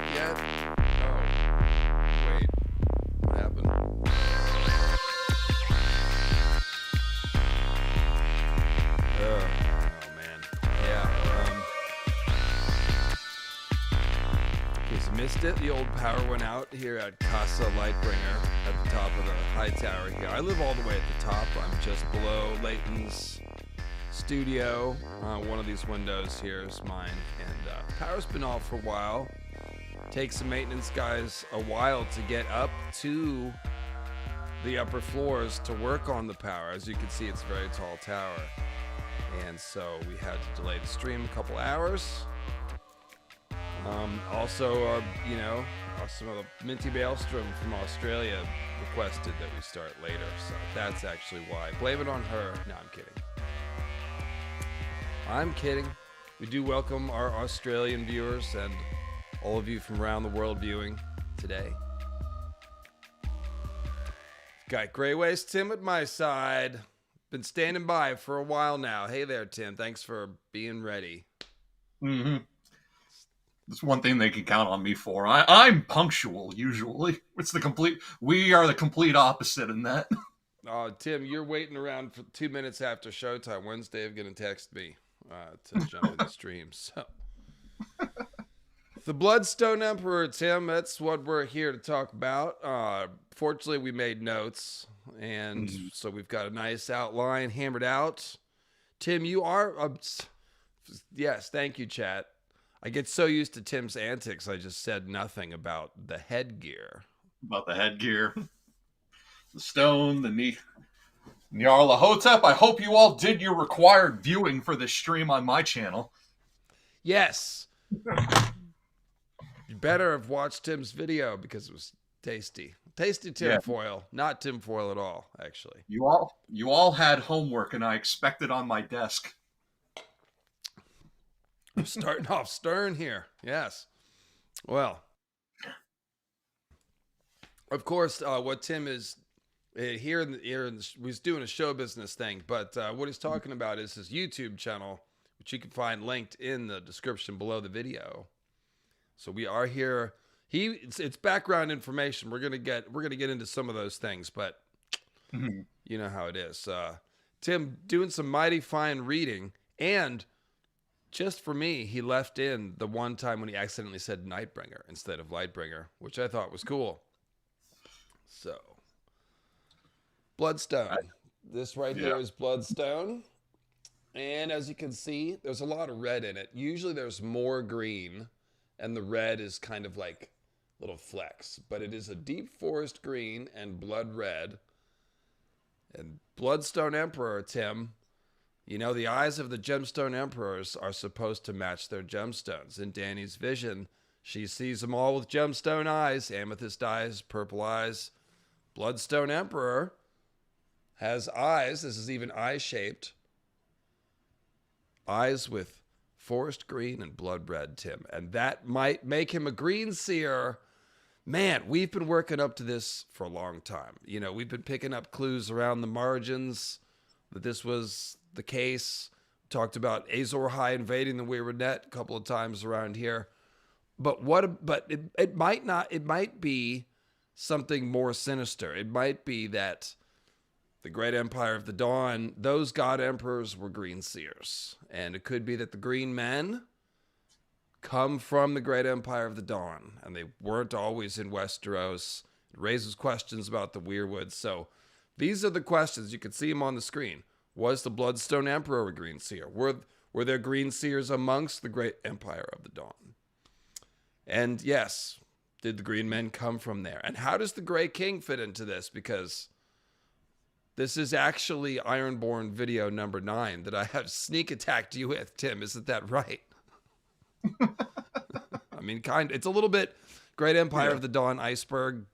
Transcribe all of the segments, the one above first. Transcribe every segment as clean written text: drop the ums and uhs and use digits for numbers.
live yet? Oh, wait. What happened? Oh man. Yeah. In case you missed it, the old power went out here at Casa Lightbringer at the top of the high tower here. I live all the way at the top. I'm just below Leighton's studio. One of these windows here is mine, and power's been off for a while. Takes the maintenance guys a while to get up to the upper floors to work on the power. As you can see, it's a very tall tower, and so we had to delay the stream a couple hours. Also, some of the Minty Maelstrom from Australia requested that we start later, so that's actually why. Blame it on her. No, I'm kidding. I'm kidding. We do welcome our Australian viewers and all of you from around the world viewing today. Got Grey Waste Tim at my side. Been standing by for a while now. Hey there, Tim. Thanks for being ready. Mm-hmm. That's one thing they can count on me for. I'm punctual, usually. We are the complete opposite in that. Tim, you're waiting around for 2 minutes after showtime. When's Dave going to text me to jump in the stream? So, the Bloodstone Emperor, Tim, that's what we're here to talk about. Fortunately, we made notes, and so we've got a nice outline hammered out. Tim, you are... yes, thank you, chat. I get so used to Tim's antics, I just said nothing about the headgear. About the headgear. The stone, the Nyarlathotep. I hope you all did your required viewing for this stream on my channel. Yes. You better have watched Tim's video because it was tasty. Tasty tinfoil. Not tinfoil at all, actually. You all had homework, and I expect it on my desk. I'm starting off stern here. Yes. Well, of course, what Tim is he's doing a show business thing, but what he's talking about is his YouTube channel, which you can find linked in the description below the video. So we are here. It's background information. We're gonna get into some of those things, but you know how it is. Tim doing some mighty fine reading, and just for me, he left in the one time when he accidentally said Nightbringer instead of Lightbringer, which I thought was cool. So, Bloodstone. This right here is Bloodstone. And as you can see, there's a lot of red in it. Usually there's more green, and the red is kind of like little flecks. But it is a deep forest green and blood red. And Bloodstone Emperor, Tim... You know, the eyes of the gemstone emperors are supposed to match their gemstones. In Dany's vision, she sees them all with gemstone eyes, amethyst eyes, purple eyes. Bloodstone Emperor has eyes. This is even eye-shaped. Eyes with forest green and blood red, Tim. And that might make him a greenseer. Man, we've been working up to this for a long time. You know, we've been picking up clues around the margins that this was the case. Talked about Azor High invading the Weirwood Net a couple of times around here. But it might not. It might be something more sinister. It might be that the Great Empire of the Dawn, those god emperors were greenseers. And it could be that the green men come from the Great Empire of the Dawn, and they weren't always in Westeros. It raises questions about the Weirwood. So these are the questions. You can see them on the screen. Was the Bloodstone Emperor a greenseer? Were there greenseers amongst the Great Empire of the Dawn? And yes, did the green men come from there? And how does the Grey King fit into this? Because this is actually Ironborn video number 9 that I have sneak attacked you with, Tim. Isn't that right? I mean, it's a little bit Great Empire of the Dawn iceberg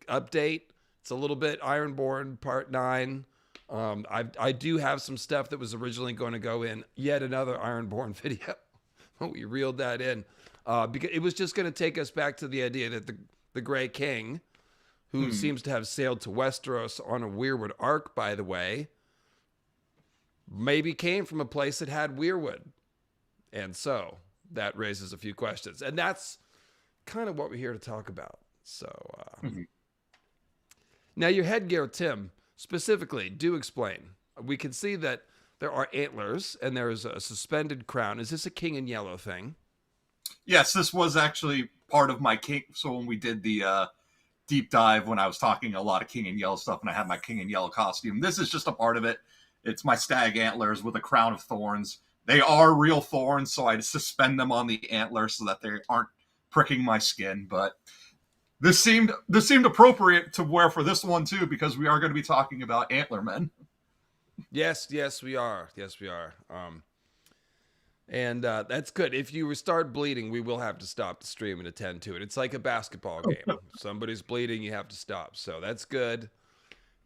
update. It's a little bit Ironborn part 9. I do have some stuff that was originally going to go in yet another Ironborn video. We reeled that in because it was just going to take us back to the idea that the Grey King, who seems to have sailed to Westeros on a Weirwood arc, by the way, maybe came from a place that had Weirwood. And so that raises a few questions. And that's kind of what we're here to talk about. So Mhm. now your headgear, Tim, specifically, do explain. We can see that there are antlers and there's a suspended crown. Is this a king in yellow thing? Yes, this was actually part of my king. So when we did the deep dive, when I was talking a lot of King in Yellow stuff, and I had my King in Yellow costume, this is just a part of it. It's my stag antlers with a crown of thorns. They are real thorns, so I suspend them on the antlers so that they aren't pricking my skin. But this seemed appropriate to wear for this one too, because we are going to be talking about antlermen. Yes, yes, we are. Yes, we are. And that's good. If you start bleeding, we will have to stop the stream and attend to it. It's like a basketball game. If somebody's bleeding, you have to stop. So that's good.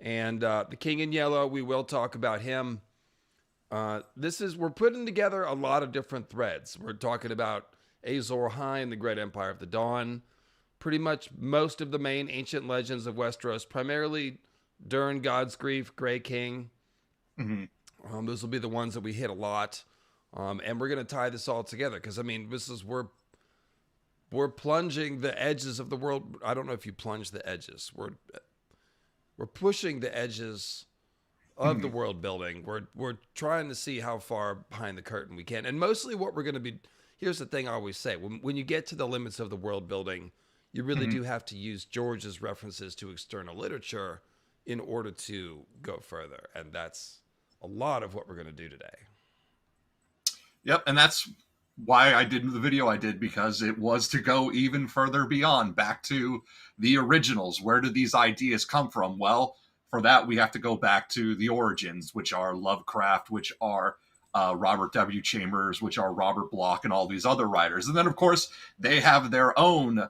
And the King in Yellow, we will talk about him. We're putting together a lot of different threads. We're talking about Azor Ahai and the Great Empire of the Dawn. Pretty much most of the main ancient legends of Westeros, primarily Durn, God's Grief, Grey King. Mm-hmm. Those will be the ones that we hit a lot. And we're going to tie this all together because, I mean, we're plunging the edges of the world. I don't know if you plunge the edges. We're pushing the edges of the world building. We're trying to see how far behind the curtain we can. And mostly what we're going to be, here's the thing I always say. When you get to the limits of the world building, you really do have to use George's references to external literature in order to go further. And that's a lot of what we're going to do today. Yep, and that's why I did the video I did, because it was to go even further beyond, back to the originals. Where did these ideas come from? Well, for that, we have to go back to the origins, which are Lovecraft, which are Robert W. Chambers, which are Robert Bloch, and all these other writers. And then, of course, they have their own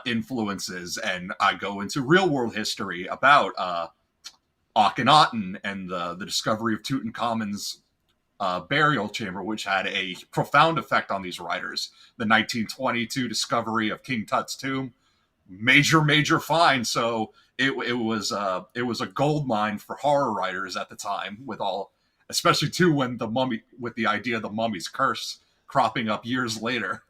influences, and I go into real-world history about Akhenaten and the discovery of Tutankhamun's burial chamber, which had a profound effect on these writers. The 1922 discovery of King Tut's tomb, major find. So it was a gold mine for horror writers at the time, with all, especially too when the mummy, with the idea of the mummy's curse cropping up years later.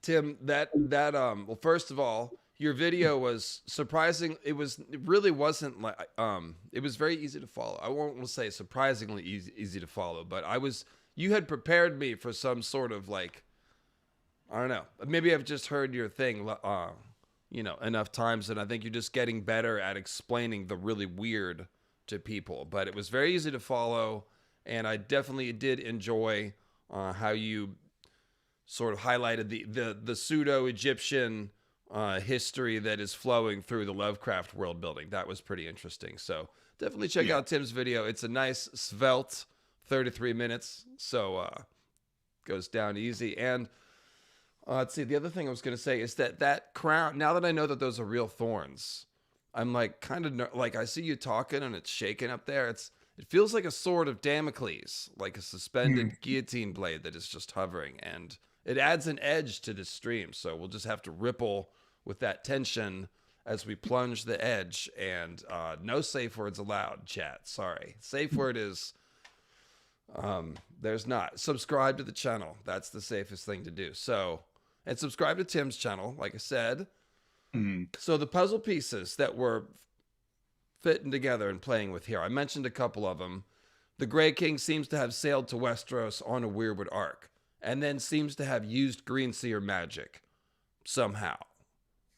Tim, well, first of all, your video was surprising. It really wasn't like it was very easy to follow. I won't say surprisingly easy to follow, but you had prepared me for some sort of, like, I don't know. Maybe I've just heard your thing enough times, and I think you're just getting better at explaining the really weird to people. But it was very easy to follow, and I definitely did enjoy how you sort of highlighted the pseudo-Egyptian history that is flowing through the Lovecraft world building. That was pretty interesting. So definitely check out Tim's video. It's a nice, svelte 33 minutes. So goes down easy. And let's see, the other thing I was going to say is that crown, now that I know that those are real thorns, I'm like kind of like, I see you talking and it's shaking up there. It feels like a sword of Damocles, like a suspended guillotine blade that is just hovering, and it adds an edge to this stream. So we'll just have to ripple with that tension as we plunge the edge. And no safe words allowed, chat. Sorry. Safe word is there's not. Subscribe to the channel. That's the safest thing to do. So, and subscribe to Tim's channel, like I said. So the puzzle pieces that we're fitting together and playing with here, I mentioned a couple of them. The Grey King seems to have sailed to Westeros on a Weirwood arc, and then seems to have used Greenseer magic somehow.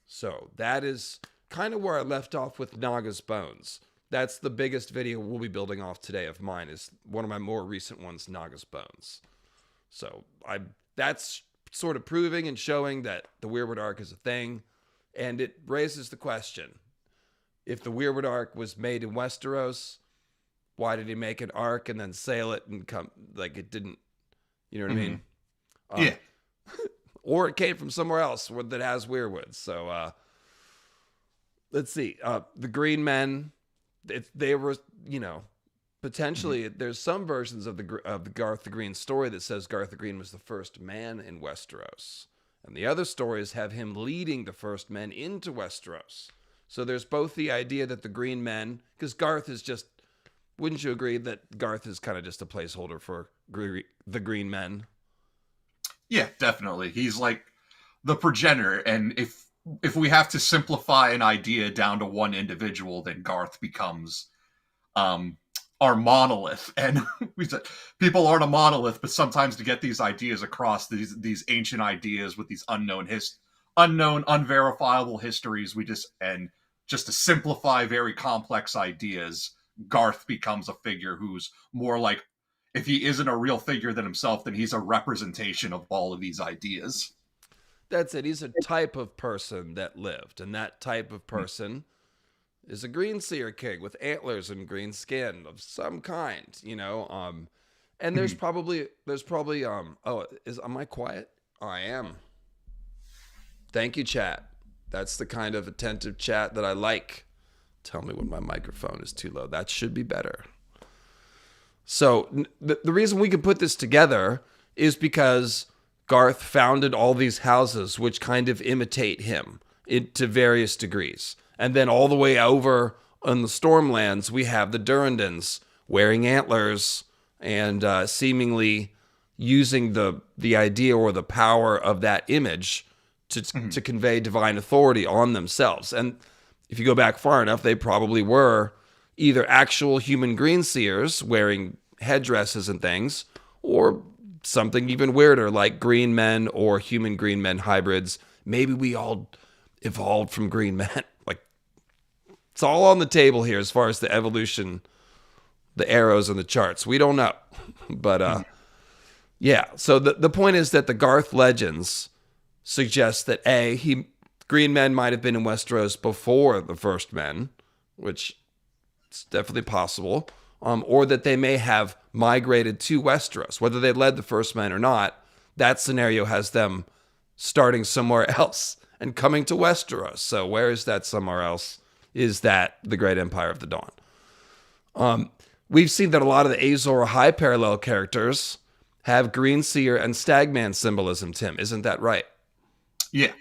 So that is kind of where I left off with Naga's Bones. That's the biggest video we'll be building off today of mine, is one of my more recent ones, Naga's Bones. So that's sort of proving and showing that the Weirwood arc is a thing. And it raises the question, if the Weirwood arc was made in Westeros, why did he make an arc and then sail it and come, like, it didn't, you know what I mean? Yeah. Or it came from somewhere else that has Weirwood. So let's see. The Green Men, they were, potentially, there's some versions of the Garth the Green story that says Garth the Green was the first man in Westeros. And the other stories have him leading the first men into Westeros. So there's both the idea that the Green Men, because Garth is just, wouldn't you agree that Garth is kind of just a placeholder for the Green Men? Yeah, definitely. He's like the progenitor. And if we have to simplify an idea down to one individual, then Garth becomes our monolith. And we said people aren't a monolith, but sometimes to get these ideas across, these ancient ideas with these unknown, unverifiable histories, just to simplify very complex ideas, Garth becomes a figure who's more like, if he isn't a real figure than himself, then he's a representation of all of these ideas. That's it. He's a type of person that lived, and that type of person is a Greenseer king with antlers and green skin of some kind, you know. And there's probably am I quiet? Oh, I am. Thank you, chat. That's the kind of attentive chat that I like. Tell me when my microphone is too low. That should be better. So the reason we can put this together is because Garth founded all these houses which kind of imitate him to various degrees. And then all the way over on the Stormlands, we have the Durrandons wearing antlers and seemingly using the idea or the power of that image to convey divine authority on themselves. And if you go back far enough, they probably were either actual human greenseers wearing headdresses and things, or something even weirder like green men or human green men hybrids. Maybe we all evolved from green men. Like, it's all on the table here as far as the evolution, the arrows and the charts. We don't know. But yeah, so the point is that the Garth legends suggest that green men might have been in Westeros before the first men, which is definitely possible, or that they may have migrated to Westeros. Whether they led the first men or not, that scenario has them starting somewhere else and coming to Westeros. So where is that somewhere else? Is that the Great Empire of the Dawn? We've seen that a lot of the Azor Ahai parallel characters have Greenseer and Stagman symbolism, Tim. Isn't that right? Yeah.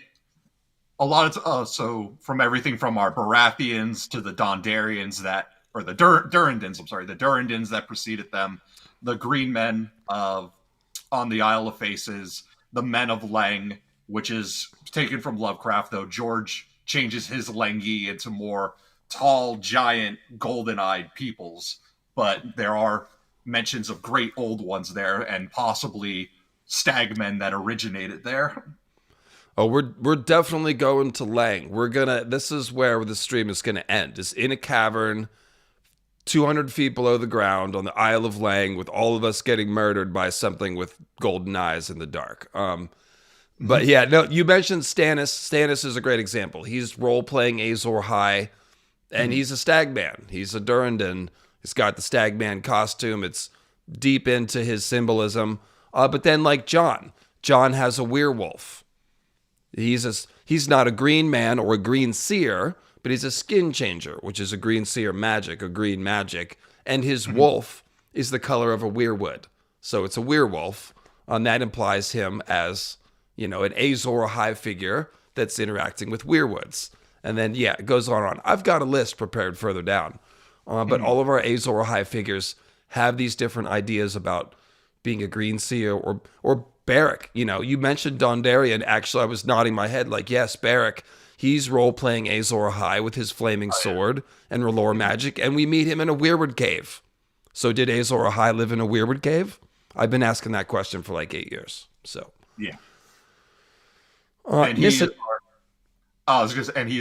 A lot of so from everything from our Baratheons to the Dondarrions or the Durrandons, the Durrandons that preceded them, the Green Men on the Isle of Faces, the Men of Leng, which is taken from Lovecraft, though George changes his Lengi into more tall, giant, golden-eyed peoples. But there are mentions of great old ones there, and possibly stagmen that originated there. Oh, we're definitely going to Leng. This is where the stream is gonna end. Is in a cavern 200 feet below the ground on the Isle of Leng, with all of us getting murdered by something with golden eyes in the dark. But yeah, no, you mentioned Stannis. Stannis is a great example. He's role-playing Azor Ahai, and he's a stagman. He's a Durrandon. He's got the stagman costume. It's deep into his symbolism. But then, like Jon has a werewolf. He's not a green man or a green seer, but he's a skin changer, which is a green seer magic, a green magic. And his wolf is the color of a weirwood. So it's a werewolf. That implies him as, an Azor Ahai figure that's interacting with weirwoods. And then, yeah, it goes on. I've got a list prepared further down. But all of our Azor Ahai figures have these different ideas about being a green seer or Beric. You mentioned Dondarrion. Actually, I was nodding my head like, yes, Beric. He's role-playing Azor Ahai with his flaming sword and R'hllor magic, and we meet him in a weirwood cave. So did Azor Ahai live in a weirwood cave? I've been asking that question for like 8 years. So yeah. And he's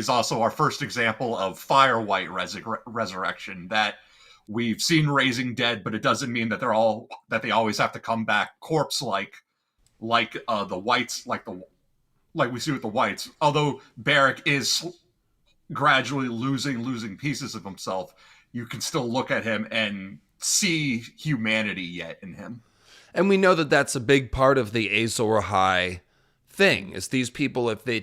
also our first example of fire white resurrection, that we've seen raising dead, but it doesn't mean that they always have to come back corpse like the whites, like we see with the whites. Although Beric is gradually losing pieces of himself, you can still look at him and see humanity yet in him. And we know that that's a big part of the Azor Ahai thing, is these people, if they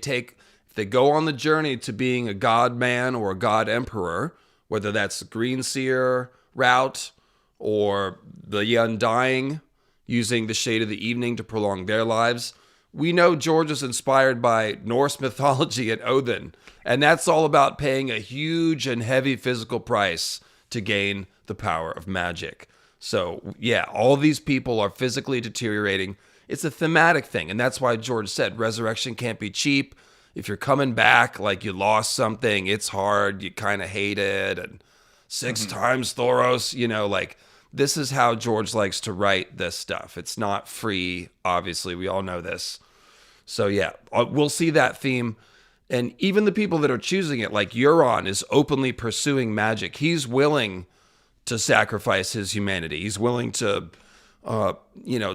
go on the journey to being a god man or a god emperor, whether that's the Greenseer route or the Undying, using the shade of the evening to prolong their lives. We know George is inspired by Norse mythology and Odin, and that's all about paying a huge and heavy physical price to gain the power of magic. So, yeah, all these people are physically deteriorating it's a thematic thing. And that's why George said resurrection can't be cheap. If you're coming back like you lost something, it's hard. You kind of hate it. And 6 times Thoros, like this is how George likes to write this stuff. It's not free. Obviously, we all know this. So yeah, we'll see that theme. And even the people that are choosing it, like Euron is openly pursuing magic. He's willing to sacrifice his humanity. He's willing to,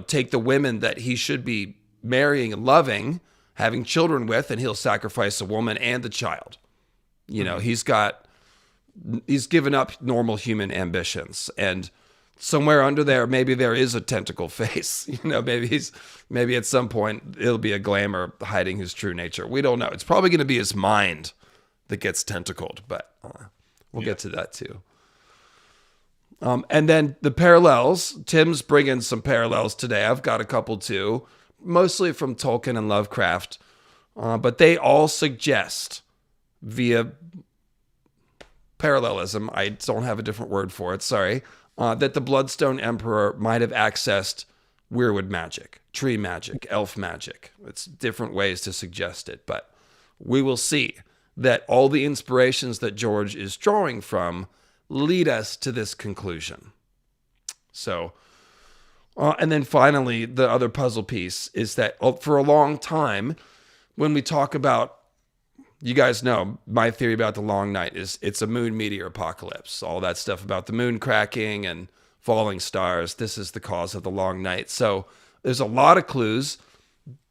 take the women that he should be marrying and loving, having children with, and he'll sacrifice a woman and the child. He's given up normal human ambitions. And somewhere under there, maybe there is a tentacle face. Maybe at some point it'll be a glamour hiding his true nature. We don't know. It's probably going to be his mind that gets tentacled, but we'll get to that too. And then the parallels. Tim's bringing some parallels today. I've got a couple too, mostly from Tolkien and Lovecraft, but they all suggest via parallelism, I don't have a different word for it, sorry, that the Bloodstone Emperor might have accessed weirwood magic, tree magic, elf magic. It's different ways to suggest it, but we will see that all the inspirations that George is drawing from lead us to this conclusion. So, and then finally, the other puzzle piece is that for a long time, when we talk about, you guys know my theory about the long night is it's a moon meteor apocalypse. All that stuff about the moon cracking and falling stars. This is the cause of the long night. So there's a lot of clues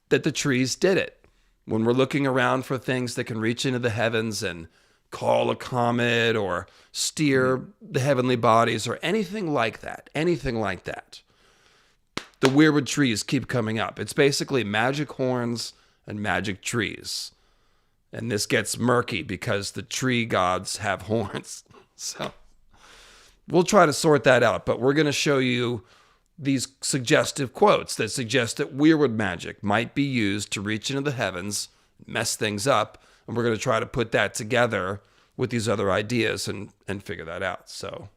that the trees did it. When we're looking around for things that can reach into the heavens and call a comet or steer the heavenly bodies or anything like that, the weirwood trees keep coming up. It's basically magic horns and magic trees. And this gets murky because the tree gods have horns. So we'll try to sort that out, but we're going to show you these suggestive quotes that suggest that weirwood magic might be used to reach into the heavens, mess things up, and we're going to try to put that together with these other ideas and figure that out. So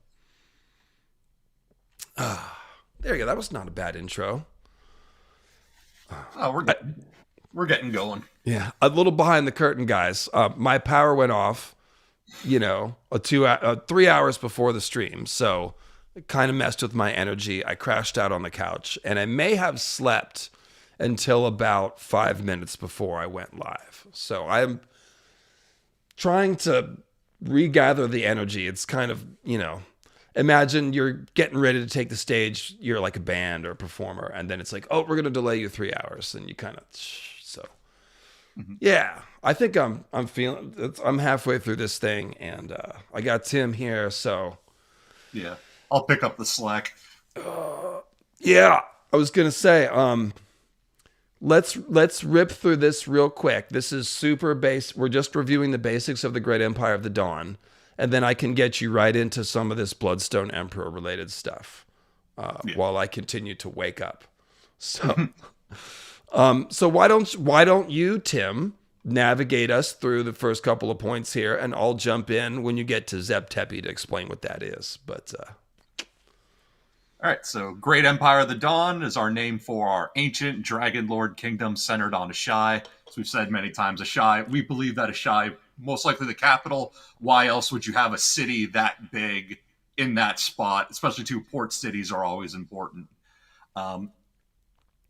there you go. That was not a bad intro. Oh, we're getting going. Yeah, a little behind the curtain, guys. My power went off, 3 hours before the stream, so it kind of messed with my energy. I crashed out on the couch, and I may have slept until about 5 minutes before I went live. So I'm trying to regather the energy. It's kind of, imagine you're getting ready to take the stage. You're like a band or a performer, and then it's like, oh, we're going to delay you 3 hours, and you kind of so. Yeah, I think I'm halfway through this thing, and I got Tim here, so yeah, I'll pick up the slack. Yeah, I was gonna say, let's rip through this real quick. This is super base. We're just reviewing the basics of the Great Empire of the Dawn, and then I can get you right into some of this Bloodstone Emperor related stuff while I continue to wake up. So. So why don't you, Tim, navigate us through the first couple of points here, and I'll jump in when you get to Zeb Tepi to explain what that is. But all right, so Great Empire of the Dawn is our name for our ancient Dragon Lord kingdom centered on Asshai. As we've said many times, Asshai. We believe that Asshai, most likely the capital. Why else would you have a city that big in that spot? Especially two port cities are always important.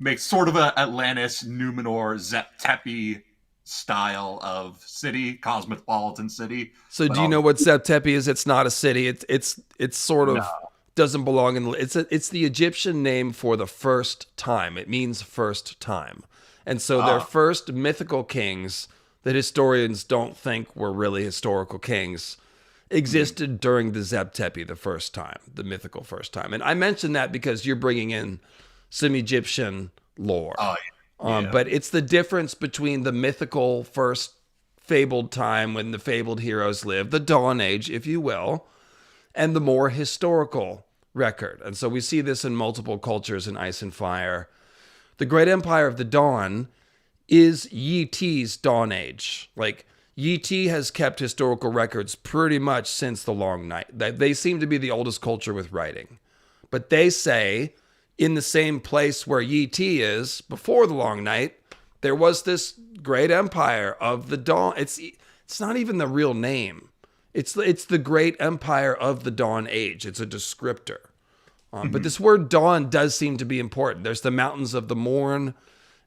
Makes sort of a Atlantis, Numenor, Zeb Tepi style of city, cosmopolitan city. So do you know what Zeb Tepi is? It's not a city. It's sort of doesn't belong in. It's the Egyptian name for the first time. It means first time, and so their first mythical kings that historians don't think were really historical kings existed during the Zeb Tepi, the first time, the mythical first time. And I mention that because you're bringing in some Egyptian lore. But it's the difference between the mythical first fabled time when the fabled heroes lived, the Dawn Age, if you will, and the more historical record. And so we see this in multiple cultures in Ice and Fire. The Great Empire of the Dawn is Yi Ti's Dawn Age. Like, Yi Ti has kept historical records pretty much since the Long Night. They seem to be the oldest culture with writing. But they say in the same place where Yi Ti is before the Long Night, there was this great empire of the dawn. It's not even the real name. It's the great empire of the Dawn Age. It's a descriptor. But this word dawn does seem to be important. There's the mountains of the morn,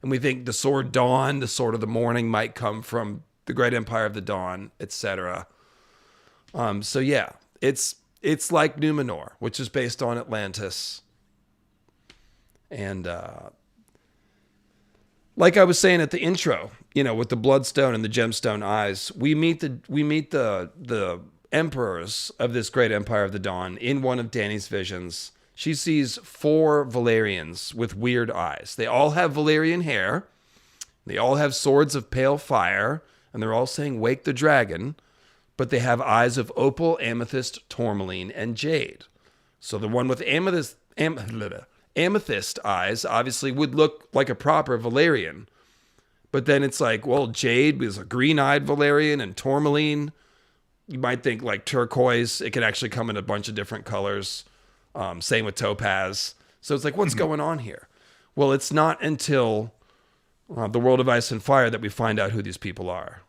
and we think the sword dawn, the sword of the morning, might come from the great empire of the dawn, etc. So yeah, it's like Numenor, which is based on Atlantis. And like I was saying at the intro, with the bloodstone and the gemstone eyes, we meet the emperors of this great empire of the dawn in one of Dany's visions. She sees 4 Valyrians with weird eyes. They all have Valyrian hair. They all have swords of pale fire, and they're all saying, "Wake the dragon," but they have eyes of opal, amethyst, tourmaline, and jade. So the one with amethyst eyes obviously would look like a proper Valyrian. But then it's like, well, jade is a green-eyed Valyrian, and tourmaline, you might think like turquoise. It can actually come in a bunch of different colors. Same with topaz. So it's like, what's going on here? Well, it's not until the World of Ice and Fire that we find out who these people are.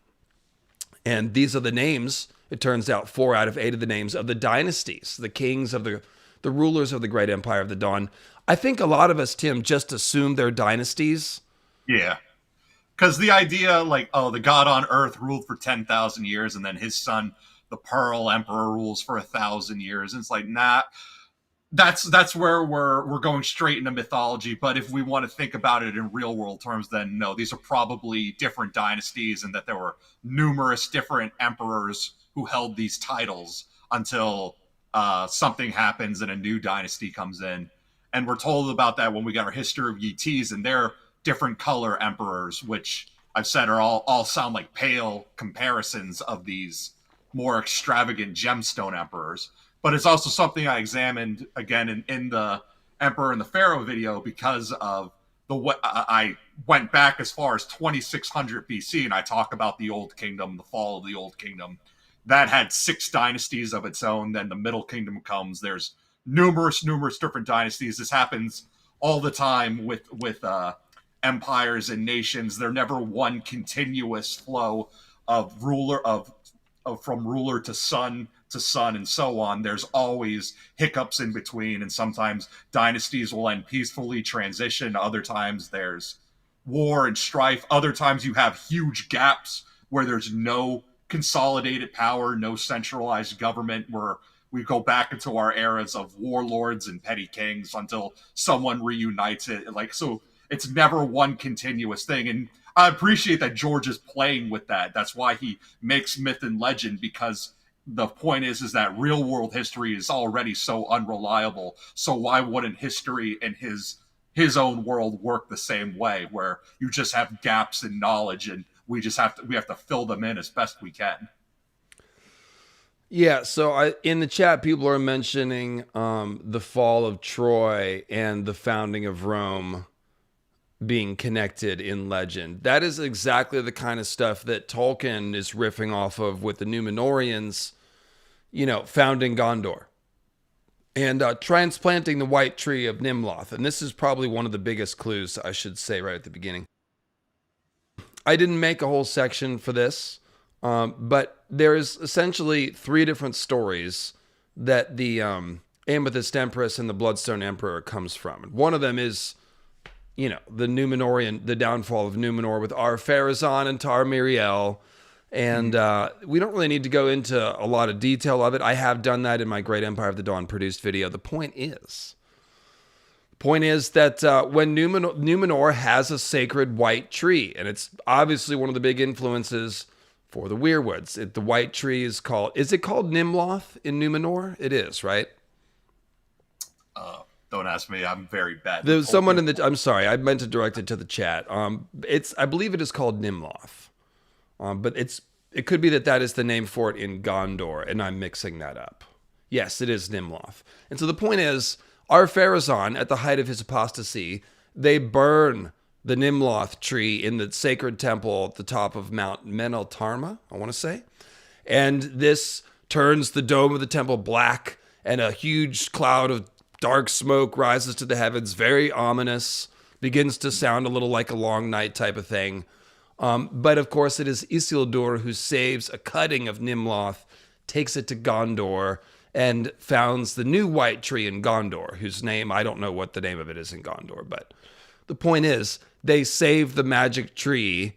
And these are the names, it turns out 4 out of 8 of the names of the dynasties, the kings of the rulers of the great empire of the dawn. I think a lot of us, Tim, just assume they're dynasties. Yeah. Because the idea, like, the god on earth ruled for 10,000 years, and then his son, the Pearl Emperor, rules for 1,000 years. And it's like, nah, that's where we're going straight into mythology. But if we want to think about it in real world terms, then no, these are probably different dynasties, and that there were numerous different emperors who held these titles until something happens and a new dynasty comes in. And we're told about that when we got our history of Yi Ti's and their different color emperors, which I've said are all sound like pale comparisons of these more extravagant gemstone emperors. But it's also something I examined again in the Emperor and the Pharaoh video, because of I went back as far as 2600 BC, and I talk about the Old Kingdom, the fall of the Old Kingdom. That had 6 dynasties of its own. Then the Middle Kingdom comes. There's numerous different dynasties. This happens all the time with empires and nations. They're never one continuous flow of from ruler to son and so on. There's always hiccups in between, and sometimes dynasties will end peacefully, transition. Other times there's war and strife. Other times you have huge gaps where there's no consolidated power, no centralized government, where we go back into our eras of warlords and petty kings until someone reunites it. Like, so it's never one continuous thing. And I appreciate that George is playing with that. That's why he makes myth and legend, because the point is that real world history is already so unreliable. So why wouldn't history in his own world work the same way, where you just have gaps in knowledge and we have to fill them in as best we can? Yeah, so in the chat, people are mentioning the fall of Troy and the founding of Rome being connected in legend. That is exactly the kind of stuff that Tolkien is riffing off of with the Númenóreans, founding Gondor and transplanting the white tree of Nimloth. And this is probably one of the biggest clues, I should say, right at the beginning. I didn't make a whole section for this, but there's essentially 3 different stories that the Amethyst Empress and the Bloodstone Emperor comes from. And one of them is, the Númenórean, the downfall of Númenor with Ar-Pharazôn and Tar Miriel. And we don't really need to go into a lot of detail of it. I have done that in my Great Empire of the Dawn produced video. The point is that when Númenor has a sacred white tree, and it's obviously one of the big influences for the Weirwoods. The white tree is called Nimloth in Númenor? It is, right? Don't ask me. I'm very bad. There's someone I'm sorry. I meant to direct it to the chat. I believe it is called Nimloth. But it could be that is the name for it in Gondor, and I'm mixing that up. Yes, it is Nimloth. And so the point is, Ar-Pharazôn, at the height of his apostasy, they burn the Nimloth tree in the sacred temple at the top of Mount Meneltarma, I want to say. And this turns the dome of the temple black, and a huge cloud of dark smoke rises to the heavens, very ominous, begins to sound a little like a long night type of thing. But of course, it is Isildur who saves a cutting of Nimloth, takes it to Gondor, and founds the new white tree in Gondor, whose name, I don't know what the name of it is in Gondor, but the point is, they save the magic tree,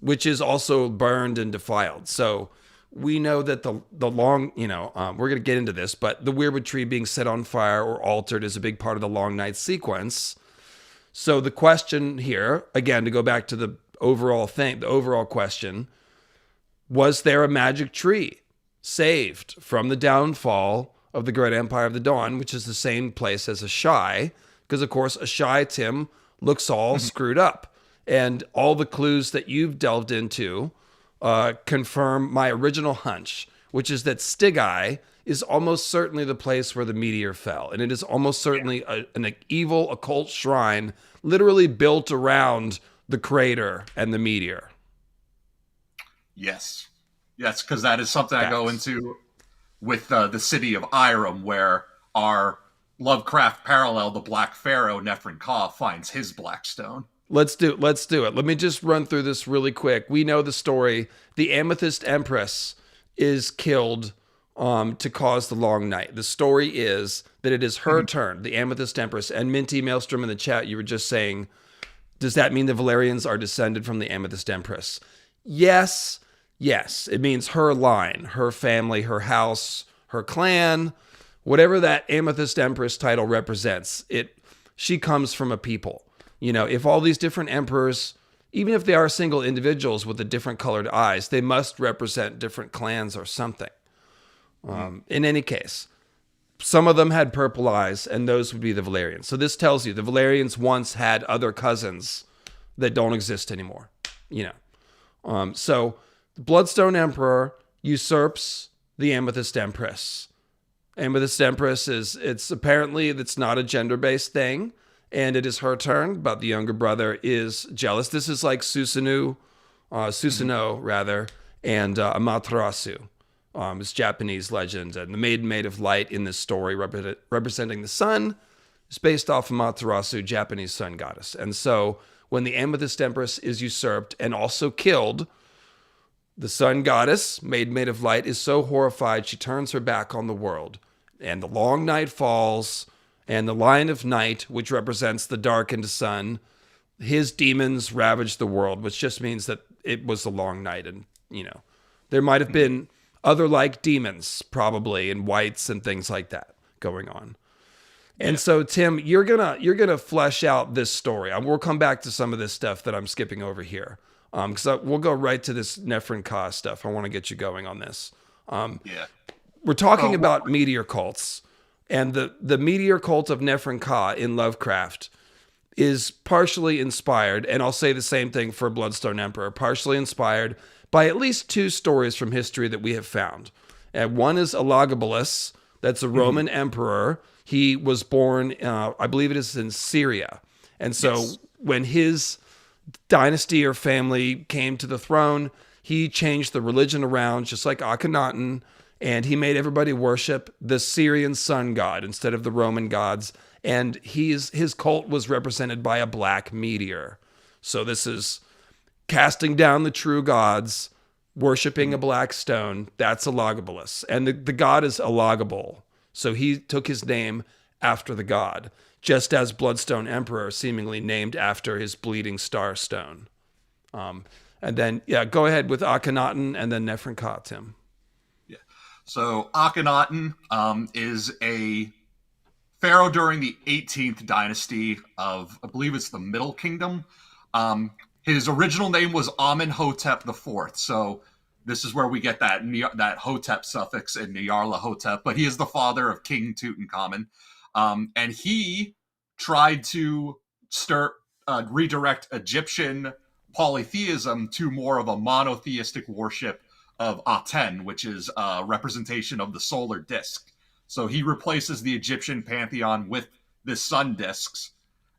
which is also burned and defiled. So we know that the long, we're going to get into this, but the Weirwood tree being set on fire or altered is a big part of the Long Night sequence. So the question here, again, to go back to the overall question, was there a magic tree saved from the downfall of the Great Empire of the Dawn, which is the same place as Asshai? Because, of course, Asshai, Tim, looks all screwed up. And all the clues that you've delved into confirm my original hunch, which is that Stygi is almost certainly the place where the meteor fell. And it is almost certainly an evil occult shrine literally built around the crater and the meteor. Yes, because that is something I go into with the city of Irem, where our Lovecraft parallel, the Black Pharaoh, Nephren Ka, finds his black stone. Let's do it. Let me just run through this really quick. We know the story. The Amethyst Empress is killed to cause the long night. The story is that it is her turn, the Amethyst Empress. And Minty Maelstrom in the chat, you were just saying, does that mean the Valerians are descended from the Amethyst Empress? Yes. It means her line, her family, her house, her clan, whatever that Amethyst Empress title represents. She comes from a people. If all these different emperors, even if they are single individuals with the different colored eyes, they must represent different clans or something. In any case, some of them had purple eyes, and those would be the Valerians. So this tells you the Valerians once had other cousins that don't exist anymore. So the Bloodstone Emperor usurps the Amethyst Empress. Amethyst Empress it's not a gender-based thing, and it is her turn, but the younger brother is jealous. This is like Susanoo, and Amaterasu. It's Japanese legend, and the Maiden Maid of Light in this story representing the sun is based off Amaterasu, Japanese sun goddess. And so when the Amethyst Empress is usurped and also killed, the sun goddess, Maiden Maid of Light, is so horrified she turns her back on the world. And the long night falls, and the Lion of Night, which represents the darkened sun, his demons ravage the world, which just means that it was a long night. And, there might have been other like demons, probably, and whites and things like that going on. And so, Tim, you're gonna flesh out this story. We'll come back to some of this stuff that I'm skipping over here. Because we'll go right to this Nephren Ka stuff. I want to get you going on this. We're talking about meteor cults. And the meteor cult of Nephren Ka in Lovecraft is partially inspired, and I'll say the same thing for Bloodstone Emperor, partially inspired by at least two stories from history that we have found. And one is Elagabalus, that's a Roman emperor. He was born, I believe it is in Syria. And so when his dynasty or family came to the throne, he changed the religion around, just like Akhenaten, and he made everybody worship the Syrian sun god instead of the Roman gods. And his cult was represented by a black meteor. So this is casting down the true gods, worshiping a black stone. That's Elagabalus. And the god is Elagabal. So he took his name after the god, just as Bloodstone Emperor seemingly named after his bleeding star stone. And then, go ahead with Akhenaten and then Nephren Ka, Tim. Yeah. So Akhenaten is a pharaoh during the 18th dynasty of, I believe it's the Middle Kingdom. His original name was Amenhotep IV. So this is where we get that Hotep suffix in Nyarlathotep. But he is the father of King Tutankhamun. And he tried to redirect Egyptian polytheism to more of a monotheistic worship of Aten, which is a representation of the solar disk. So he replaces the Egyptian pantheon with the sun disks,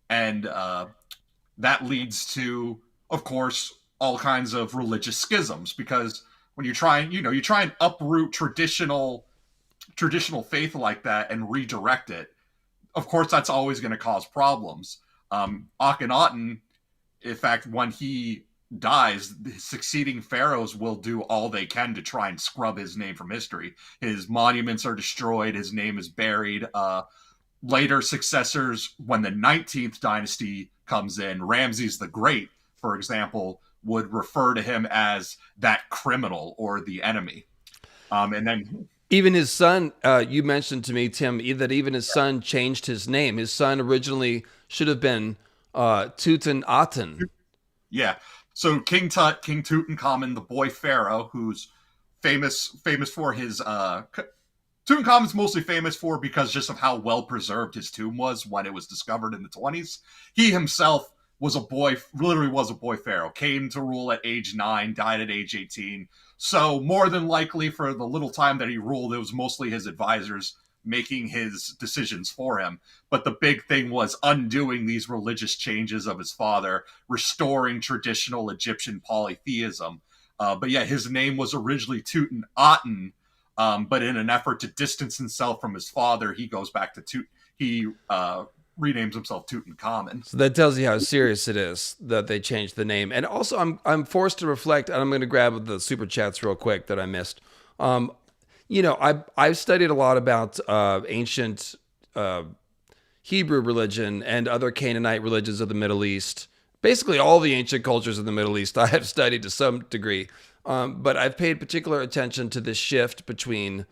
and that leads to, of course, all kinds of religious schisms, because when you try and uproot traditional faith like that and redirect it, of course, that's always going to cause problems. Akhenaten, in fact, when he dies, the succeeding pharaohs will do all they can to try and scrub his name from history. His monuments are destroyed. His name is buried. Later successors, when the 19th dynasty comes in, Ramses the Great, for example, would refer to him as that criminal or the enemy. And then even his son, you mentioned to me, Tim, that even his son changed his name. His son originally should have been Tutankhaten. Yeah. So King Tut, King Tutankhamun, the boy pharaoh, who's famous for his Tutankhamun's mostly famous for because just of how well preserved his tomb was when it was discovered in the 20s. He himself was a boy, literally was a boy pharaoh, came to rule at age 9, died at age 18. So more than likely for the little time that he ruled, it was mostly his advisors making his decisions for him. But the big thing was undoing these religious changes of his father, restoring traditional Egyptian polytheism. But yeah, his name was originally Tutankhaten, but in an effort to distance himself from his father, he goes back to renames himself Tutankhamun. So that tells you how serious it is that they changed the name. And also, I'm forced to reflect, and I'm going to grab the super chats real quick that I missed. I've studied a lot about ancient Hebrew religion and other Canaanite religions of the Middle East. Basically, all the ancient cultures of the Middle East I have studied to some degree. But I've paid particular attention to this shift between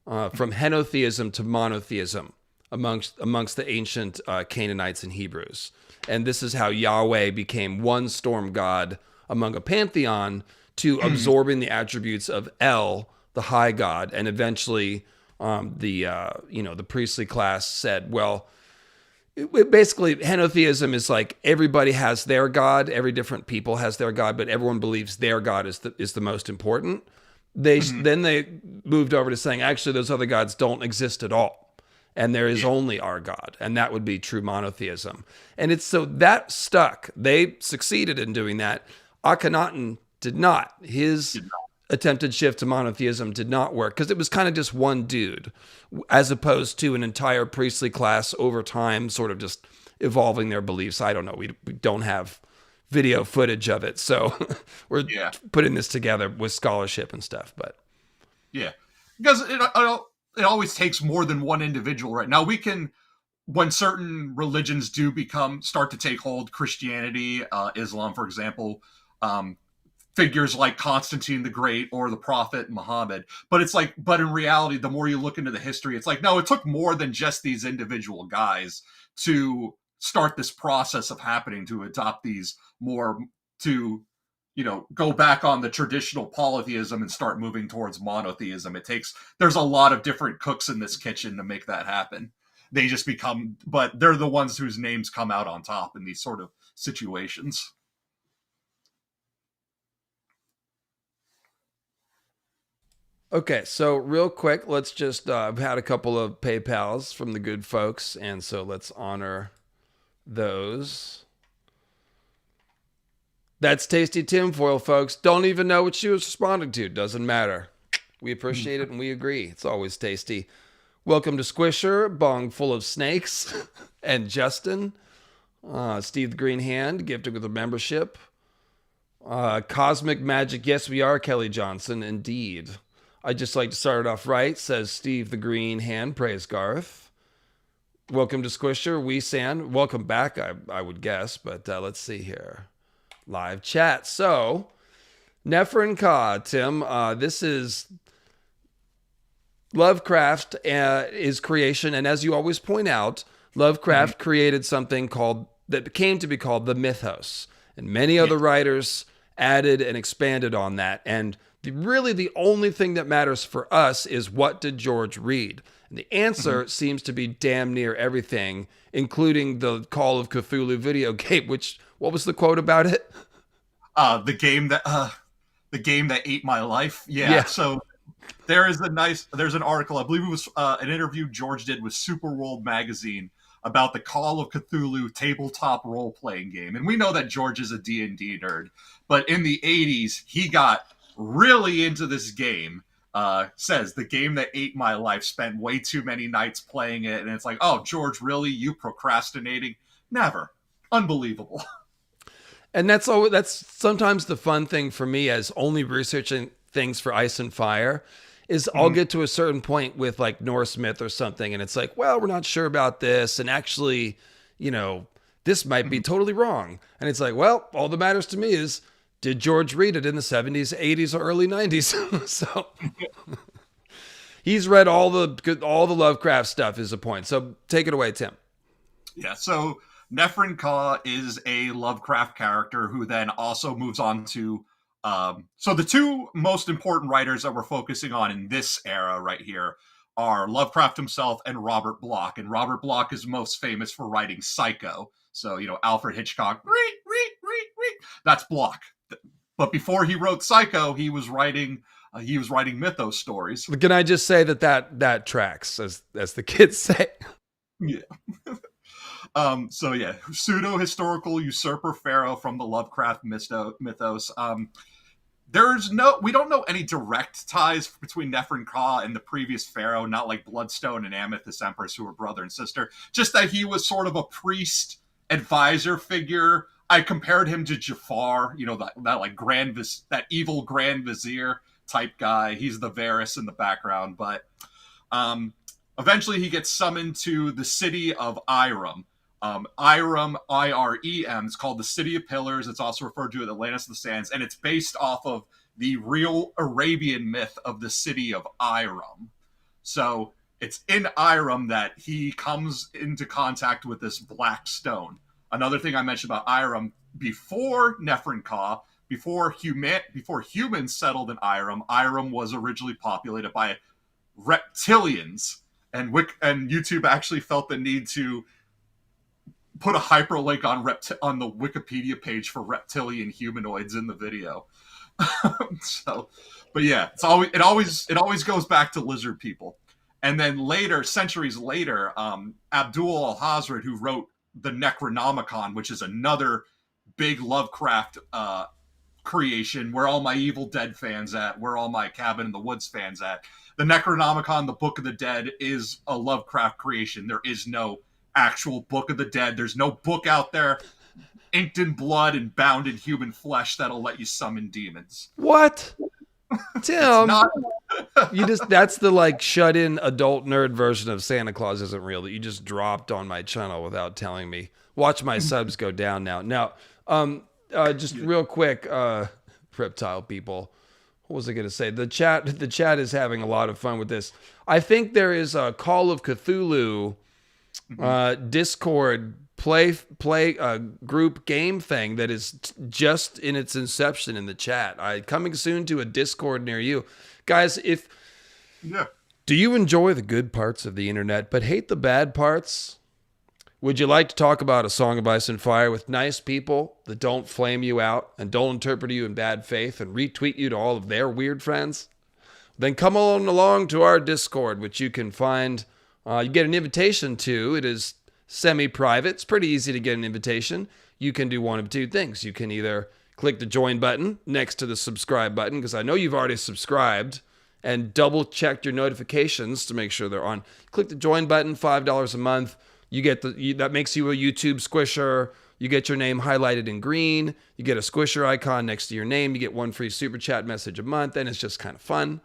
from henotheism to monotheism amongst the ancient Canaanites and Hebrews. And this is how Yahweh became one storm god among a pantheon to absorbing the attributes of El, the high god. And eventually the priestly class said, well, basically henotheism is like everybody has their god, every different people has their god, but everyone believes their god is the most important. Then they moved over to saying, actually, those other gods don't exist at all. And there is only our God. And that would be true monotheism. And it's so that stuck. They succeeded in doing that. Akhenaten did not. His attempted shift to monotheism did not work because it was kind of just one dude, as opposed to an entire priestly class over time sort of just evolving their beliefs. I don't know. We don't have video footage of it. So we're putting this together with scholarship and stuff. But yeah, because it always takes more than one individual, right? Now we can, when certain religions do start to take hold, Christianity, Islam, for example, figures like Constantine the Great or the Prophet Muhammad. But it's like, but in reality, the more you look into the history, it's like, no, it took more than just these individual guys to start this process of happening, to adopt these more, to go back on the traditional polytheism and start moving towards monotheism. There's a lot of different cooks in this kitchen to make that happen. They just but they're the ones whose names come out on top in these sort of situations. okay, so real quick, let's just, I've had a couple of PayPals from the good folks, and so let's honor those. That's tasty tinfoil, folks. Don't even know what she was responding to. Doesn't matter. We appreciate it and we agree. It's always tasty. Welcome to Squisher, Bong Full of Snakes, and Justin. Steve the Green Hand, gifted with a membership. Cosmic Magic, yes we are, Kelly Johnson, indeed. I'd just like to start it off right, says Steve the Green Hand, praise Garth. Welcome to Squisher, Wee San. Welcome back, I would guess, but let's see here. Live chat. So, Nefer Ka, Tim, this is Lovecraft is creation, and as you always point out, Lovecraft created something that came to be called the mythos, and many other writers added and expanded on that, and really the only thing that matters for us is what did George read? And the answer seems to be damn near everything, including the Call of Cthulhu video game, which, what was the quote about it? The game that ate my life. Yeah. So there's an article, I believe it was an interview George did with Superworld magazine about the Call of Cthulhu tabletop role-playing game. And we know that George is a D&D nerd, but in the 80s, he got really into this game. says, the game that ate my life, spent way too many nights playing it. And it's like, oh, George, really? You procrastinating? Never. Unbelievable. And that's sometimes the fun thing for me as only researching things for Ice and Fire is I'll get to a certain point with like Norse myth or something, and it's like, well, we're not sure about this, and actually, this might be totally wrong. And it's like, well, all that matters to me is, did George read it in the 70s, 80s, or early 90s? So he's read all the Lovecraft stuff is the point. So take it away, Tim. Yeah, so Nefrin Ka is a Lovecraft character who then also moves on to so the two most important writers that we're focusing on in this era right here are Lovecraft himself and Robert Bloch. And Robert Bloch is most famous for writing Psycho. So, Alfred Hitchcock, that's Bloch. But before he wrote Psycho, he was writing mythos stories. Can I just say that tracks, as the kids say? Yeah. Pseudo-historical usurper pharaoh from the Lovecraft mythos. We don't know any direct ties between Nefrin Ka and the previous pharaoh, not like Bloodstone and Amethyst Empress, who were brother and sister. Just that he was sort of a priest advisor figure. I compared him to Jafar, that like that evil Grand Vizier type guy. He's the Varys in the background, but eventually he gets summoned to the city of Irem. Irem, I-R-E-M, is called the City of Pillars. It's also referred to as Atlantis of the Sands, and it's based off of the real Arabian myth of the city of Irem. So it's in Irem that he comes into contact with this black stone. Another thing I mentioned about Irem, before Nefrin Ka, before humans settled in Irem, Irem was originally populated by reptilians, and YouTube actually felt the need to put a hyperlink on the Wikipedia page for reptilian humanoids in the video. But yeah, it always goes back to lizard people. And then later, centuries later, Abdul al-Hazred, who wrote the Necronomicon, which is another big Lovecraft creation, where all my Evil Dead fans at, where all my Cabin in the Woods fans at. The Necronomicon, the Book of the Dead, is a Lovecraft creation. There is no actual Book of the Dead. There's no book out there inked in blood and bound in human flesh that'll let you summon demons. What? Tim, that's the like shut-in adult nerd version of Santa Claus isn't real that you just dropped on my channel without telling me. Watch my subs go down now. Now, just real quick, reptile people. What was I going to say? The chat is having a lot of fun with this. I think there is a Call of Cthulhu Discord play group game thing that is just in its inception in the chat. Coming soon to a Discord near you. Guys, do you enjoy the good parts of the internet but hate the bad parts? Would you like to talk about A Song of Ice and Fire with nice people that don't flame you out and don't interpret you in bad faith and retweet you to all of their weird friends? Then come on along to our Discord, which you can find. You get an invitation to. It is semi-private. It's pretty easy to get an invitation. You can do one of two things. You can either click the join button next to the subscribe button, because I know you've already subscribed, and double checked your notifications to make sure they're on. Click the join button, $5 a month. You get that makes you a YouTube squisher. You get your name highlighted in green. You get a squisher icon next to your name. You get one free super chat message a month, and it's just kind of fun.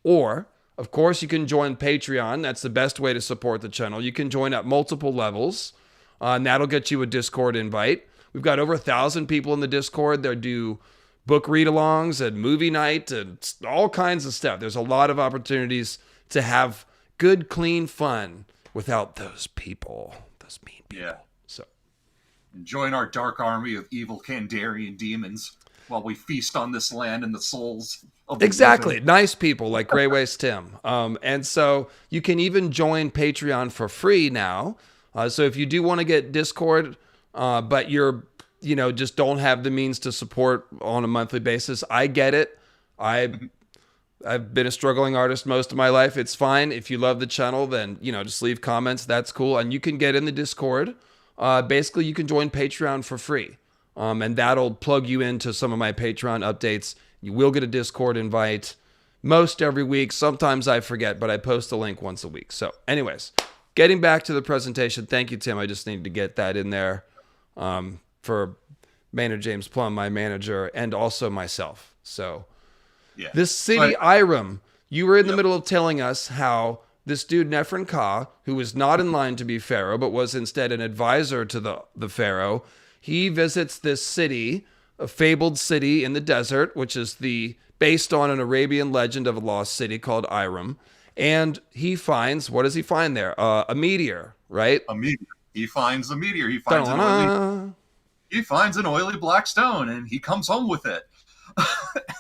Or, of course, you can join Patreon. That's the best way to support the channel. You can join at multiple levels, and that'll get you a Discord invite. We've got over 1,000 people in the Discord. They do book read-alongs and movie night and all kinds of stuff. There's a lot of opportunities to have good, clean fun without those people, those mean people. Yeah. So, join our dark army of evil Kandarian demons while we feast on this land and the souls of the exactly. living. Nice people like Grey Waste Tim. And so you can even join Patreon for free now. So if you do want to get Discord, but you're, just don't have the means to support on a monthly basis, I get it. I've been a struggling artist most of my life. It's fine. If you love the channel, then, just leave comments. That's cool. And you can get in the Discord. Basically, you can join Patreon for free. And that'll plug you into some of my Patreon updates. You will get a Discord invite. most every week. Sometimes I forget, but I post a link once a week. So anyways, getting back to the presentation. Thank you, Tim. I just needed to get that in there for Maynard James Plum, my manager, and also myself. So this city, Iram, you were in the middle of telling us how this dude, Nephron Ka, who was not in line to be pharaoh, but was instead an advisor to the pharaoh, he visits this city, a fabled city in the desert, which is based on an Arabian legend of a lost city called Iram. And he finds, what does he find there? A meteor, right? A meteor. He finds a meteor. He finds an oily black stone, and he comes home with it.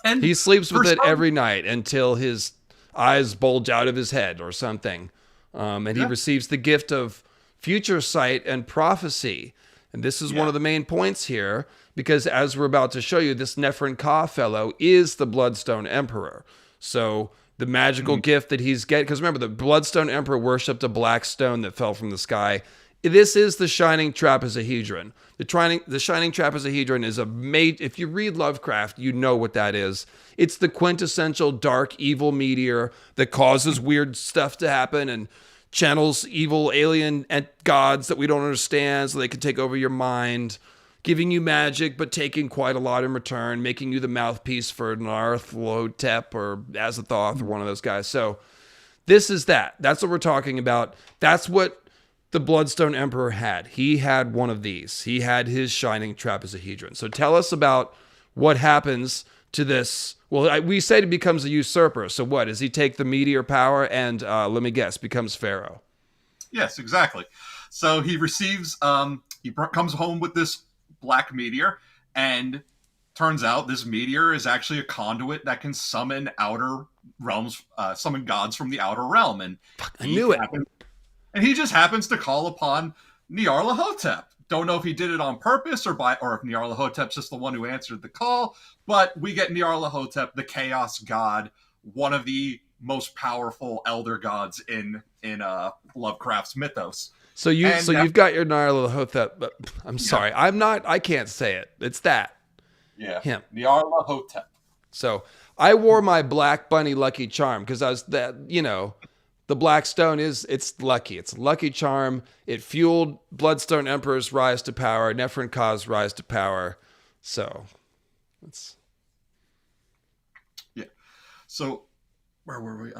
And he sleeps with it every night until his eyes bulge out of his head or something. And he receives the gift of future sight and prophecy. And this is one of the main points here, because as we're about to show you, this Nephron Ka fellow is the Bloodstone Emperor. So the magical gift that he's getting, because remember, the Bloodstone Emperor worshipped a black stone that fell from the sky. This is the Shining Trapezohedron. The Shining Trapezohedron is if you read Lovecraft, you know what that is. It's the quintessential dark, evil meteor that causes weird stuff to happen and channels evil alien gods that we don't understand so they can take over your mind, giving you magic but taking quite a lot in return, making you the mouthpiece for Nyarlathotep or Azathoth or one of those guys. So this is that. That's what we're talking about. That's what the Bloodstone Emperor had. He had one of these. He had his Shining Trapezohedron. So tell us about what happens to this. Well, we said he becomes a usurper. So what? Does he take the meteor power and, let me guess, becomes pharaoh? Yes, exactly. So he receives, he comes home with this black meteor, and turns out this meteor is actually a conduit that can summon outer realms, summon gods from the outer realm. And I knew it. And he just happens to call upon Nyarlathotep. Don't know if he did it on purpose or if Nyarlathotep's just the one who answered the call, but we get Nyarlathotep, the chaos god, one of the most powerful elder gods in Lovecraft's mythos. So you've got your Nyarlathotep, but I'm sorry, I can't say it. It's that. Yeah. Him. Nyarlathotep. So I wore my Black Bunny lucky charm because I was the black stone it's lucky. It's a lucky charm. It fueled Bloodstone Emperor's rise to power, Nephron Ka's rise to power. So it's So where were we?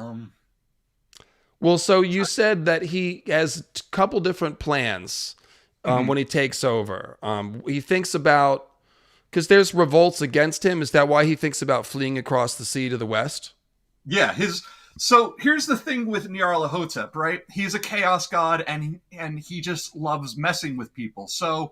Well, so you said that he has a couple different plans when he takes over. He thinks about, because there's revolts against him. Is that why he thinks about fleeing across the sea to the west? Yeah, So here's the thing with Nyarlathotep, right? He's a chaos god, and he just loves messing with people. So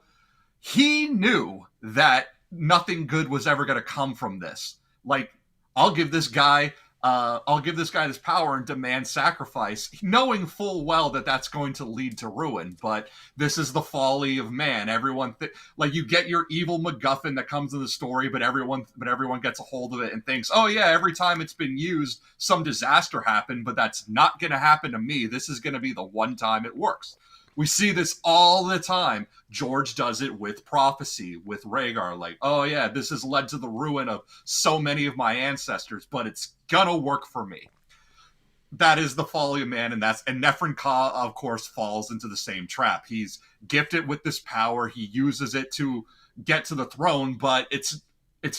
he knew that nothing good was ever going to come from this. Like, I'll give this guy this power and demand sacrifice, knowing full well that that's going to lead to ruin. But this is the folly of man. Everyone, you get your evil MacGuffin that comes in the story, but everyone gets a hold of it and thinks, oh yeah, every time it's been used, some disaster happened, but that's not going to happen to me. This is going to be the one time it works. We see this all the time. George does it with prophecy, with Rhaegar. Like, oh yeah, this has led to the ruin of so many of my ancestors, but it's gonna work for me. That is the folly of man, and Nephron Ka, of course, falls into the same trap. He's gifted with this power. He uses it to get to the throne, but it's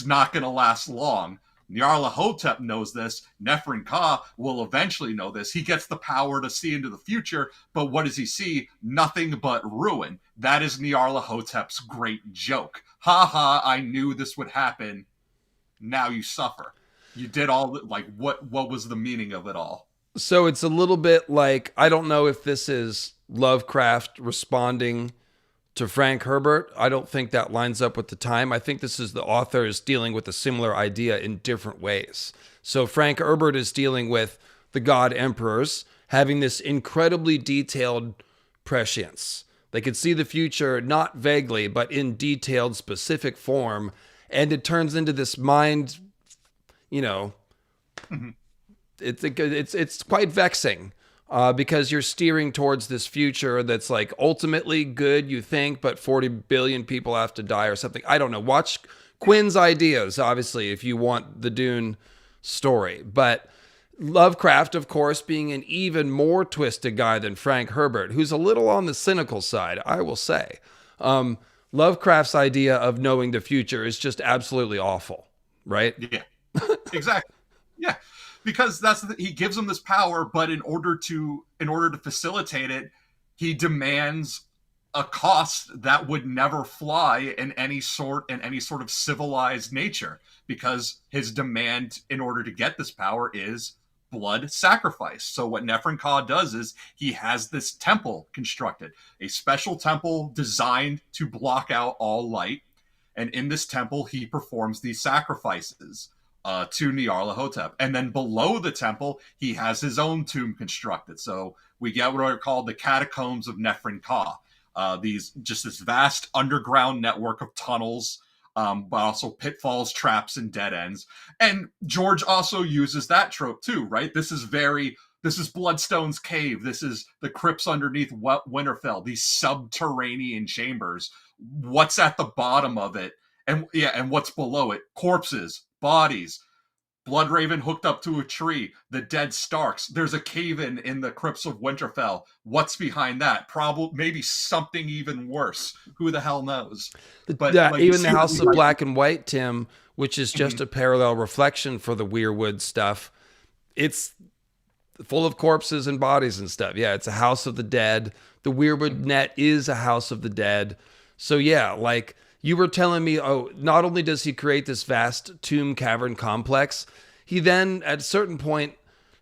not gonna last long. Nyarlathotep knows this. Nephron Ka will eventually know this. He gets the power to see into the future, but what does he see? Nothing but ruin. That is Nyarlathotep's great joke. Ha ha, I knew this would happen. Now you suffer. You did all, what was the meaning of it all? So it's a little bit like, I don't know if this is Lovecraft responding to Frank Herbert. I don't think that lines up with the time. I think this is the author is dealing with a similar idea in different ways. So Frank Herbert is dealing with the god emperors having this incredibly detailed prescience. They could see the future, not vaguely, but in detailed, specific form. And it turns into this mind, it's quite vexing. Because you're steering towards this future that's like ultimately good, you think, but 40 billion people have to die or something. I don't know. Watch Quinn's Ideas, obviously, if you want the Dune story. But Lovecraft, of course, being an even more twisted guy than Frank Herbert, who's a little on the cynical side, I will say. Lovecraft's idea of knowing the future is just absolutely awful, right? Yeah, exactly. Yeah, because he gives him this power, but in order to facilitate it, he demands a cost that would never fly in any sort of civilized nature, because his demand in order to get this power is blood sacrifice. So what Nefrin Ka does is he has this temple constructed, a special temple designed to block out all light, and in this temple he performs these sacrifices to Nyarlathotep. And then below the temple, he has his own tomb constructed. So we get what are called the catacombs of Nefrin Ka. This vast underground network of tunnels, but also pitfalls, traps, and dead ends. And George also uses that trope too, right? This is Bloodstone's cave. This is the crypts underneath Winterfell, these subterranean chambers. What's at the bottom of it? And what's below it? Corpses, bodies, Bloodraven hooked up to a tree, the dead Starks. There's a cave-in in the crypts of Winterfell. What's behind that? Probably, maybe something even worse. Who the hell knows? But even the House of Black and White, Tim, which is just a parallel reflection for the Weirwood stuff, it's full of corpses and bodies and stuff. Yeah, it's a house of the dead. The Weirwood net is a house of the dead. So yeah, like you were telling me, not only does he create this vast tomb cavern complex, he then at a certain point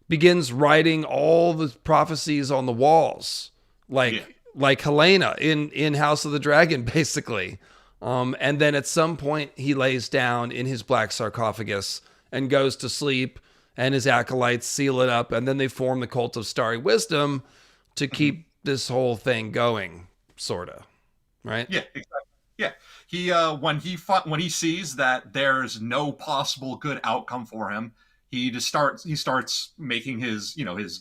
begins writing all the prophecies on the walls, like Helena in House of the Dragon, basically. And then at some point he lays down in his black sarcophagus and goes to sleep, and his acolytes seal it up, and then they form the Cult of Starry Wisdom to keep this whole thing going, sorta, right? Yeah, exactly. Yeah. He when he sees that there's no possible good outcome for him, he starts making his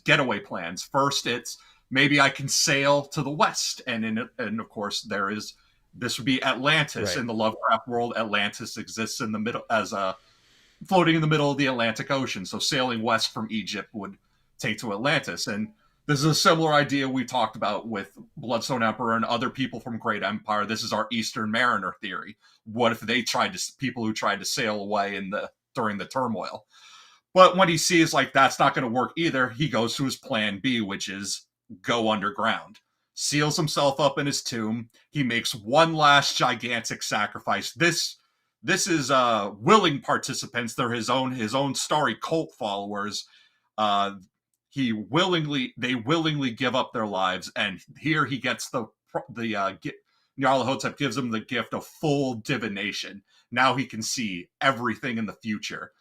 getaway plans. First, it's maybe I can sail to the west, and of course this would be Atlantis. Right. In the Lovecraft world, Atlantis exists in the middle as floating in the middle of the Atlantic Ocean. So sailing west from Egypt would take to Atlantis, and this is a similar idea we talked about with Bloodstone Emperor and other people from Great Empire. This is our Eastern Mariner theory. What if people who tried to sail away during the turmoil? But when he sees that's not going to work either, he goes to his plan B, which is go underground. Seals himself up in his tomb. He makes one last gigantic sacrifice. This is willing participants. They're his own starry cult followers. They willingly give up their lives, and here he gets Nyarlathotep gives him the gift of full divination. Now he can see everything in the future.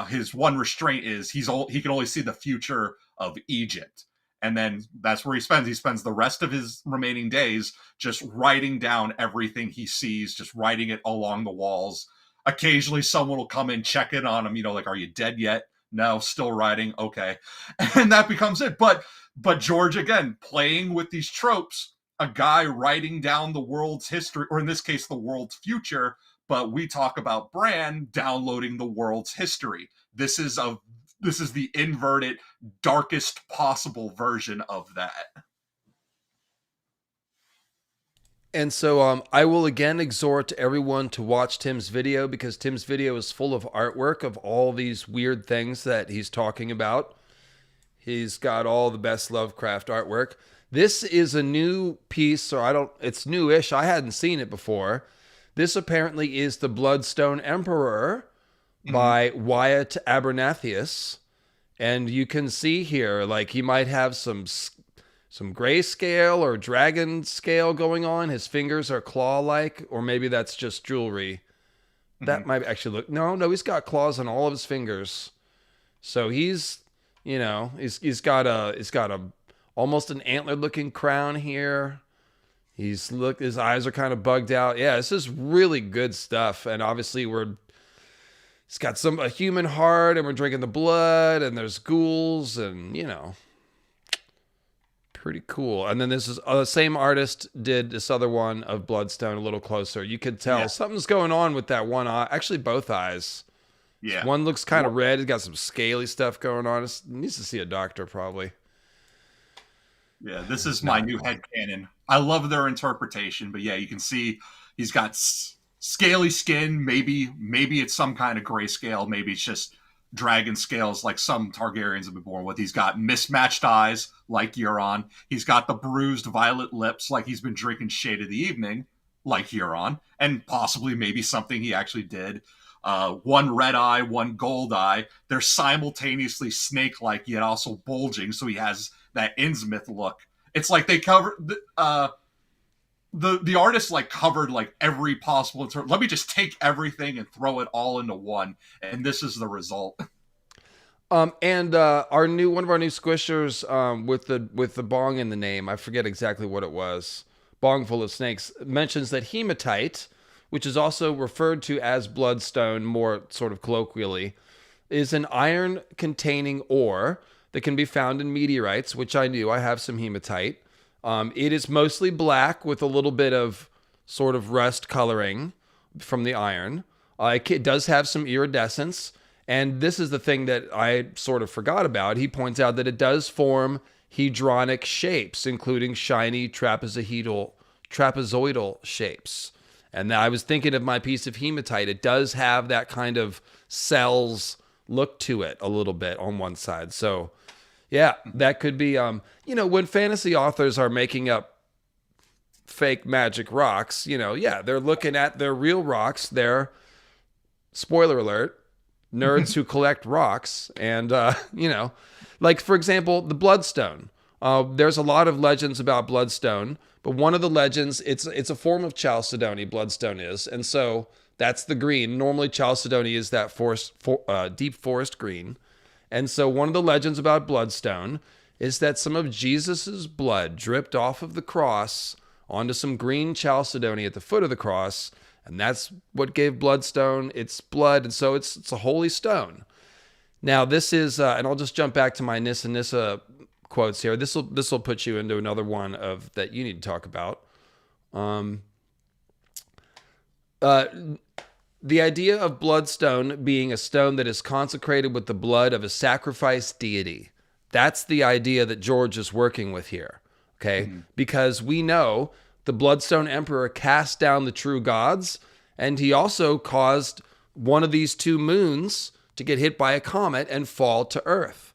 His one restraint is he can only see the future of Egypt, and then that's where he spends the rest of his remaining days just writing down everything he sees, just writing it along the walls. Occasionally, someone will come in, check in on him. Are you dead yet? No, still writing. Okay. And that becomes it. But George, again, playing with these tropes, a guy writing down the world's history, or in this case, the world's future. But we talk about Bran downloading the world's history. This is the inverted, darkest possible version of that. And so I will again exhort everyone to watch Tim's video, because Tim's video is full of artwork of all these weird things that he's talking about. He's got all the best Lovecraft artwork. This is a new piece, it's newish. I hadn't seen it before. This apparently is The Bloodstone Emperor by Wyatt Abernathyus. And you can see here, he might have some grayscale or dragon scale going on. His fingers are claw-like, or maybe that's just jewelry. That might actually look... No, he's got claws on all of his fingers. So he's got a almost an antler-looking crown here. His eyes are kind of bugged out. Yeah, this is really good stuff. And obviously it's got a human heart, and we're drinking the blood, and there's ghouls, and pretty cool. And then this is the same artist did this other one of Bloodstone a little closer. You could tell something's going on with that one eye. Actually, both eyes. Yeah. One looks kind of red. It's got some scaly stuff going on. It needs to see a doctor, probably. Yeah, this is my new headcanon. I love their interpretation, but yeah, you can see he's got scaly skin. Maybe it's some kind of grayscale. Maybe it's just dragon scales like some Targaryens have been born with. He's got mismatched eyes like Euron. He's got the bruised violet lips like he's been drinking Shade of the Evening like Euron. And possibly maybe something he actually did. One red eye, one gold eye. They're simultaneously snake-like yet also bulging, so he has that Innsmouth look. It's like they covered the artist like covered like every possible let me just take everything and throw it all into one, and this is the result. And our new one of our new squishers with the bong in the name, I forget exactly what it was. Bong full of snakes mentions that hematite, which is also referred to as bloodstone more sort of colloquially, is an iron-containing ore that can be found in meteorites, which I knew. I have some hematite. It is mostly black with a little bit of sort of rust coloring from the iron. It does have some iridescence, and this is the thing that I sort of forgot about. He points out that it does form hedronic shapes, including shiny trapezoidal shapes. And I was thinking of my piece of hematite. It does have that kind of cells look to it a little bit on one side. So, yeah, that could be, when fantasy authors are making up fake magic rocks, they're looking at their real rocks. They're, spoiler alert, nerds who collect rocks. And, like, for example, the Bloodstone. There's a lot of legends about Bloodstone. But one of the legends, it's a form of Chalcedony, Bloodstone is. And so that's the green. Normally Chalcedony is that deep forest green. And so one of the legends about Bloodstone is that some of Jesus's blood dripped off of the cross onto some green Chalcedony at the foot of the cross. And that's what gave Bloodstone its blood. And so it's a holy stone. Now this is, and I'll just jump back to my Nissa quotes here. This will put you into another one of that you need to talk about. The idea of bloodstone being a stone that is consecrated with the blood of a sacrificed deity. That's the idea that George is working with here. Okay? Mm-hmm. Because we know the Bloodstone Emperor cast down the true gods, and he also caused one of these two moons to get hit by a comet and fall to Earth.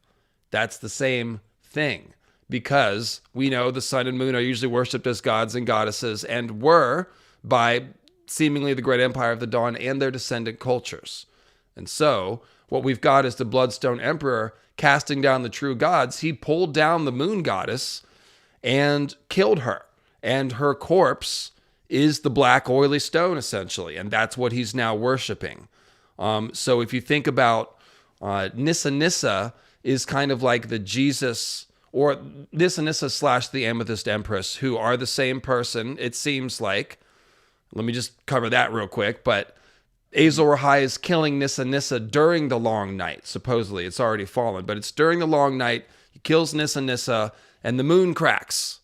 That's the same thing, because we know the sun and moon are usually worshipped as gods and goddesses, and were by seemingly the great empire of the dawn and their descendant cultures. And so what we've got is the Bloodstone Emperor casting down the true gods. He pulled down the moon goddess and killed her, and her corpse is the black oily stone essentially, and that's what he's now worshiping. So if you think about Nissa is kind of like the Jesus, or Nissa / the Amethyst Empress, who are the same person, it seems like. Let me just cover that real quick. But Azor Ahai is killing Nissa during the long night. Supposedly, it's already fallen, but it's during the long night. He kills Nissa, and the moon cracks.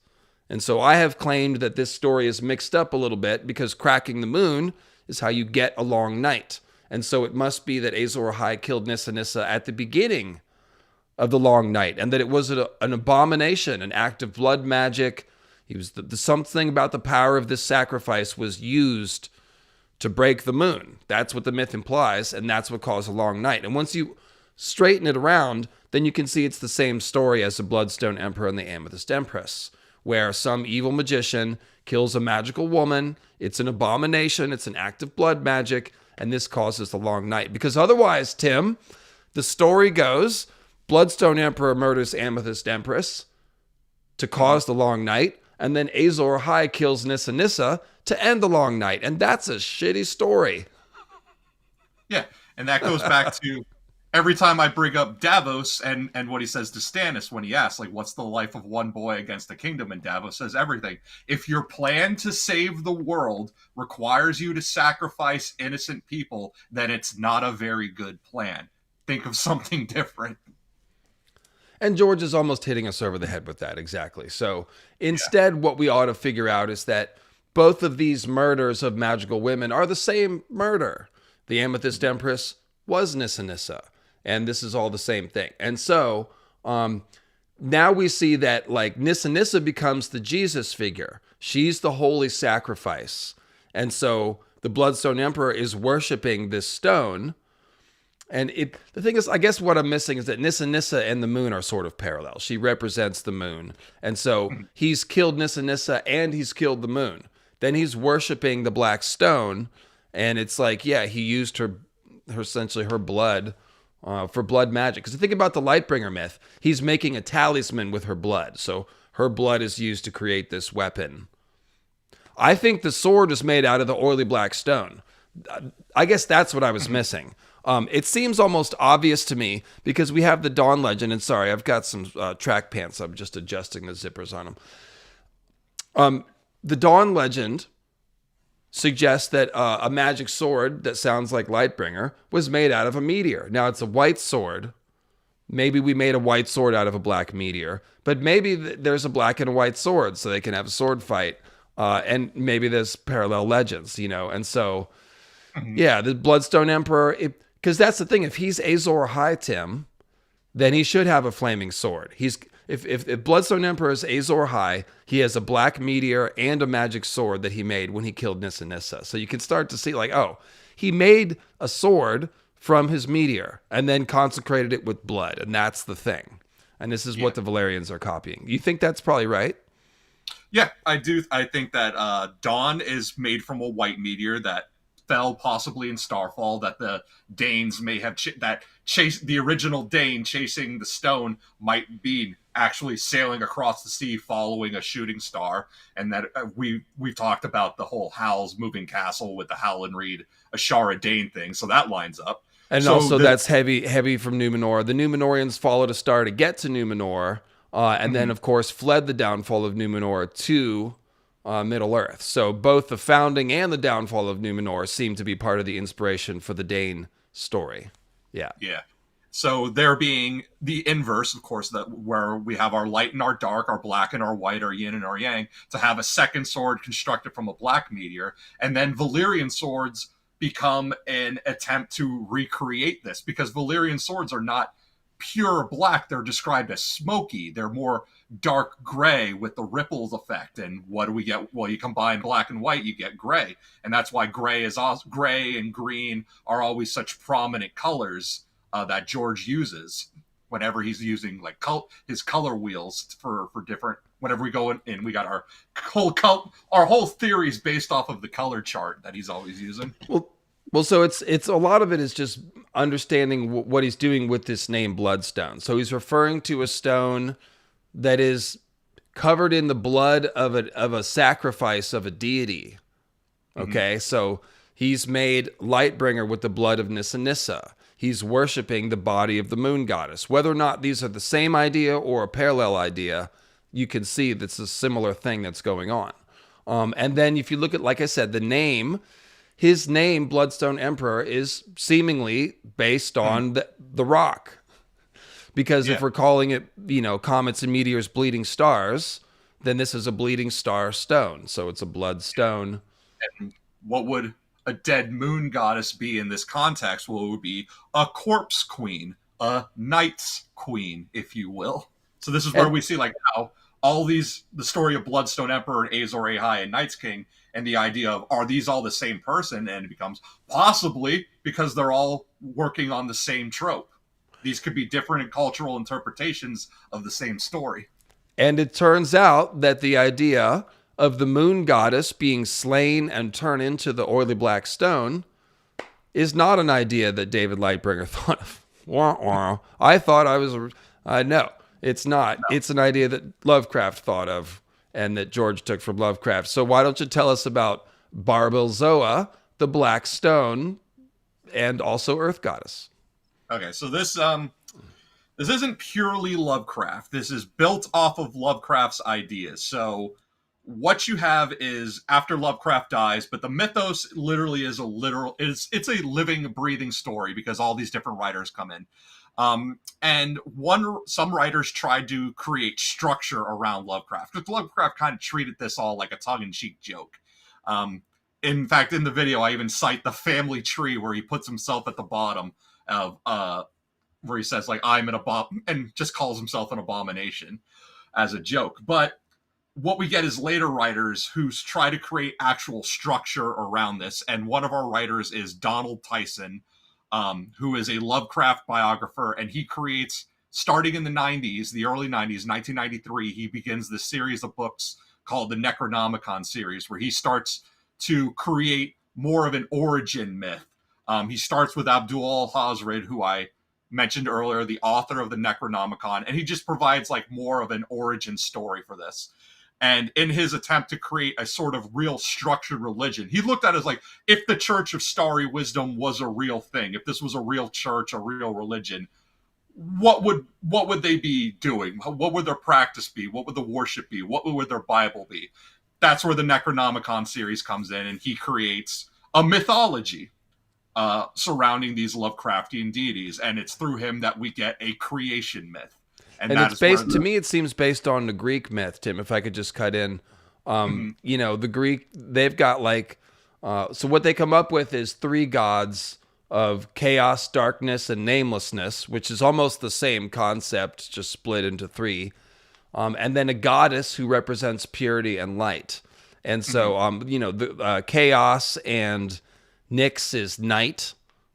And so I have claimed that this story is mixed up a little bit, because cracking the moon is how you get a long night. And so it must be that Azor Ahai killed Nissa at the beginning of the long night, and that it was an abomination, an act of blood magic. He was something about the power of this sacrifice was used to break the moon. That's what the myth implies, and that's what caused a long night. And once you straighten it around, then you can see it's the same story as the Bloodstone Emperor and the Amethyst Empress, where some evil magician kills a magical woman. It's an abomination. It's an act of blood magic, and this causes the long night. Because otherwise, Tim, the story goes, Bloodstone Emperor murders Amethyst Empress to cause the long night, and then Azor Ahai kills Nissa to end the long night. And that's a shitty story. Yeah, and that goes back to every time I bring up Davos and what he says to Stannis when he asks, like, what's the life of one boy against a kingdom? And Davos says everything. If your plan to save the world requires you to sacrifice innocent people, then it's not a very good plan. Think of something different. And George is almost hitting us over the head with that, exactly. So instead, what we ought to figure out is that both of these murders of magical women are the same murder. The Amethyst Empress was Nissa Nissa, and this is all the same thing. And so now we see that like Nissa Nissa becomes the Jesus figure. She's the holy sacrifice. And so the Bloodstone Emperor is worshiping this stone. And the thing is, I guess what I'm missing is that Nissa Nissa and the moon are sort of parallel. She represents the moon. And so he's killed Nissa Nissa and he's killed the moon. Then he's worshiping the black stone. And it's like, yeah, he used her essentially her blood for blood magic. Because think about the Lightbringer myth. He's making a talisman with her blood. So her blood is used to create this weapon. I think the sword is made out of the oily black stone. I guess that's what I was missing. It seems almost obvious to me because we have the Dawn legend. And sorry, I've got some track pants. I'm just adjusting the zippers on them. The Dawn legend suggests that a magic sword that sounds like Lightbringer was made out of a meteor. Now, it's a white sword. Maybe we made a white sword out of a black meteor. But maybe there's a black and a white sword so they can have a sword fight. And maybe there's parallel legends, And so, yeah, the Bloodstone Emperor, because that's the thing. If he's Azor Ahai, Tim, then he should have a flaming sword. If Bloodstone Emperor is Azor Ahai, he has a black meteor and a magic sword that he made when he killed Nissa Nissa. So you can start to see like, oh, he made a sword from his meteor and then consecrated it with blood. And that's the thing. And this is what the Valerians are copying. You think that's probably right? Yeah, I do. I think that Dawn is made from a white meteor that fell possibly in Starfall, that the Danes may have the original Dane chasing the stone might be actually sailing across the sea following a shooting star, and that we've talked about the whole Hal's moving castle with the Howland Reed Ashara Dane thing, so that lines up. And so also that's heavy from Numenor. The Numenorians followed a star to get to Numenor, and then of course fled the downfall of Numenor to Middle Earth. So both the founding and the downfall of Numenor seem to be part of the inspiration for the Dane story. Yeah. So there being the inverse, of course, that where we have our light and our dark, our black and our white, our yin and our yang, to have a second sword constructed from a black meteor, and then Valyrian swords become an attempt to recreate this, because Valyrian swords are not pure black. They're described as smoky. They're more dark gray with the ripples effect. And what do we get? Well, you combine black and white, you get gray. And that's why gray and green are always such prominent colors that George uses whenever he's using like his color wheels for different. Whenever we go in, we got our whole theories based off of the color chart that he's always using. Well, so it's a lot of it is just understanding what he's doing with this name Bloodstone. So he's referring to a stone that is covered in the blood of a sacrifice of a deity. Okay, so he's made Lightbringer with the blood of Nissa Nissa. He's worshiping the body of the moon goddess. Whether or not these are the same idea or a parallel idea, you can see that's a similar thing that's going on. And then if you look at, like I said, the name, his name, Bloodstone Emperor, is seemingly based on the rock. Because if we're calling it, comets and meteors, bleeding stars, then this is a bleeding star stone. So it's a bloodstone. And what would a dead moon goddess be in this context? Well, it would be a corpse queen, a night's queen, if you will. So this is where we see like how the story of Bloodstone Emperor and Azor Ahai and Night's King, and the idea of, are these all the same person? And it becomes possibly because they're all working on the same trope. These could be different cultural interpretations of the same story. And it turns out that the idea of the moon goddess being slain and turned into the oily black stone is not an idea that David Lightbringer thought of. Wah, wah. I thought I was... no, it's not. No. It's an idea that Lovecraft thought of and that George took from Lovecraft. So why don't you tell us about Barbilzoa, the black stone, and also Earth goddess? Okay, so this isn't purely Lovecraft. This is built off of Lovecraft's ideas. So what you have is after Lovecraft dies, but the mythos literally is it's a living, breathing story because all these different writers come in. And some writers tried to create structure around Lovecraft, because Lovecraft kind of treated this all like a tongue-in-cheek joke. In fact, in the video, I even cite the family tree where he puts himself at the bottom of where he says like I'm an and just calls himself an abomination as a joke. But what we get is later writers who try to create actual structure around this. And one of our writers is Donald Tyson, who is a Lovecraft biographer. And he creates, starting in the 90s, the early 90s, 1993, he begins this series of books called the Necronomicon series, where he starts to create more of an origin myth. He starts with Abdul al-Hazred, who I mentioned earlier, the author of the Necronomicon, and he just provides like more of an origin story for this. And in his attempt to create a sort of real structured religion, he looked at it as like, if the Church of Starry Wisdom was a real thing, if this was a real church, a real religion, what would they be doing? What would their practice be? What would the worship be? What would their Bible be? That's where the Necronomicon series comes in, and he creates a mythology surrounding these Lovecraftian deities, and it's through him that we get a creation myth. And it's based, to me, it seems based on the Greek myth, Tim, if I could just cut in. You know, the Greek, they've got like, so what they come up with is 3 gods of chaos, darkness, and namelessness, which is almost the same concept, just split into 3. And then a goddess who represents purity and light. And so, you know, the chaos and Nyx is night.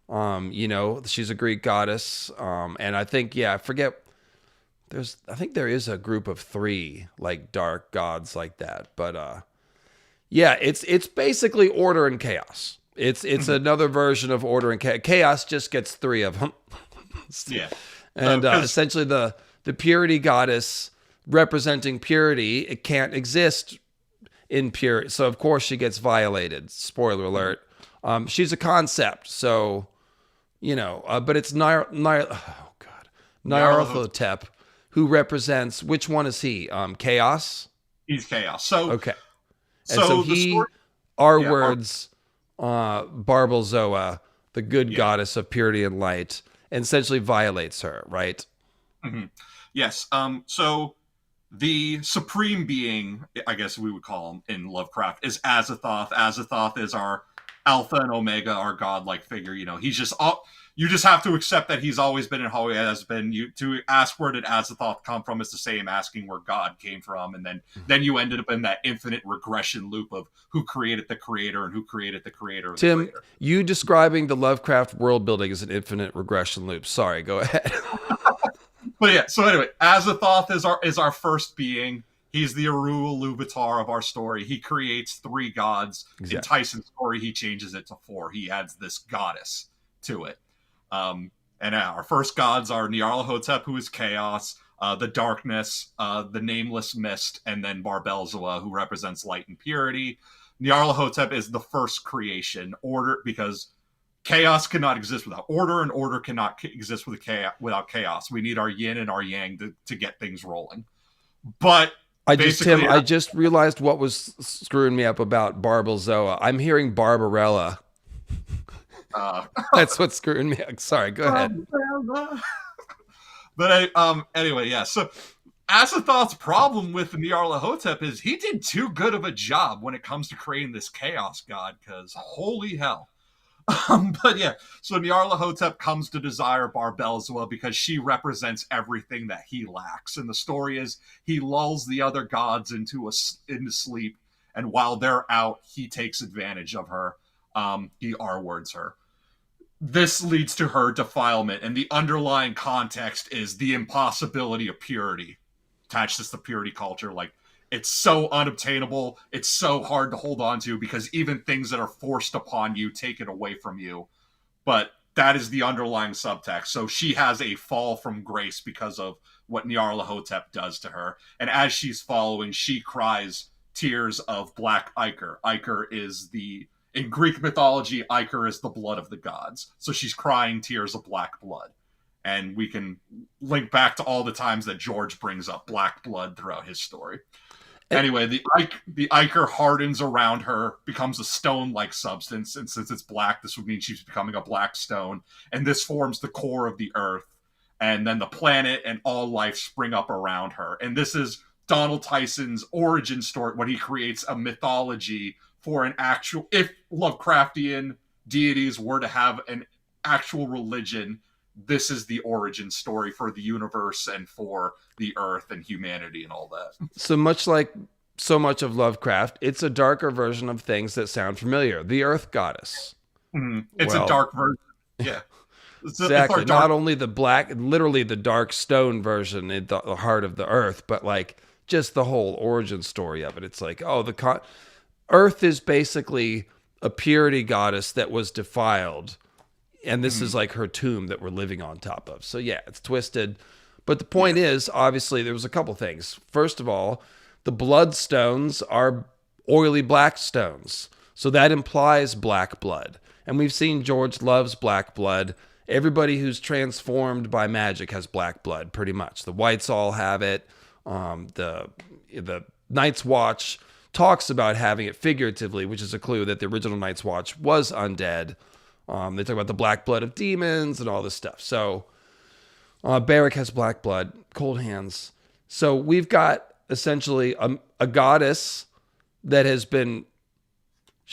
You know, she's a Greek goddess. And I think, I forget, I think there is a group of 3 like dark gods like that, but it's basically order and chaos. It's another version of order and chaos. Chaos just gets 3 of them. And essentially the purity goddess representing purity, it can't exist in purity. So of course she gets violated. Spoiler alert. She's a concept, so you know, but it's Nyarlathotep, who represents, which one is he? Chaos? He's chaos. So okay. And so he, words, Barbalzoa, the good goddess of purity and light, and essentially violates her, right? Mm-hmm. Yes. So the supreme being, I guess we would call him in Lovecraft, is Azathoth. Azathoth is our Alpha and Omega, our godlike figure. You know, he's just you just have to accept that he's always been and always has been. You to ask where did Azathoth come from is the same asking where God came from, and then you ended up in that infinite regression loop of who created the creator and who created the creator. Tim, creator. You describing the Lovecraft world building as an infinite regression loop. Sorry, go ahead. But yeah, so anyway, Azathoth is our first being. He's the Eru Iluvatar of our story. He creates 3 gods. Exactly. In Tyson's story, he changes it to 4. He adds this goddess to it. And our first gods are Nyarlathotep, who is chaos, the darkness, the nameless mist, and then Barbelzoa, who represents light and purity. Nyarlathotep is the first creation, order, because chaos cannot exist without order, and order cannot exist without chaos. We need our yin and our yang to get things rolling. But I just realized what was screwing me up about Barbelzoa. I'm hearing Barbarella. That's what's screwing me up. Sorry, go ahead. But anyway, yeah. So Azathoth's problem with Nyarlathotep is he did too good of a job when it comes to creating this chaos god, because holy hell. But yeah, so Nyarlathotep comes to desire Barbelzoa because she represents everything that he lacks. And the story is he lulls the other gods into sleep, and while they're out, he takes advantage of her. He R-words her. This leads to her defilement, and the underlying context is the impossibility of purity. Attached to the purity culture, like, it's so unobtainable, it's so hard to hold on to, because even things that are forced upon you take it away from you. But that is the underlying subtext. So she has a fall from grace because of what Nyarlathotep does to her. And as she's following, she cries tears of black ichor. Ichor is in Greek mythology, ichor is the blood of the gods. So she's crying tears of black blood. And we can link back to all the times that George brings up black blood throughout his story. Anyway, the ichor hardens around her, becomes a stone-like substance, and since it's black, this would mean she's becoming a black stone, and this forms the core of the earth, and then the planet and all life spring up around her. And this is Donald Tyson's origin story, when he creates a mythology for an actual, if Lovecraftian deities were to have actual religion, this is the origin story for the universe and for the earth and humanity and all that. So much like so much of Lovecraft, it's a darker version of things that sound familiar. The Earth Goddess. It's a Well, dark version. Yeah. exactly. Not only the black, literally the dark stone version in the heart of the earth, but like just the whole origin story of it. It's like, oh, Earth is basically a purity goddess that was defiled, and this is like her tomb that we're living on top of. So yeah, it's twisted. But the point is, obviously, there was a couple things. First of all, the bloodstones are oily black stones. So that implies black blood. And we've seen George loves black blood. Everybody who's transformed by magic has black blood, pretty much. The Whites all have it. The Night's Watch talks about having it figuratively, which is a clue that the original Night's Watch was undead. They talk about the black blood of demons and all this stuff. So Barrick has black blood, cold hands. So we've got essentially a goddess that has been,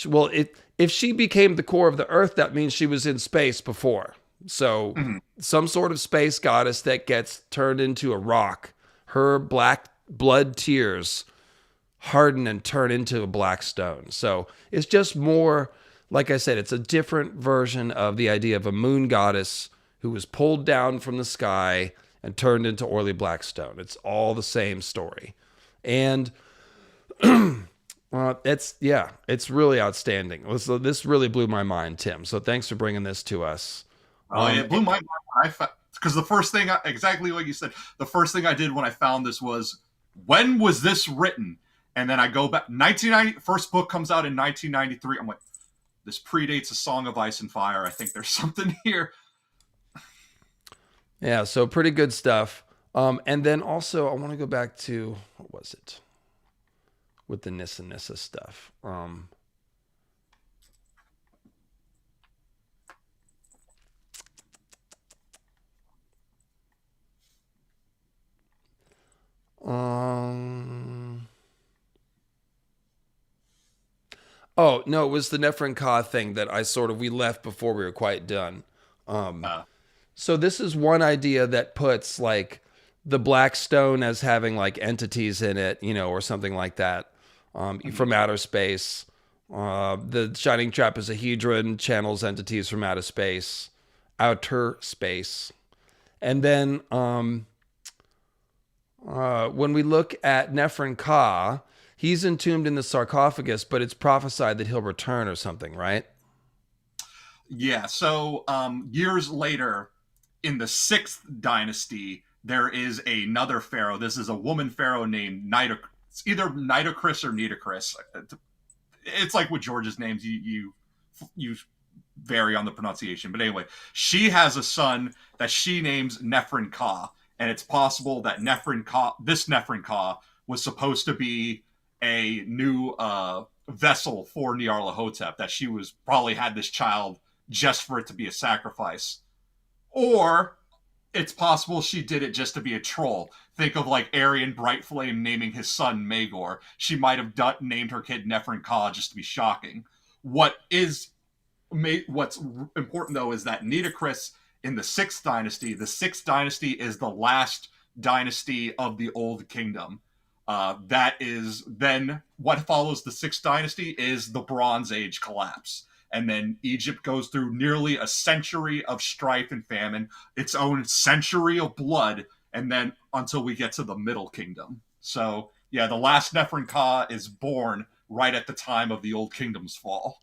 well, if she became the core of the earth, that means she was in space before. So some sort of space goddess that gets turned into a rock. Her black blood tears harden and turn into a black stone. So it's just more, like I said, it's a different version of the idea of a moon goddess who was pulled down from the sky and turned into oily black stone. It's all the same story. And it's really outstanding. This really blew my mind, Tim. So thanks for bringing this to us. It blew my mind when I found, because the first thing, exactly like you said, the first thing I did when I found this was, when was this written? And then I go back, 1990, first book comes out in 1993. I'm like, this predates A Song of Ice and Fire. I think there's something here. Yeah, so pretty good stuff. And then also, I want to go back to, what was it? With the Nissa stuff. Oh, no, it was the Nefren Ka thing that we left before we were quite done. So this is one idea that puts like the black stone as having like entities in it, or something like that, from outer space. The Shining Trap is a hedron, channels entities from outer space. And then when we look at Nefren Ka, he's entombed in the sarcophagus, but it's prophesied that he'll return or something, right? Yeah, so years later, in the 6th dynasty, there is another pharaoh. This is a woman pharaoh named it's either Nitocris or Nitocris. It's like with George's names, you vary on the pronunciation. But anyway, she has a son that she names Nefren Ka, and it's possible that this Nefren Ka was supposed to be a new vessel for Nyarlathotep, that she was probably had this child just for it to be a sacrifice. Or it's possible she did it just to be a troll. Think of like Aryan Brightflame naming his son Magor. She might have named her kid Nefren Ka just to be shocking. What's important though is that Nitocris in the 6th dynasty, the 6th dynasty is the last dynasty of the Old Kingdom. That is then what follows the 6th dynasty is the Bronze Age collapse. And then Egypt goes through nearly a century of strife and famine, its own century of blood, and then until we get to the Middle Kingdom. So, yeah, the last Nefren Ka is born right at the time of the Old Kingdom's fall.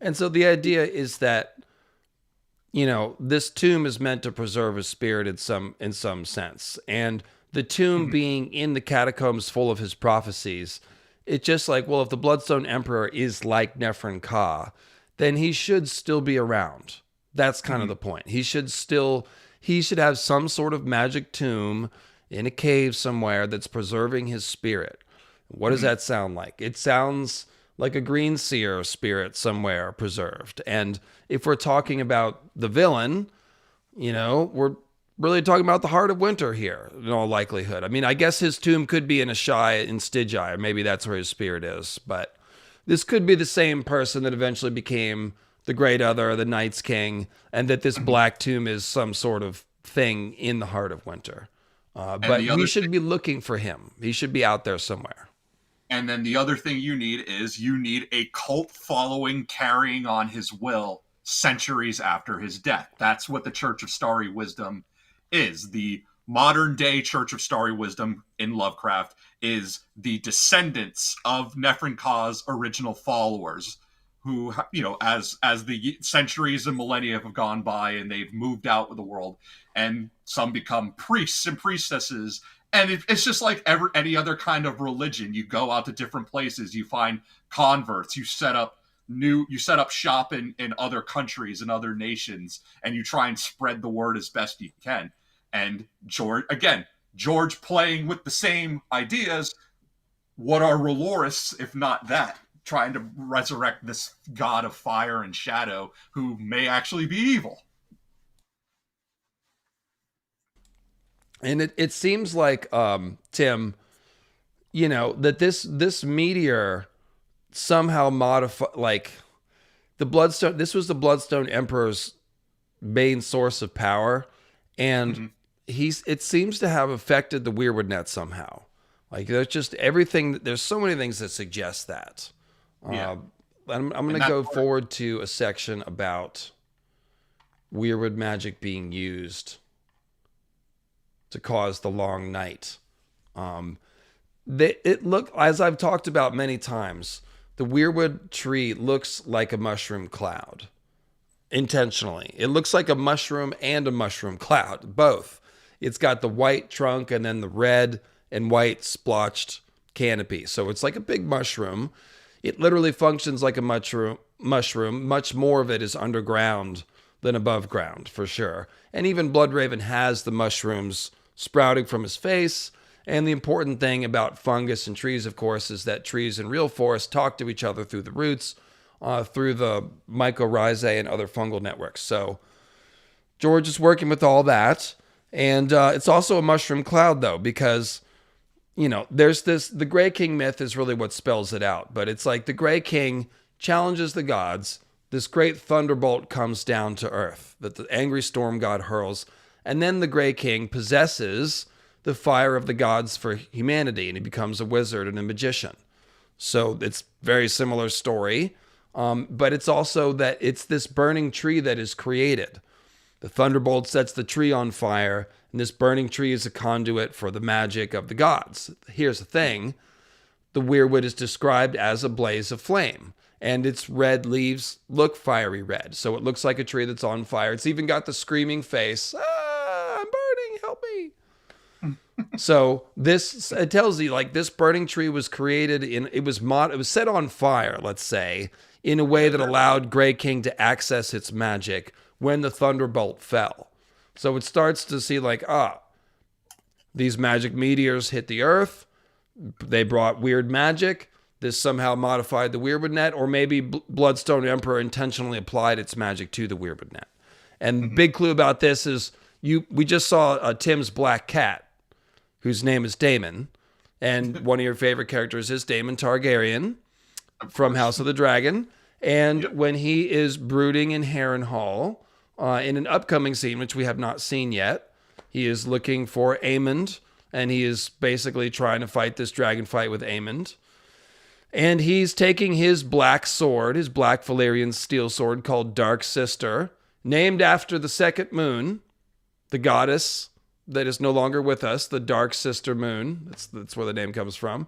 And so the idea is that, this tomb is meant to preserve his spirit in some sense. And the tomb being in the catacombs full of his prophecies, it's just like, well, if the Bloodstone Emperor is like Nefren Ka, then he should still be around. That's kind of the point. He should have some sort of magic tomb in a cave somewhere that's preserving his spirit. What does that sound like? It sounds like a Greenseer spirit somewhere preserved. And if we're talking about the villain, we're really talking about the Heart of Winter here, in all likelihood. I mean, I guess his tomb could be in Asshai in Stygia, or maybe that's where his spirit is, but this could be the same person that eventually became the Great Other, the Night's King, and that this black tomb is some sort of thing in the heart of winter. And But the we other should be looking for him. He should be out there somewhere. And then the other thing you need is you need a cult following carrying on his will centuries after his death. That's what the Church of Starry Wisdom is. The modern day Church of Starry Wisdom in Lovecraft is the descendants of Nephren Ka's original followers, who, you know, as the centuries and millennia have gone by and they've moved out of the world, and some become priests and priestesses. And it's just like any other kind of religion. You go out to different places, you find converts, you set up shop in other countries and other nations, and you try and spread the word as best you can. And George playing with the same ideas. What are Rolorists if not that? Trying to resurrect this god of fire and shadow who may actually be evil. And it seems like, Tim, you know, that this meteor somehow modified, like, the Bloodstone. This was the Bloodstone Emperor's main source of power, and it seems to have affected the Weirwood Net somehow. Like, there's just everything. There's so many things that suggest that. Yeah. I'm going to go forward to a section about Weirwood magic being used to cause the long night. It look, as I've talked about many times, the Weirwood tree looks like a mushroom cloud. Intentionally, it looks like a mushroom and a mushroom cloud, both. It's got the white trunk and then the red and white splotched canopy. So it's like a big mushroom. It literally functions like a mushroom. Much more of it is underground than above ground, for sure. And even Bloodraven has the mushrooms sprouting from his face. And the important thing about fungus and trees, of course, is that trees in real forests talk to each other through the roots, through the mycorrhizae and other fungal networks. So George is working with all that. And it's also a mushroom cloud, though, because, you know, there's the Grey King myth is really what spells it out. But it's like the Grey King challenges the gods. This great thunderbolt comes down to earth that the angry storm god hurls. And then the Grey King possesses the fire of the gods for humanity, and he becomes a wizard and a magician. So it's very similar story. But it's also that it's this burning tree that is created. The thunderbolt sets the tree on fire, and this burning tree is a conduit for the magic of the gods. Here's the thing. The Weirwood is described as a blaze of flame, and its red leaves look fiery red. So it looks like a tree that's on fire. It's even got the screaming face. Ah, I'm burning, help me. So it tells you, like, this burning tree was created it was set on fire, let's say, in a way that allowed Grey King to access its magic when the thunderbolt fell. So it starts to see like, these magic meteors hit the earth. They brought weird magic. This somehow modified the Weirwood Net, or maybe Bloodstone Emperor intentionally applied its magic to the Weirwood Net. And big clue about this is we just saw Tim's black cat, whose name is Daemon. And one of your favorite characters is Daemon Targaryen from House of the Dragon. And when he is brooding in Harrenhal, in an upcoming scene, which we have not seen yet, he is looking for Aemond, and he is basically trying to fight this dragon fight with Aemond. And he's taking his black sword, his black Valyrian steel sword called Dark Sister, named after the second moon, the goddess that is no longer with us, the Dark Sister Moon. That's where the name comes from,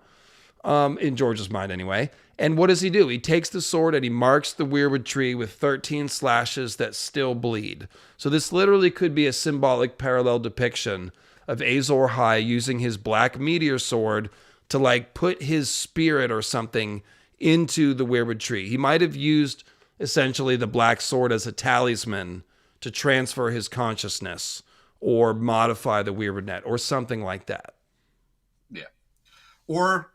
in George's mind anyway. And what does he do? He takes the sword and he marks the Weirwood tree with 13 slashes that still bleed. So this literally could be a symbolic parallel depiction of Azor Ahai using his black meteor sword to, like, put his spirit or something into the Weirwood tree. He might have used essentially the black sword as a talisman to transfer his consciousness or modify the Weirwood Net or something like that. Yeah. Or,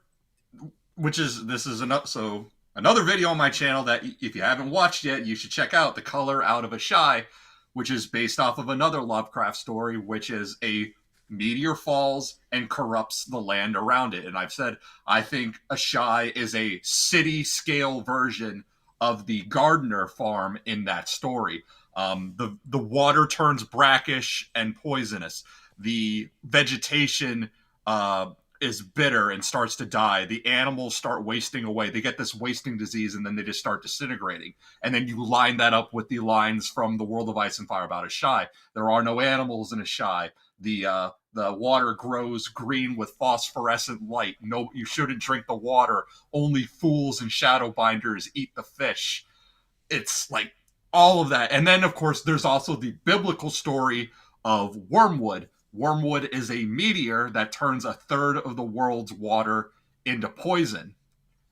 this is another video on my channel that if you haven't watched yet, you should check out, The Color Out of Asshai, which is based off of another Lovecraft story, which is a meteor falls and corrupts the land around it. And I've said, I think Asshai is a city scale version of the gardener farm in that story. The water turns brackish and poisonous. The vegetation is bitter and starts to die. The animals start wasting away. They get this wasting disease, and then they just start disintegrating. And then you line that up with the lines from The World of Ice and Fire about Asshai. There are no animals in Asshai. The water grows green with phosphorescent light. No, you shouldn't drink the water. Only fools and shadowbinders eat the fish. It's like all of that. And then, of course, there's also the biblical story of wormwood. Wormwood is a meteor that turns a third of the world's water into poison.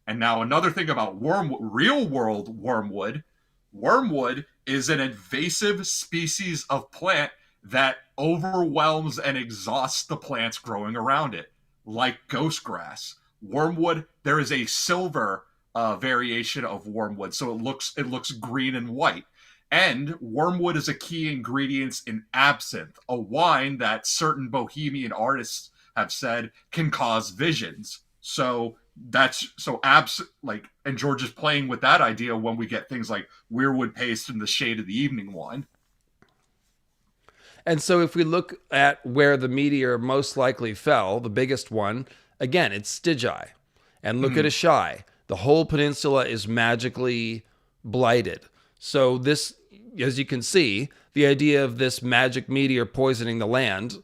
And now another thing about wormwood, real world wormwood. Wormwood is an invasive species of plant that overwhelms and exhausts the plants growing around it, like ghost grass. Wormwood, there is a silver variation of wormwood, so it looks green and white. And wormwood is a key ingredient in absinthe, a wine that certain bohemian artists have said can cause visions. So and George is playing with that idea when we get things like weirwood paste and the shade of the evening wine. And so if we look at where the meteor most likely fell, the biggest one, again, it's Stygia. And look at Asshai. The whole peninsula is magically blighted. So this, as you can see, the idea of this magic meteor poisoning the land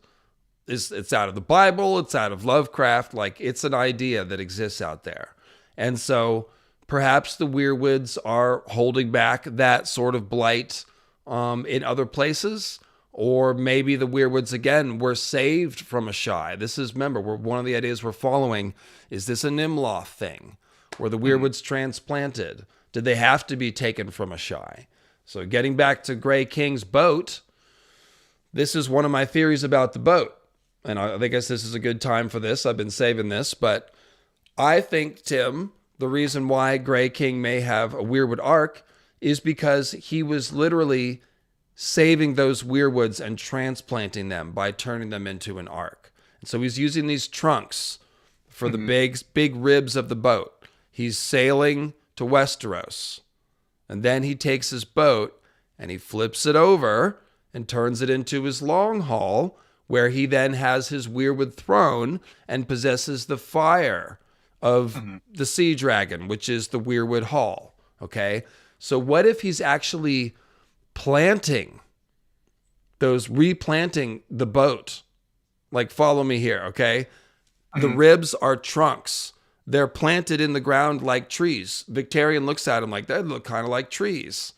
it's out of the Bible, it's out of Lovecraft, like it's an idea that exists out there. And so perhaps the weirwoods are holding back that sort of blight in other places. Or maybe the weirwoods, again, were saved from Asshai. This is, remember, one of the ideas we're following is this a Nimloth thing? Were the weirwoods transplanted? Did they have to be taken from Asshai? So getting back to Grey King's boat, this is one of my theories about the boat. And I guess this is a good time for this. I've been saving this. But I think, Tim, the reason why Grey King may have a weirwood ark is because he was literally saving those weirwoods and transplanting them by turning them into an ark. And so he's using these trunks for the big ribs of the boat. He's sailing to Westeros. And then he takes his boat and he flips it over and turns it into his long haul, where he then has his weirwood throne and possesses the fire of the sea dragon, which is the weirwood hall. Okay? So what if he's actually replanting the boat? Like, follow me here, okay? The ribs are trunks. They're planted in the ground like trees. Victorian looks at them like, they look kind of like trees.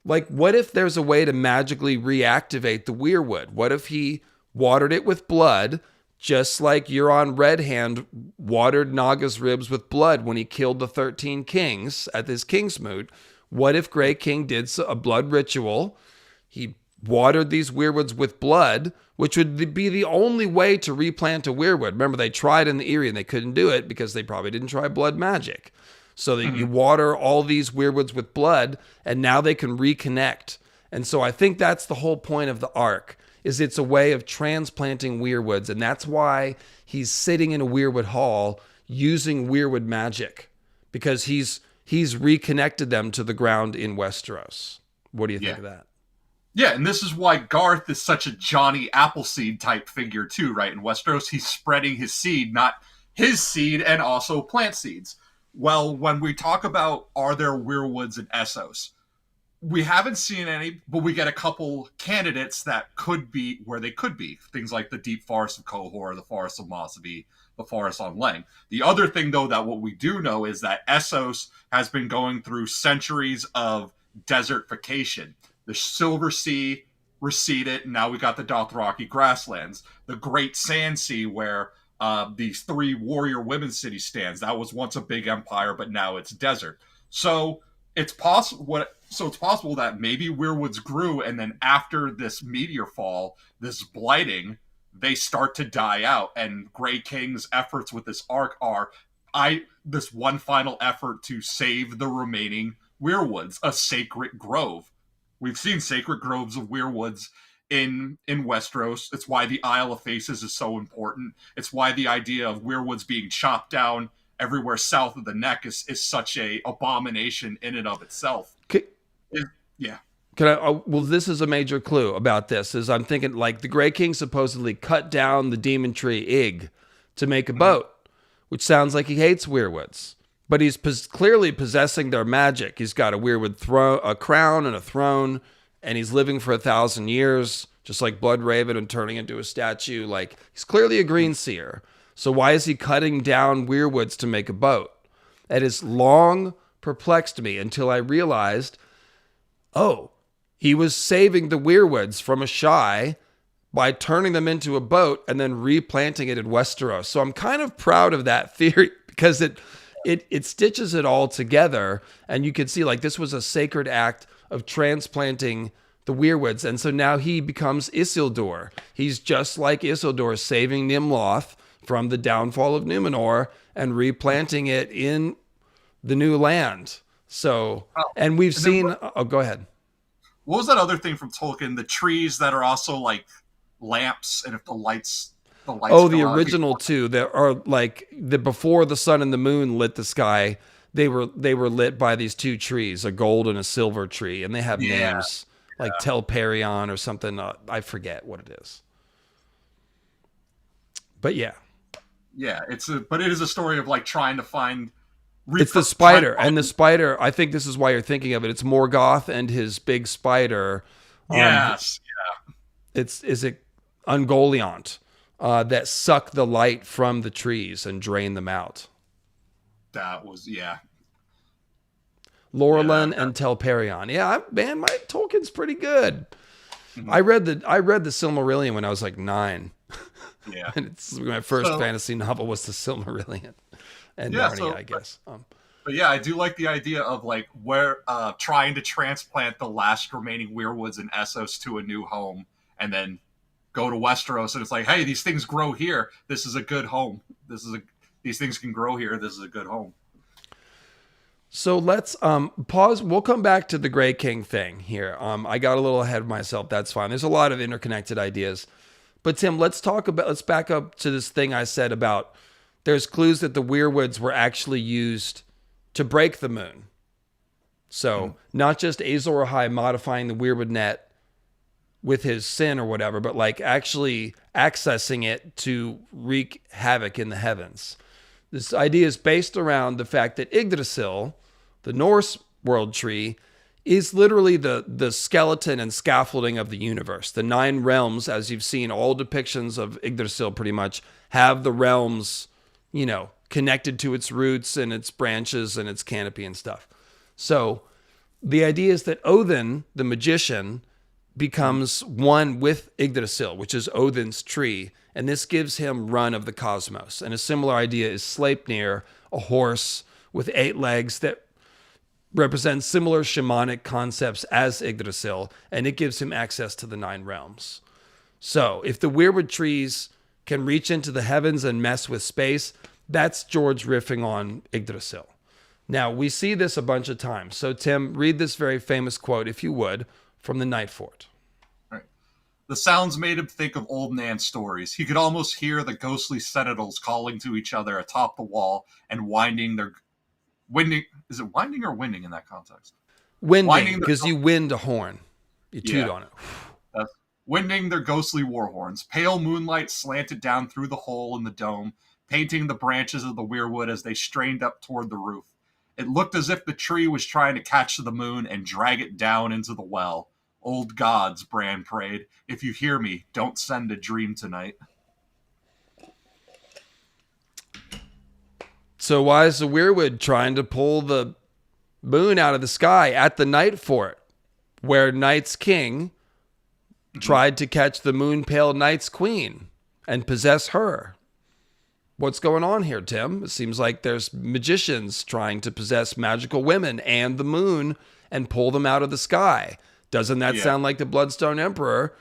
Like, what if there's a way to magically reactivate the weirwood? What if he watered it with blood, just like Euron Redhand watered Naga's ribs with blood when he killed the 13 kings at this Kingsmoot? What if Grey King did a blood ritual? He watered these weirwoods with blood, which would be the only way to replant a weirwood. Remember, they tried in the Eyrie and they couldn't do it because they probably didn't try blood magic. So that you water all these weirwoods with blood, and now they can reconnect. And so I think that's the whole point of the ark, is it's a way of transplanting weirwoods. And that's why he's sitting in a weirwood hall using weirwood magic, because he's reconnected them to the ground in Westeros. What do you think of that? Yeah, and this is why Garth is such a Johnny Appleseed type figure too, right? In Westeros, he's spreading his seed, not his seed, and also plant seeds. Well, when we talk about are there weirwoods in Essos, we haven't seen any, but we get a couple candidates that could be where they could be. Things like the deep forest of Qohor, the forest of Mosby, the forest on Leng. The other thing, though, that what we do know is that Essos has been going through centuries of desertification. The Silver Sea receded, and now we got the Dothraki grasslands. The Great Sand Sea, where these three warrior women city stands. That was once a big empire, but now it's desert. So it's possible. So it's possible that maybe weirwoods grew, and then after this meteor fall, this blighting, they start to die out. And Grey King's efforts with this arc are this one final effort to save the remaining weirwoods, a sacred grove. We've seen sacred groves of weirwoods in Westeros. It's why the Isle of Faces is so important. It's why the idea of weirwoods being chopped down everywhere south of the neck is such a abomination in and of itself. Yeah. Can I? Well, this is a major clue about this. Is I'm thinking like the Grey King supposedly cut down the demon tree Ig to make a boat, which sounds like he hates weirwoods. But he's clearly possessing their magic. He's got a weirwood a crown and a throne, and he's living for 1,000 years, just like Bloodraven, and turning into a statue. Like, he's clearly a greenseer. So why is he cutting down weirwoods to make a boat? That has long perplexed me until I realized, oh, he was saving the weirwoods from Asshai by turning them into a boat and then replanting it in Westeros. So I'm kind of proud of that theory because it stitches it all together, and you can see like this was a sacred act of transplanting the weirwoods, and so now he becomes Isildur. He's just like Isildur, saving Nimloth from the downfall of Numenor and replanting it in the new land. So, and we've seen. Go ahead. What was that other thing from Tolkien? The trees that are also like lamps, and if the lights. The original two that are like the before the sun and the moon lit the sky. They were lit by these two trees, a gold and a silver tree, and they have names like Telperion or something. I forget what it is. But yeah, but it is a story of like trying to find. It's the spider, and the spider. I think this is why you're thinking of it. It's Morgoth and his big spider. Yes, Is it Ungoliant? That suck the light from the trees and drain them out. That was, Laurelin and Telperion. Yeah, man, my Tolkien's pretty good. Mm-hmm. I read the Silmarillion when I was like 9. Yeah. And it's my first fantasy novel was the Silmarillion. And Narnia, I guess. But yeah, I do like the idea of like where trying to transplant the last remaining weirwoods in Essos to a new home, and then go to Westeros, and it's like, hey, these things grow here. This is a good home. These things can grow here. This is a good home. So let's pause. We'll come back to the Grey King thing here. I got a little ahead of myself. That's fine. There's a lot of interconnected ideas. But Tim, let's back up to this thing I said about there's clues that the weirwoods were actually used to break the moon. So not just Azor Ahai modifying the weirwood net with his sin or whatever, but like actually accessing it to wreak havoc in the heavens. This idea is based around the fact that Yggdrasil, the Norse world tree, is literally the skeleton and scaffolding of the universe. The 9 realms, as you've seen, all depictions of Yggdrasil pretty much have the realms, connected to its roots and its branches and its canopy and stuff. So the idea is that Odin, the magician, becomes one with Yggdrasil, which is Odin's tree, and this gives him run of the cosmos. And a similar idea is Sleipnir, a horse with 8 legs that represents similar shamanic concepts as Yggdrasil, and it gives him access to the 9 realms. So if the weirwood trees can reach into the heavens and mess with space, that's George riffing on Yggdrasil. Now, we see this a bunch of times. So, Tim, read this very famous quote, if you would, from the Night Fort. Right. The sounds made him think of old Nan stories. He could almost hear the ghostly sentinels calling to each other atop the wall and winding. Is it winding or winding in that context? Winding, because you wind a horn. You toot on it. Winding their ghostly war horns. Pale moonlight slanted down through the hole in the dome, painting the branches of the weirwood as they strained up toward the roof. It looked as if the tree was trying to catch the moon and drag it down into the well. Old gods, Bran prayed, if you hear me, don't send a dream tonight. So why is the weirwood trying to pull the moon out of the sky at the Night Fort, where Night's king tried to catch the moon-pale Night's queen and possess her? What's going on here, Tim? It seems like there's magicians trying to possess magical women and the moon and pull them out of the sky. Doesn't that sound like the Bloodstone Emperor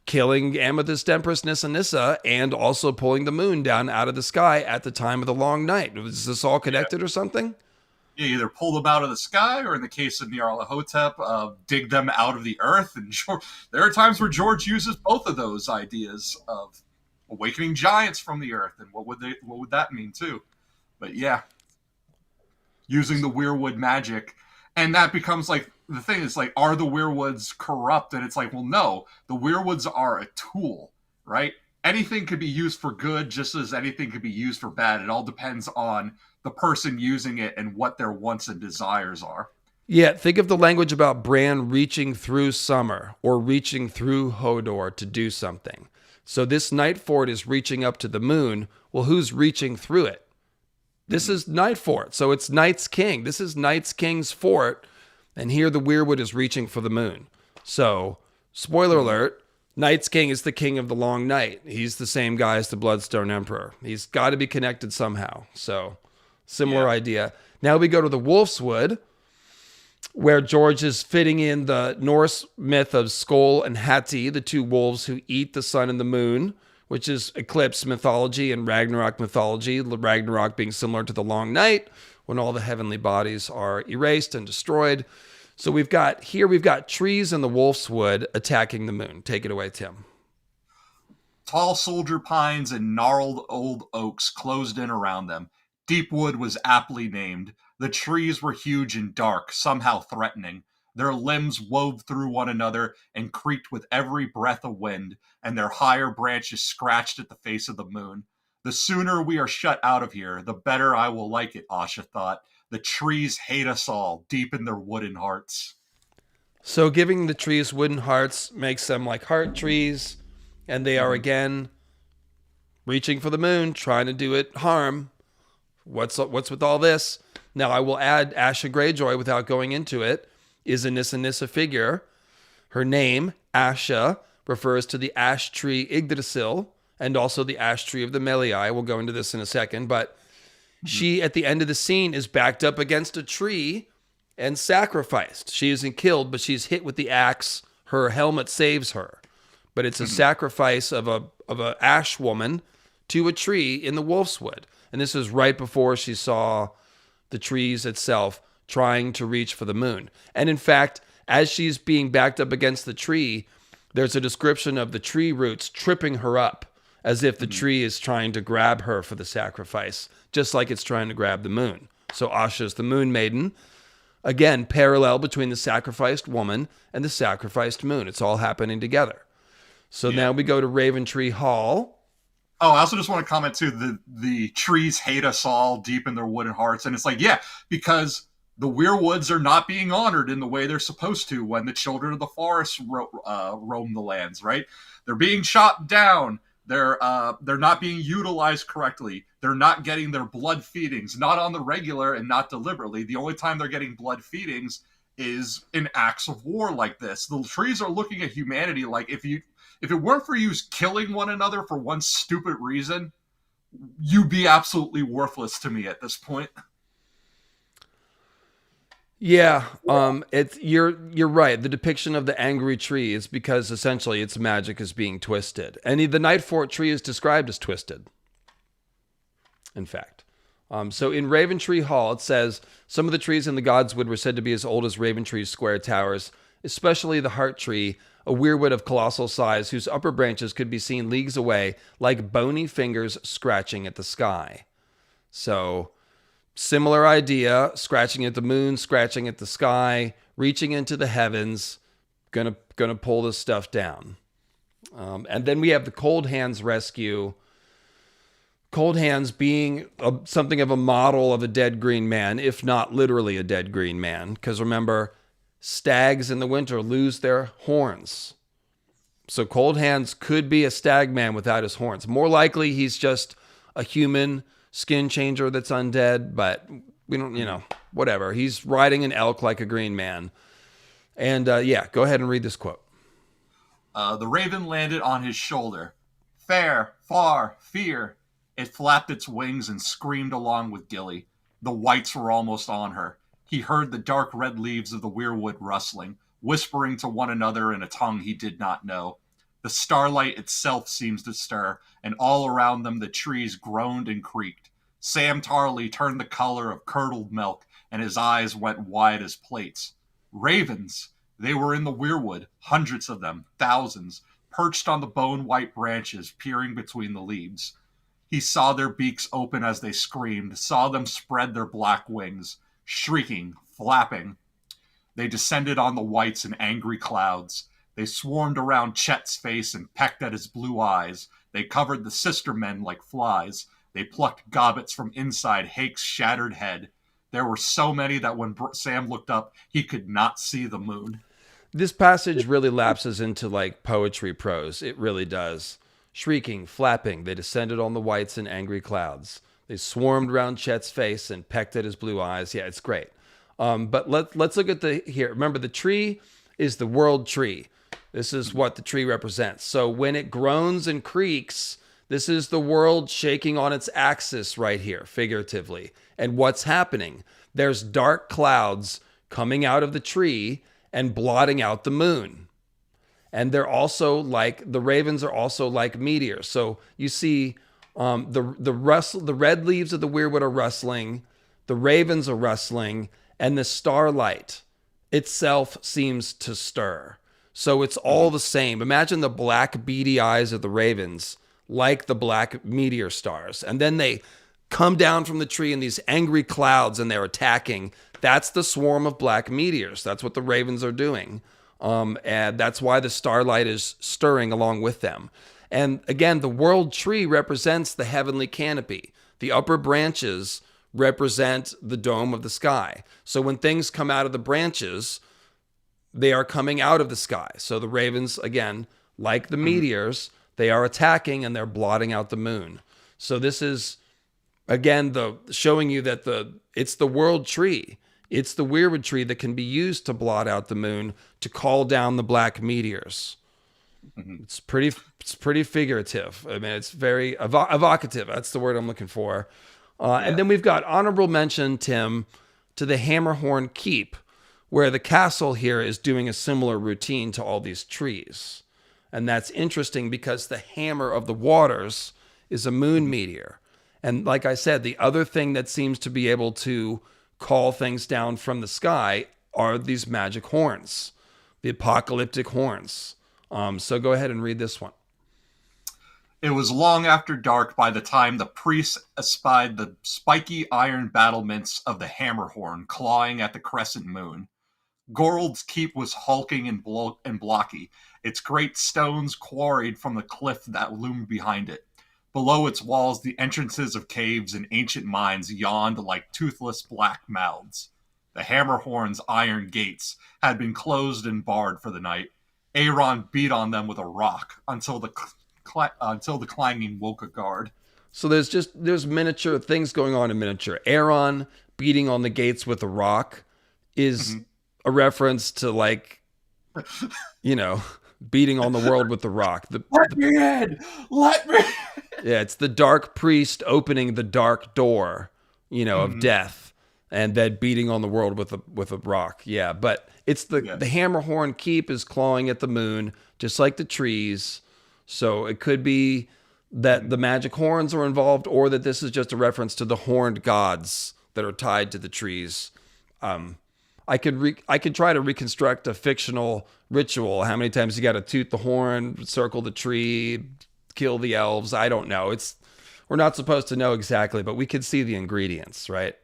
killing Amethyst Empress Nissa and also pulling the moon down out of the sky at the time of the long night? Is this all connected or something? Yeah, either pull them out of the sky, or in the case of Nyarlathotep, dig them out of the earth. And there are times where George uses both of those ideas of awakening giants from the earth, and what would that mean too? But yeah, using the weirwood magic. And that becomes like the thing is like, are the weirwoods corrupt? And it's like, well, no, the weirwoods are a tool, right? Anything could be used for good just as anything could be used for bad. It all depends on the person using it and what their wants and desires are. Yeah, think of the language about Bran reaching through summer or reaching through Hodor to do something. So this Night Fort is reaching up to the moon. Well, who's reaching through it? This is Night Fort. So it's Night's King. This is Night's King's fort. And here the weirwood is reaching for the moon. So, spoiler alert, Night's King is the king of the long night. He's the same guy as the Bloodstone Emperor. He's got to be connected somehow. So, similar idea. Now we go to the Wolf's Wood, where George is fitting in the Norse myth of Skoll and Hati, the two wolves who eat the sun and the moon, which is eclipse mythology and Ragnarok mythology, Ragnarok being similar to the long night, when all the heavenly bodies are erased and destroyed. So we've got trees in the Wolf's Wood attacking the moon. Take it away, Tim. Tall soldier pines and gnarled old oaks closed in around them. Deep wood was aptly named. The trees were huge and dark, somehow threatening. Their limbs wove through one another and creaked with every breath of wind, and their higher branches scratched at the face of the moon. The sooner we are shut out of here, the better I will like it, Asha thought. The trees hate us all, deep in their wooden hearts. So giving the trees wooden hearts makes them like heart trees, and they are again reaching for the moon, trying to do it harm. What's with all this? Now I will add Asha Greyjoy without going into it. Is a Nissa Nissa figure. Her name, Asha, refers to the ash tree Yggdrasil and also the ash tree of the Melii. We'll go into this in a second, but she, at the end of the scene, is backed up against a tree and sacrificed. She isn't killed, but she's hit with the axe. Her helmet saves her. But it's a sacrifice of a ash woman to a tree in the Wolf's Wood. And this is right before she saw the trees itself trying to reach for the moon. And in fact, as she's being backed up against the tree, there's a description of the tree roots tripping her up as if the tree is trying to grab her for the sacrifice, just like it's trying to grab the moon. So Asha's the moon maiden. Again, parallel between the sacrificed woman and the sacrificed moon. It's all happening together. So now we go to Raventree Hall. Oh, I also just want to comment too, the trees hate us all deep in their wooden hearts. And it's like, yeah, because the weirwoods are not being honored in the way they're supposed to when the children of the forest roam the lands, right? They're being shot down. They're not being utilized correctly. They're not getting their blood feedings, not on the regular and not deliberately. The only time they're getting blood feedings is in acts of war like this. The trees are looking at humanity like, if it weren't for you killing one another for one stupid reason, you'd be absolutely worthless to me at this point. Yeah, you're right. The depiction of the angry tree is because essentially its magic is being twisted. And the Night Fort tree is described as twisted, in fact. So in Raventree Hall, it says, some of the trees in the Godswood were said to be as old as Raventree's square towers, especially the Heart Tree, a weirwood of colossal size whose upper branches could be seen leagues away like bony fingers scratching at the sky. So similar idea, scratching at the moon, scratching at the sky, reaching into the heavens, gonna pull this stuff down. And then we have the Cold Hands rescue. Cold Hands being something of a model of a dead green man, if not literally a dead green man. Because remember, stags in the winter lose their horns. So Cold Hands could be a stag man without his horns. More likely, he's just a human skin changer that's undead, but we don't, whatever. He's riding an elk like a green man. And go ahead and read this quote. The raven landed on his shoulder. Fair, far, fear. It flapped its wings and screamed along with Gilly. The whites were almost on her. He heard the dark red leaves of the weirwood rustling, whispering to one another in a tongue he did not know. The starlight itself seems to stir, and all around them the trees groaned and creaked. Sam Tarley turned the color of curdled milk, and his eyes went wide as plates. Ravens! They were in the weirwood, hundreds of them, thousands, perched on the bone-white branches, peering between the leaves. He saw their beaks open as they screamed, saw them spread their black wings, shrieking, flapping. They descended on the whites in angry clouds. They swarmed around Chet's face and pecked at his blue eyes. They covered the sister men like flies. They plucked gobbets from inside Hake's shattered head. There were so many that when Sam looked up, he could not see the moon. This passage really lapses into like poetry prose. It really does. Shrieking, flapping, they descended on the whites in angry clouds. They swarmed round Chet's face and pecked at his blue eyes. Yeah, it's great. But let's look at here. Remember, the tree is the world tree. This is what the tree represents. So when it groans and creaks, this is the world shaking on its axis right here, figuratively. And what's happening? There's dark clouds coming out of the tree and blotting out the moon. And they're also like, the ravens are also like meteors. So you see the red leaves of the weirwood are rustling, the ravens are rustling, and the starlight itself seems to stir. So it's all the same. Imagine the black beady eyes of the ravens like the black meteor stars. And then they come down from the tree in these angry clouds and they're attacking. That's the swarm of black meteors. That's what the ravens are doing. And that's why the starlight is stirring along with them. And again, the world tree represents the heavenly canopy. The upper branches represent the dome of the sky. So when things come out of the branches, they are coming out of the sky. So the ravens, again, like the meteors, they are attacking and they're blotting out the moon. So this is, again, showing you that it's the world tree. It's the weirwood tree that can be used to blot out the moon, to call down the black meteors. It's pretty figurative. I mean, it's very evocative. That's the word I'm looking for. And then we've got honorable mention, Tim, to the Hammerhorn Keep, where the castle here is doing a similar routine to all these trees. And that's interesting because the hammer of the waters is a moon meteor. And like I said, the other thing that seems to be able to call things down from the sky are these magic horns, the apocalyptic horns. So go ahead and read this one. It was long after dark by the time the priests espied the spiky iron battlements of the Hammerhorn clawing at the crescent moon. Gorold's keep was hulking and blocky, its great stones quarried from the cliff that loomed behind it. Below its walls, the entrances of caves and ancient mines yawned like toothless black mouths. The Hammerhorn's iron gates had been closed and barred for the night. Aaron beat on them with a rock until the clanging woke a guard. So there's miniature things going on in miniature. Aaron beating on the gates with a rock is a reference to, like, beating on the world with the rock. Let me in! Let me in! Yeah, it's the dark priest opening the dark door, of death, and then beating on the world with a rock. Yeah, but it's the Hammerhorn Keep is clawing at the moon, just like the trees. So it could be that the magic horns are involved, or that this is just a reference to the horned gods that are tied to the trees. I could try to reconstruct a fictional ritual. How many times you got to toot the horn, circle the tree, kill the elves? I don't know. We're not supposed to know exactly, but we could see the ingredients, right?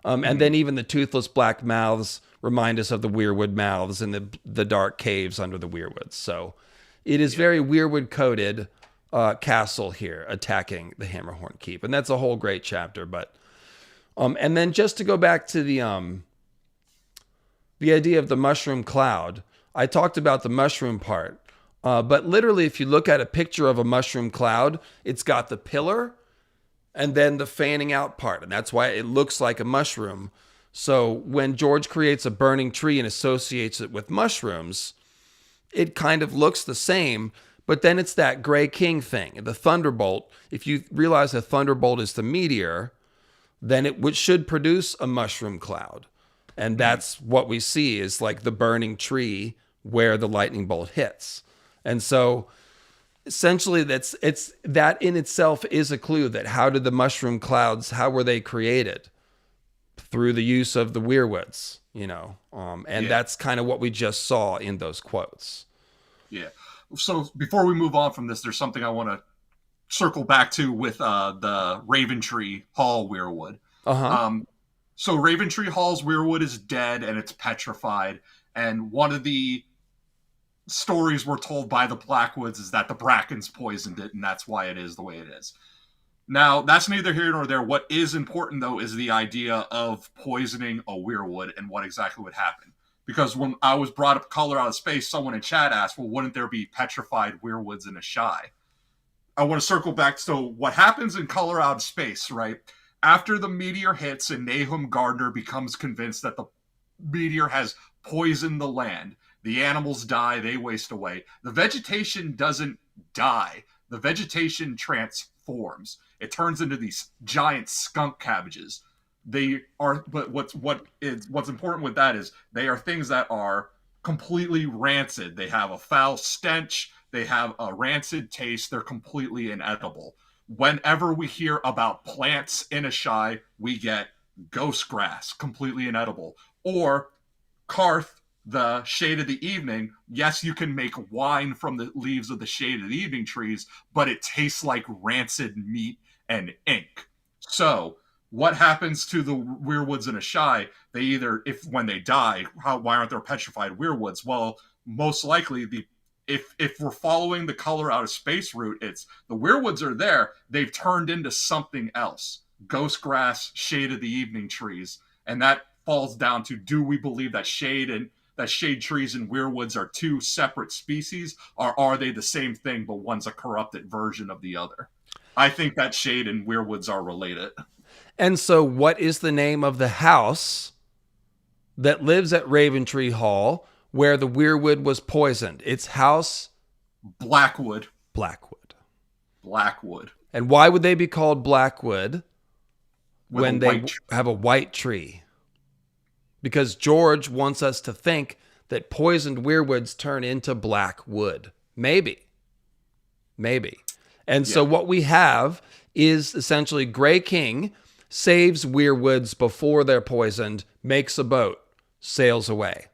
And then even the toothless black mouths remind us of the weirwood mouths in the dark caves under the weirwoods. So it is very weirwood coated castle here attacking the Hammerhorn Keep, and that's a whole great chapter. But and then just to go back to the idea of the mushroom cloud, I talked about the mushroom part, but literally if you look at a picture of a mushroom cloud, it's got the pillar and then the fanning out part, and that's why it looks like a mushroom. So when George creates a burning tree and associates it with mushrooms, it kind of looks the same, but then it's that Gray King thing, the thunderbolt. If you realize a thunderbolt is the meteor, then it should produce a mushroom cloud. And that's what we see is like the burning tree where the lightning bolt hits. And so essentially that in itself is a clue that how did the mushroom clouds, how were they created? Through the use of the weirwoods, that's kind of what we just saw in those quotes. Yeah. So before we move on from this, there's something I want to circle back to with the Raventree Hall weirwood. Uh-huh. So Raventree Hall's weirwood is dead and it's petrified. And one of the stories we're told by the Blackwoods is that the Brackens poisoned it, and that's why it is the way it is. Now, that's neither here nor there. What is important, though, is the idea of poisoning a weirwood and what exactly would happen. Because when I was brought up Color Out of Space, someone in chat asked, well, wouldn't there be petrified weirwoods in Asshai? I want to circle back to what happens in Color Out of Space, right? After the meteor hits and Nahum Gardner becomes convinced that the meteor has poisoned the land, the animals die, they waste away. The vegetation doesn't die. The vegetation transforms. It turns into these giant skunk cabbages. They are, but what's important with that is they are things that are completely rancid. They have a foul stench. They have a rancid taste. They're completely inedible. Whenever we hear about plants in Asshai, we get ghost grass, completely inedible. Or Karth, the shade of the evening. Yes, you can make wine from the leaves of the shade of the evening trees, but it tastes like rancid meat and ink. So what happens to the weirwoods in Asshai? They either, when they die, why aren't there petrified weirwoods? Well, most likely if we're following the Color Out of Space route, it's the weirwoods are there. They've turned into something else. Ghost grass, shade of the evening trees. And that falls down to, do we believe that shade trees and weirwoods are two separate species, or are they the same thing, but one's a corrupted version of the other? I think that shade and weirwoods are related. And so what is the name of the house that lives at Raventree Hall where the weirwood was poisoned? It's House Blackwood. Blackwood. And why would they be called Blackwood when they have a white tree? Because George wants us to think that poisoned weirwoods turn into black wood. Maybe. And so what we have is essentially Grey King saves weirwoods before they're poisoned, makes a boat, sails away.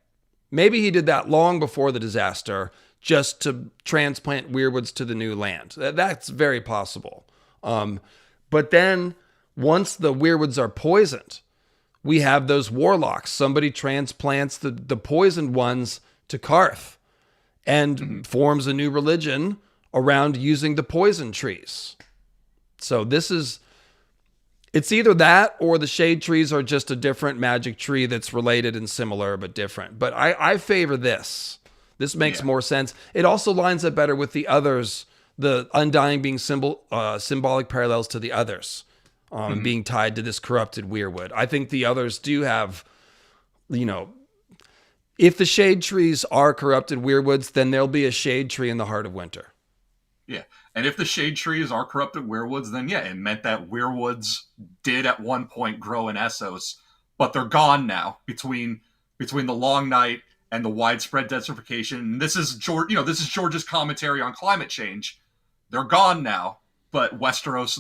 Maybe he did that long before the disaster just to transplant weirwoods to the new land. That's very possible. But then once the weirwoods are poisoned, we have those warlocks. Somebody transplants the poisoned ones to Karth and forms a new religion around using the poison trees. So it's either that or the shade trees are just a different magic tree that's related and similar but different. But I favor this. This makes more sense. It also lines up better with the others, the Undying being symbolic parallels to the others. Being tied to this corrupted weirwood. I think the others do have, if the shade trees are corrupted weirwoods, then there'll be a shade tree in the heart of winter. Yeah. And if the shade trees are corrupted weirwoods, then it meant that weirwoods did at one point grow in Essos, but they're gone now between the long night and the widespread desertification. And this is George's commentary on climate change. They're gone now. But Westeros,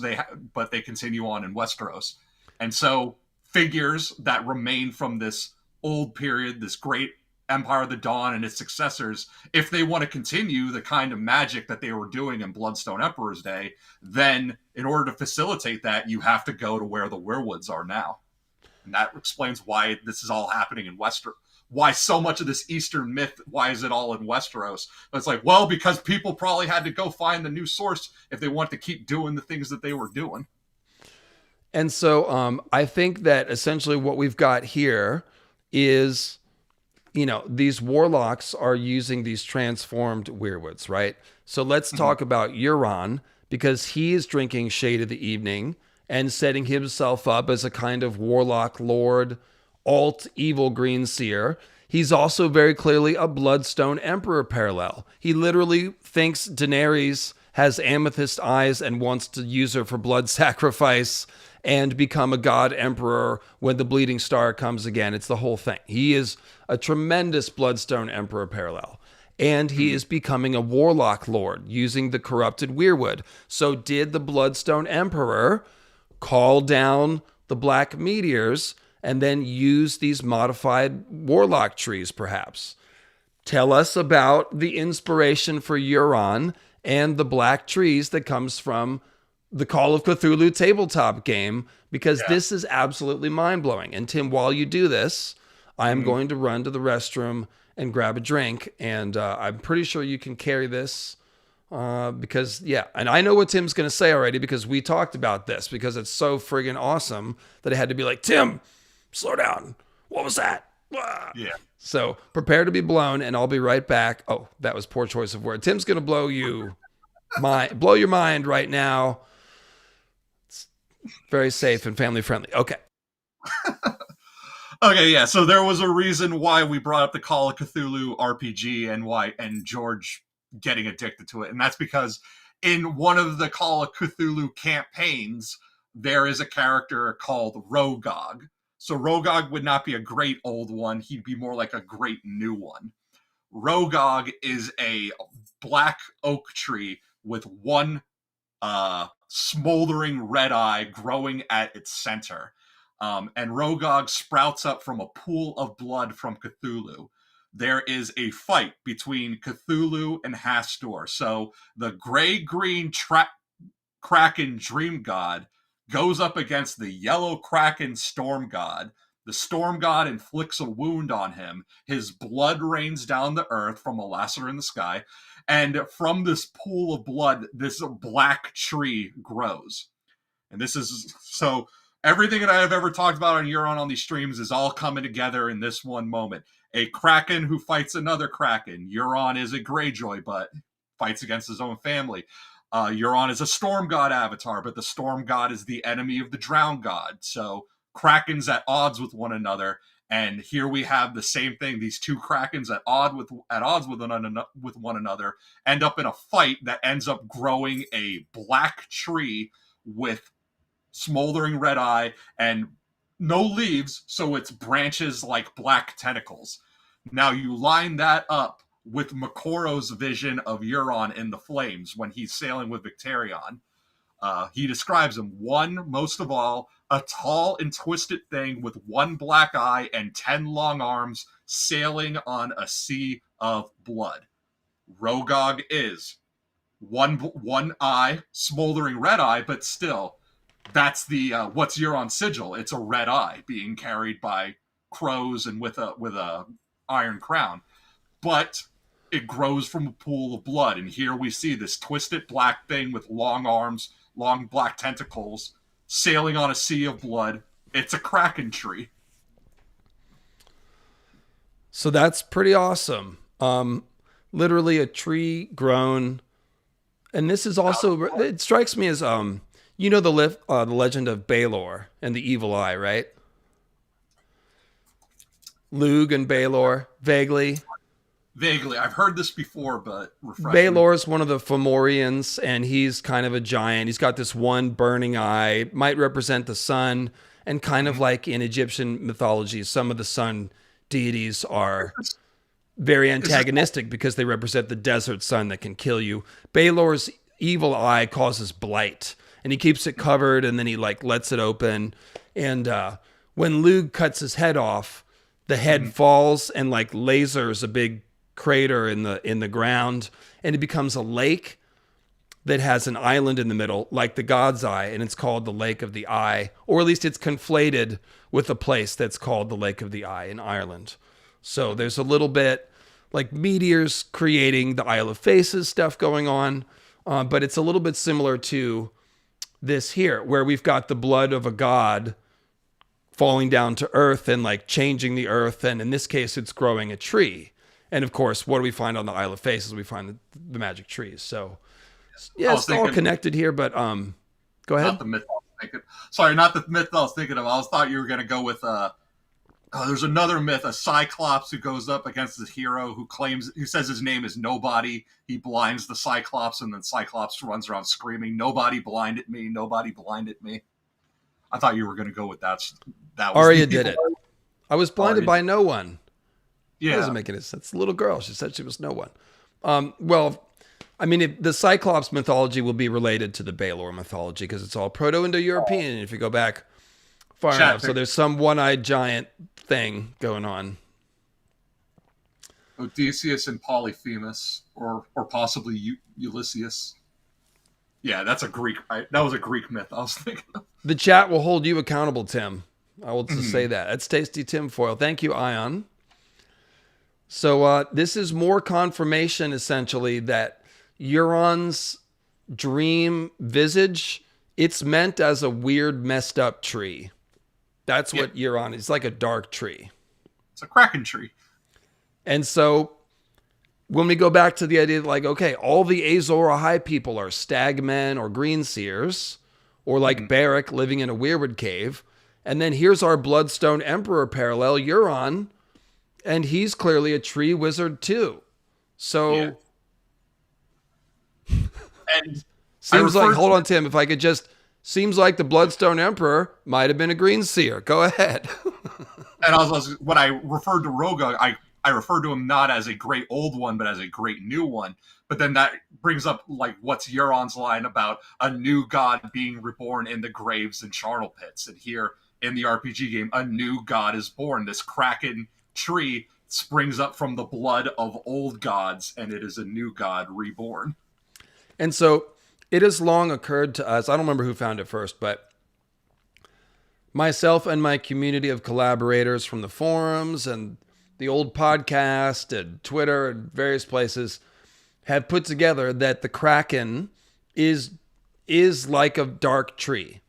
they continue on in Westeros. And so figures that remain from this old period, this great Empire of the Dawn and its successors, if they want to continue the kind of magic that they were doing in Bloodstone Emperor's day, then in order to facilitate that, you have to go to where the weirwoods are now. And that explains why this is all happening in Westeros. Why so much of this Eastern myth, why is it all in Westeros? It's like, well, because people probably had to go find the new source if they want to keep doing the things that they were doing. And so I think that essentially what we've got here is, these warlocks are using these transformed weirwoods, right? So let's talk about Euron, because he is drinking Shade of the Evening and setting himself up as a kind of warlock lord, alt-evil Greenseer. He's also very clearly a Bloodstone Emperor parallel. He literally thinks Daenerys has amethyst eyes and wants to use her for blood sacrifice and become a god emperor when the bleeding star comes again. It's the whole thing. He is a tremendous Bloodstone Emperor parallel. And he is becoming a warlock lord using the corrupted weirwood. So did the Bloodstone Emperor call down the black meteors and then use these modified warlock trees, perhaps? Tell us about the inspiration for Euron and the black trees that comes from the Call of Cthulhu tabletop game, because Yeah. this is absolutely mind-blowing. And Tim, while you do this, I am Mhm. going to run to the restroom and grab a drink, and I'm pretty sure you can carry this. Because yeah, and I know what Tim's going to say already because we talked about this because it's so friggin' awesome that I had to be like, Tim, slow down. What was that? Ah. Yeah. So prepare to be blown, and I'll be right back. Oh, that was poor choice of word. Tim's going to blow your mind right now. It's very safe and family friendly. Okay. Okay, yeah. So there was a reason why we brought up the Call of Cthulhu RPG and George getting addicted to it, and that's because in one of the Call of Cthulhu campaigns, there is a character called Rogog. So Rogog would not be a great old one; he'd be more like a great new one. Rogog is a black oak tree with one smoldering red eye growing at its center. And Rogog sprouts up from a pool of blood from Cthulhu. There is a fight between Cthulhu and Hastur. So the gray-green Kraken Dream God goes up against the yellow Kraken Storm God. The Storm God inflicts a wound on him. His blood rains down the earth from a lacer in the sky. And from this pool of blood, this black tree grows. And this is so everything that I have ever talked about on Euron on these streams is all coming together in this one moment. A Kraken who fights another Kraken. Euron is a Greyjoy, but fights against his own family. Euron is a Storm God avatar, but the Storm God is the enemy of the Drown God. So Krakens at odds with one another. And here we have the same thing. These two Krakens at odds with one another end up in a fight that ends up growing a black tree with smoldering red eye and no leaves, so it's branches like black tentacles. Now you line that up with Makoro's vision of Euron in the flames when he's sailing with Victarion. He describes him, one, most of all, a tall and twisted thing with one black eye and 10 long arms sailing on a sea of blood. Rogog is one eye, smoldering red eye, but still, that's the what's Euron's sigil. It's a red eye being carried by crows and with a iron crown, but it grows from a pool of blood. And here we see this twisted black thing with long arms, long black tentacles, sailing on a sea of blood. It's a Kraken tree. So that's pretty awesome. Literally a tree grown, and this is also it strikes me as you know the legend of Baelor and the evil eye, right? Lug and Baelor, vaguely. Vaguely, I've heard this before, but refresh me. Baelor is one of the Fomorians, and he's kind of a giant. He's got this one burning eye, might represent the sun, and kind of like in Egyptian mythology, some of the sun deities are very antagonistic because they represent the desert sun that can kill you. Baelor's evil eye causes blight, and he keeps it covered, and then he like lets it open. And when Lug cuts his head off, the head falls and like lasers a big crater in the ground, and it becomes a lake that has an island in the middle, like the God's Eye, and it's called the Lake of the Eye, or at least it's conflated with a place that's called the Lake of the Eye in Ireland. So there's a little bit like meteors creating the Isle of Faces stuff going on, but it's a little bit similar to this here, where we've got the blood of a god falling down to earth and like changing the earth, and in this case, it's growing a tree. And of course, what do we find on the Isle of Faces? We find the magic trees. So yeah, it's all connected here, but go ahead. Not the myth I was thinking. Sorry, not the myth I was thinking of. I thought you were going to go with there's another myth, a Cyclops who goes up against this hero who says his name is Nobody. He blinds the Cyclops, and then Cyclops runs around screaming, "Nobody blinded me! Nobody blinded me!" I thought you were going to go with that. That was Arya did it. I was blinded by no one. Yeah, it doesn't make any sense. The little girl, she said she was no one. Well, I mean, the Cyclops mythology will be related to the Baelor mythology because it's all Proto-Indo-European. If you go back far enough, so there's some one-eyed giant thing going on. Odysseus and Polyphemus, or possibly Ulysses. Yeah, that's a Greek. That was a Greek myth I was thinking of. The chat will hold you accountable, Tim. I will just say Mhm. that. That's tasty tinfoil. Thank you, Ion. So this is more confirmation, essentially, that Euron's dream visage, it's meant as a weird, messed up tree. That's Yeah, what Euron is, like a dark tree. it's a kraken tree. And so when we go back to the idea that, like, okay, all the Azor Ahai people are stagmen or greenseers, or like Mhm. Beric living in a weirwood cave. And then here's our Bloodstone Emperor parallel, Euron, and he's clearly a tree wizard too. Yeah, So and I seems like, referred hold to on, Tim, if I could just, seems like the Bloodstone Emperor might have been a greenseer. Go ahead. and when I referred to Roga, I referred to him not as a great old one, but as a great new one. But then that brings up like what's Euron's line about a new god being reborn in the graves and charnel pits, and here in the RPG game, a new god is born. This kraken tree springs up from the blood of old gods, and it is a new god reborn. And so it has long occurred to us, I don't remember who found it first, but myself and my community of collaborators from the forums and the old podcast and Twitter and various places have put together that the Kraken is like a dark tree.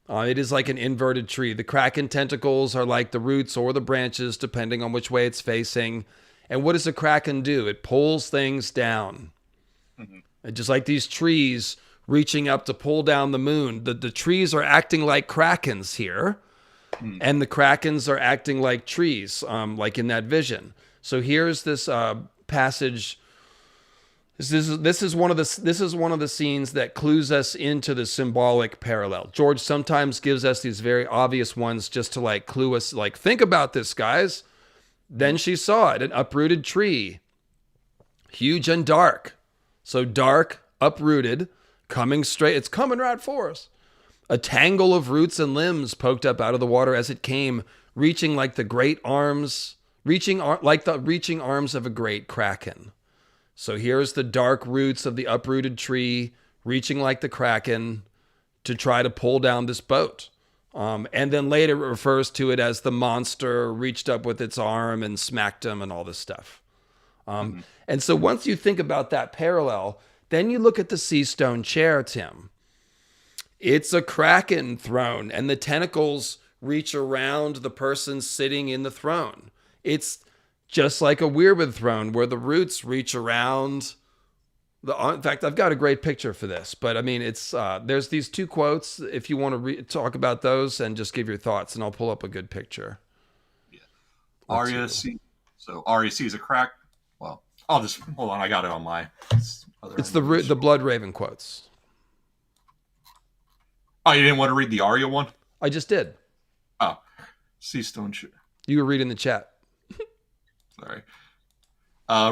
It is like an inverted tree. The Kraken tentacles are like the roots or the branches, depending on which way it's facing. And what does the Kraken do? It pulls things down. Mm-hmm. Just like these trees reaching up to pull down the moon. The trees are acting like Krakens here. Mm-hmm. And the Krakens are acting like trees, like in that vision. So here's this passage. This is one of the scenes that clues us into the symbolic parallel. George sometimes gives us these very obvious ones just to like clue us, like, think about this, guys. Then she saw it, an uprooted tree, huge and dark. So dark, uprooted, coming straight. It's coming right for us. A tangle of roots and limbs poked up out of the water as it came, reaching like the great arms, like the reaching arms of a great kraken. So here's the dark roots of the uprooted tree, reaching like the kraken to try to pull down this boat. And then later it refers to it as the monster reached up with its arm and smacked him and all this stuff. And so once you think about that parallel, then you look at the sea stone chair, Tim. It's a kraken throne, and the tentacles reach around the person sitting in the throne. It's just like a weirwood throne where the roots reach around the. In fact, I've got a great picture for this, but I mean, it's there's these two quotes. If you want to talk about those and just give your thoughts, and I'll pull up a good picture. Yeah. Arya see. So Arya sees a crack. Well, I'll just hold on. I got it on my. It's the Blood Raven quotes. Oh, you didn't want to read the Arya one? I just did. Oh, sea stone. You were reading the chat. Sorry.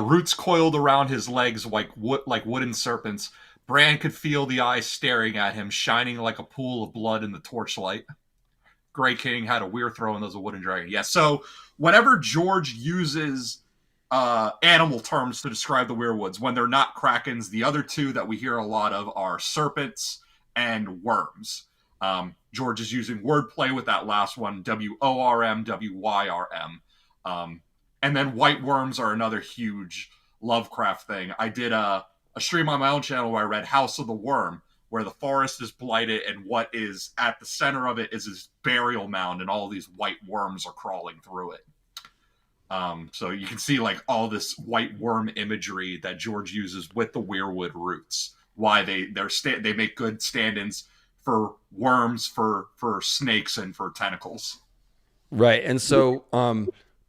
Roots coiled around his legs like wooden serpents. Bran could feel the eyes staring at him, shining like a pool of blood in the torchlight. Grey King had a weird throw and there's a wooden dragon. Yeah, so whenever George uses animal terms to describe the weirwoods, when they're not krakens, the other two that we hear a lot of are serpents and worms. George is using wordplay with that last one, WORM, WYRM. And then white worms are another huge Lovecraft thing. I did a stream on my own channel where I read House of the Worm, where the forest is blighted and what is at the center of it is this burial mound and all these white worms are crawling through it. So you can see like all this white worm imagery that George uses with the weirwood roots. Why they make good stand-ins for worms, for snakes, and for tentacles. Right, and so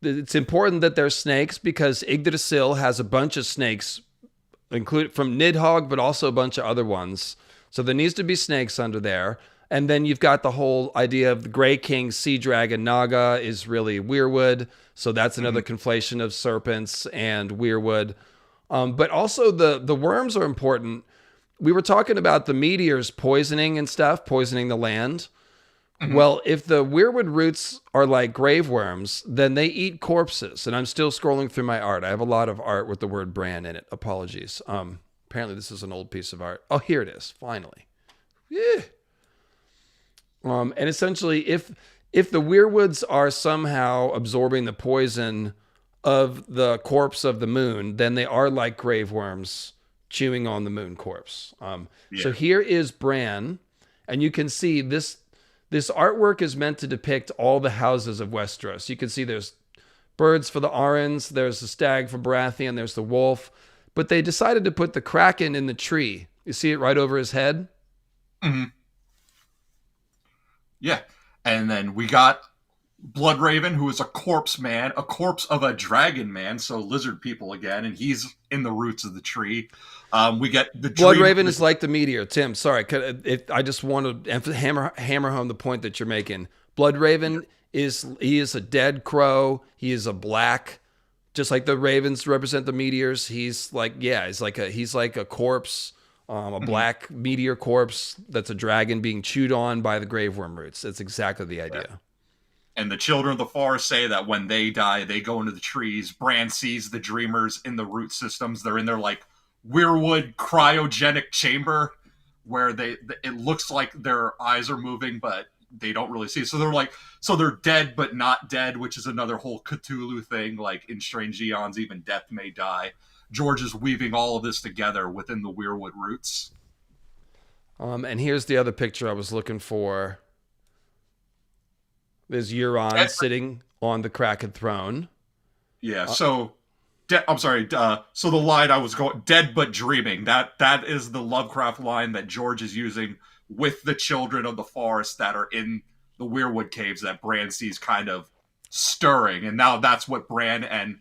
it's important that they're snakes because Yggdrasil has a bunch of snakes, included from Nidhogg, but also a bunch of other ones. So there needs to be snakes under there. And then you've got the whole idea of the Grey King, Sea Dragon, Naga is really weirwood. So that's another conflation of serpents and weirwood. But also the worms are important. We were talking about the meteors poisoning and stuff, poisoning the land. Well, if the weirwood roots are like grave worms, then they eat corpses. And I'm still scrolling through my art. I have a lot of art with the word Bran in it. Apologies. Apparently this is an old piece of art. Oh, here it is. Finally. Yeah. And essentially, if the weirwoods are somehow absorbing the poison of the corpse of the moon, then they are like grave worms chewing on the moon corpse. So here is Bran, and you can see this artwork is meant to depict all the houses of Westeros. You can see there's birds for the Arryns, there's the stag for Baratheon, there's the wolf, but they decided to put the Kraken in the tree. You see it right over his head? Mm-hmm. Yeah. And then we got Bloodraven, who is a corpse man, a corpse of a dragon man, so lizard people again, and he's in the roots of the tree. We get the Bloodraven is like the meteor. Tim, sorry, I just want to hammer home the point that you're making. Bloodraven is a dead crow. He is a black, just like the ravens represent the meteors. He's like a corpse. A black meteor corpse that's a dragon being chewed on by the grave worm roots. That's exactly the idea. Yeah. And the children of the forest say that when they die, they go into the trees. Bran sees the dreamers in the root systems. They're in their like weirwood cryogenic chamber where it looks like their eyes are moving, but they don't really see. So they're dead, but not dead, which is another whole Cthulhu thing. Like in Strange Eons, even death may die. George is weaving all of this together within the weirwood roots. And here's the other picture I was looking for. There's Euron sitting on the Kraken throne. Yeah, so I'm sorry. So the line I was going, dead but dreaming. That is the Lovecraft line that George is using with the children of the forest that are in the weirwood caves that Bran sees kind of stirring, and now that's what Bran and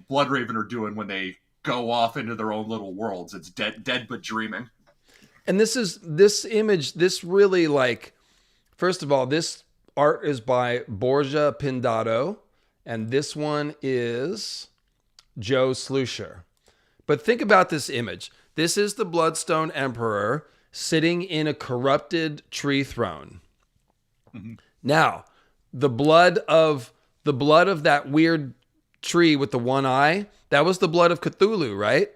Bloodraven are doing when they go off into their own little worlds. It's dead but dreaming. And this image, this really, like, first of all, this art is by Borja Pindado, and this one is Joe Slusher. But think about this image. This is the Bloodstone Emperor sitting in a corrupted tree throne. Mm-hmm. Now, the blood of that weird tree with the one eye, that was the blood of Cthulhu, right?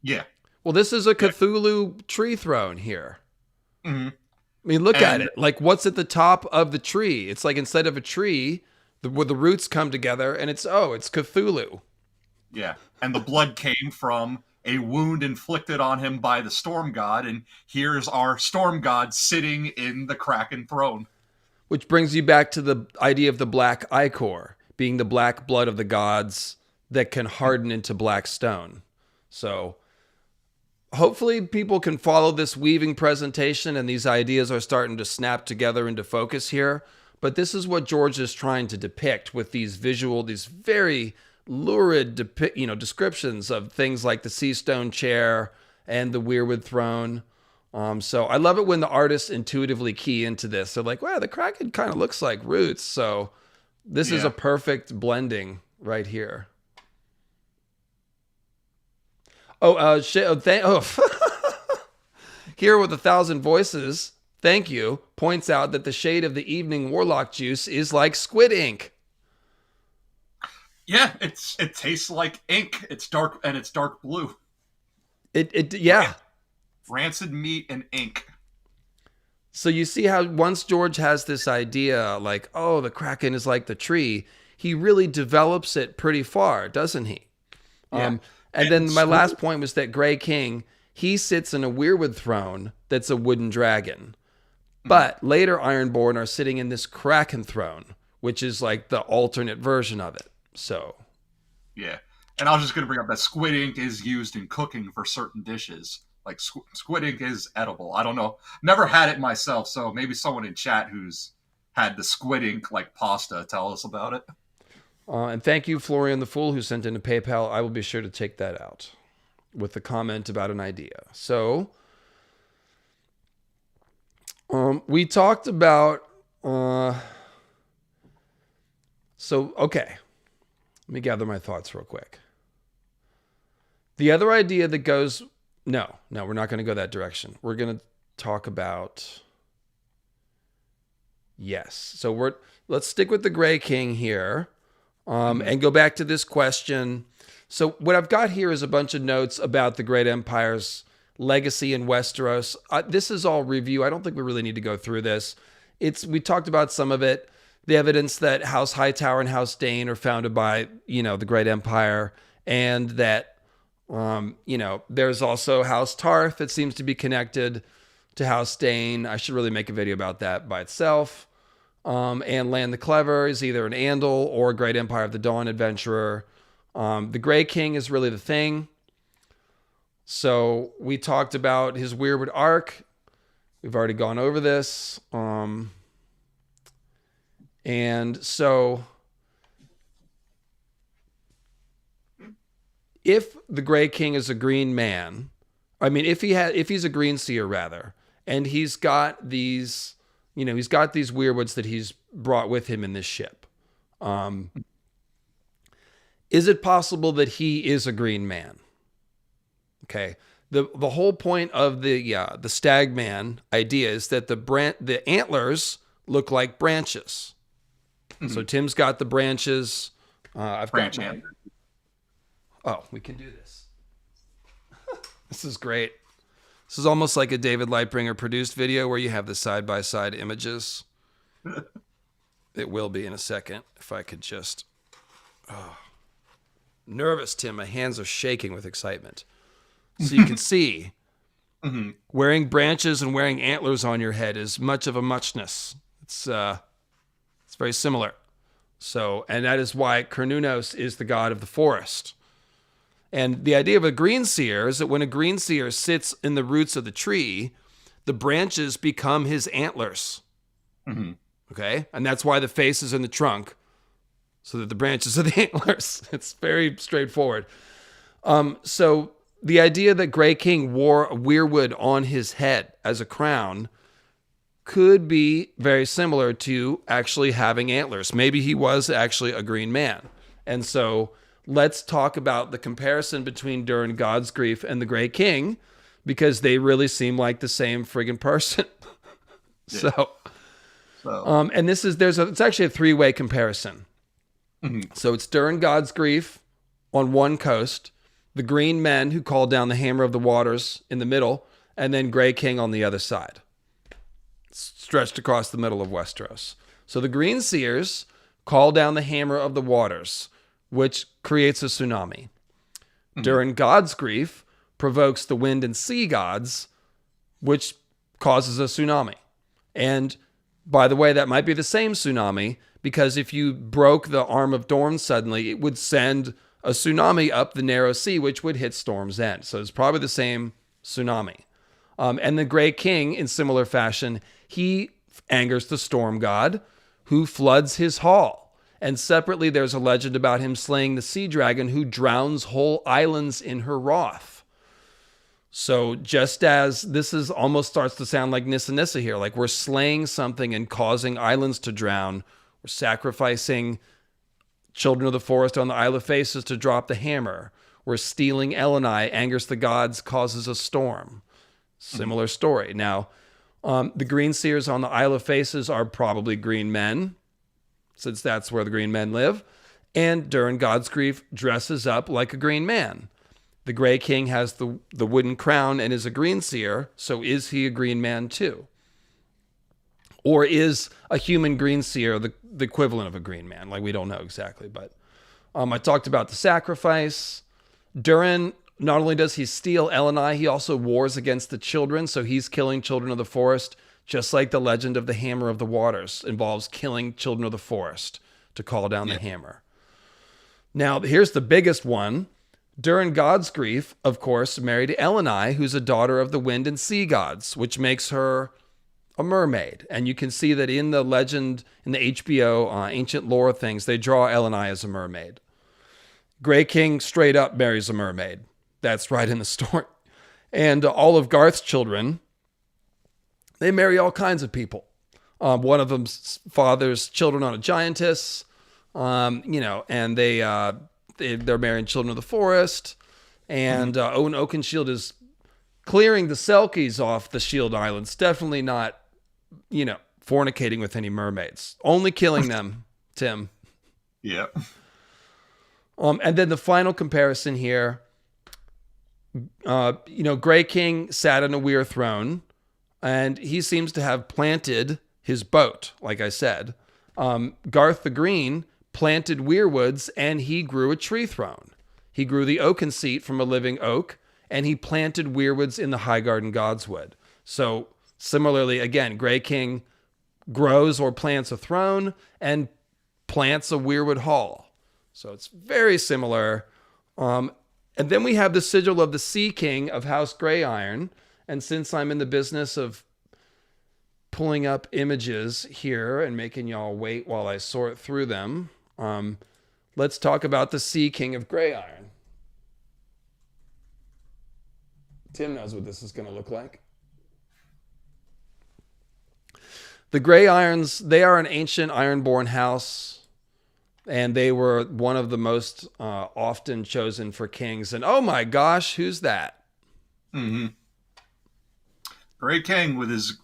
Yeah. Well, this is a Cthulhu tree throne here. Mm-hmm. I mean, look at it. Like, what's at the top of the tree? It's like instead of a tree, where the roots come together, and it's Cthulhu. Yeah, and the blood came from a wound inflicted on him by the Storm God, and here's our Storm God sitting in the Kraken throne. Which brings you back to the idea of the black ichor, being the black blood of the gods that can harden into black stone. So hopefully people can follow this weaving presentation and these ideas are starting to snap together into focus here. But this is what George is trying to depict with these very lurid descriptions of things like the sea stone chair and the weirwood throne. So I love it when the artists intuitively key into this. They're like, wow, the Kraken kind of looks like roots. So this is a perfect blending right here. Here with 1,000 voices, thank you, points out that the shade of the evening warlock juice is like squid ink. Yeah, it tastes like ink. It's dark and it's dark blue. Yeah. Rancid meat and ink. So you see how once George has this idea, like, oh, the Kraken is like the tree, he really develops it pretty far, doesn't he? Yeah. And then my last point was that Grey King, he sits in a weirwood throne that's a wooden dragon. But later Ironborn are sitting in this Kraken throne, which is like the alternate version of it. So. Yeah. And I was just going to bring up that squid ink is used in cooking for certain dishes. Like squid ink is edible. I don't know. Never had it myself, so maybe someone in chat who's had the squid ink like pasta tell us about it. And thank you, Florian the Fool, who sent in a PayPal. I will be sure to take that out with a comment about an idea. So we talked about... okay. Let me gather my thoughts real quick. The other idea that goes... No, we're not going to go that direction. We're going to talk about... Yes. So let's stick with the Grey King here and go back to this question. So what I've got here is a bunch of notes about the Great Empire's legacy in Westeros. This is all review. I don't think we really need to go through this. We talked about some of it. The evidence that House Hightower and House Dane are founded by, the Great Empire, and that, there's also House Tarth that seems to be connected to House Dane. I should really make a video about that by itself. And Land the Clever is either an Andal or a Great Empire of the Dawn adventurer. The Grey King is really the thing. So we talked about his Weirwood arc. We've already gone over this. And so if the Grey King is a green man, if he's a greenseer rather, and he's got these, he's got these Weirwoods that he's brought with him in this ship. Is it possible that he is a green man? Okay. The whole point of the stag man idea is that the antlers look like branches. Mm-hmm. So Tim's got the branches. I've got mine. Oh, we can do this. This is great. This is almost like a David Lightbringer produced video where you have the side-by-side images. It will be in a second. If I could just... Oh. Nervous, Tim. My hands are shaking with excitement. So you can see wearing branches and wearing antlers on your head is much of a muchness. It's very similar. So, and that is why Cernunnos is the god of the forest. And the idea of a greenseer is that when a greenseer sits in the roots of the tree, the branches become his antlers. Mm-hmm. Okay? And that's why the face is in the trunk, so that the branches are the antlers. It's very straightforward. So the idea that Grey King wore a weirwood on his head as a crown could be very similar to actually having antlers. Maybe he was actually a green man. And so let's talk about the comparison between Durin Godsgrief and the Grey King, because they really seem like the same friggin' person. Yeah. And it's actually a three-way comparison. Mm-hmm. So it's Durin Godsgrief on one coast, the green men who called down the hammer of the waters in the middle, and then Grey King on the other side, stretched across the middle of Westeros. So the greenseers call down the hammer of the waters, which creates a tsunami. Mm-hmm. Durin Godsgrief provokes the wind and sea gods, which causes a tsunami. And by the way, that might be the same tsunami, because if you broke the arm of Dorne suddenly, it would send a tsunami up the narrow sea, which would hit Storm's End. So it's probably the same tsunami. And the Grey King, in similar fashion, he angers the storm god, who floods his hall. And separately, there's a legend about him slaying the sea dragon, who drowns whole islands in her wrath. So just as this is almost starts to sound like Nissa Nissa here, like we're slaying something and causing islands to drown, we're sacrificing children of the forest on the Isle of Faces to drop the hammer. We're stealing Elenai, angers the gods, causes a storm. Similar story. Now, the greenseers on the Isle of Faces are probably green men, since that's where the green men live. And Durin Godsgrief dresses up like a green man. The Grey King has the wooden crown and is a greenseer, so is he a green man too? Or is a human greenseer the equivalent of a green man? Like, we don't know exactly, but I talked about the sacrifice. Durin, not only does he steal Elenai, he also wars against the children, so he's killing children of the forest, just like the legend of the Hammer of the Waters involves killing children of the forest to call down the hammer. Now, here's the biggest one. Durin Godsgrief, of course, married Elenai, who's a daughter of the wind and sea gods, which makes her a mermaid. And you can see that in the legend, in the HBO ancient lore things, they draw Elenai as a mermaid. Grey King straight up marries a mermaid. That's right in the story. And all of Garth's children, they marry all kinds of people. One of them's father's children on a giantess, and they're marrying children of the forest. And Owen Oakenshield is clearing the Selkies off the Shield Islands. Definitely not, fornicating with any mermaids. Only killing them, Tim. Yeah. And then the final comparison here, Grey King sat on a weir throne, and he seems to have planted his boat, like I said. Garth the Green planted weirwoods, and he grew a tree throne. He grew the oaken seat from a living oak, and he planted weirwoods in the Highgarden Godswood. So similarly, again, Grey King grows or plants a throne and plants a weirwood hall. So it's very similar. And then we have the sigil of the Sea King of House Grey Iron. And since I'm in the business of pulling up images here and making y'all wait while I sort through them, let's talk about the Sea King of Grey Iron. Tim knows what this is going to look like. The Grey Irons, they are an ancient Ironborn house, and they were one of the most often chosen for kings. And oh my gosh, who's that? Mm-hmm. Grey King with his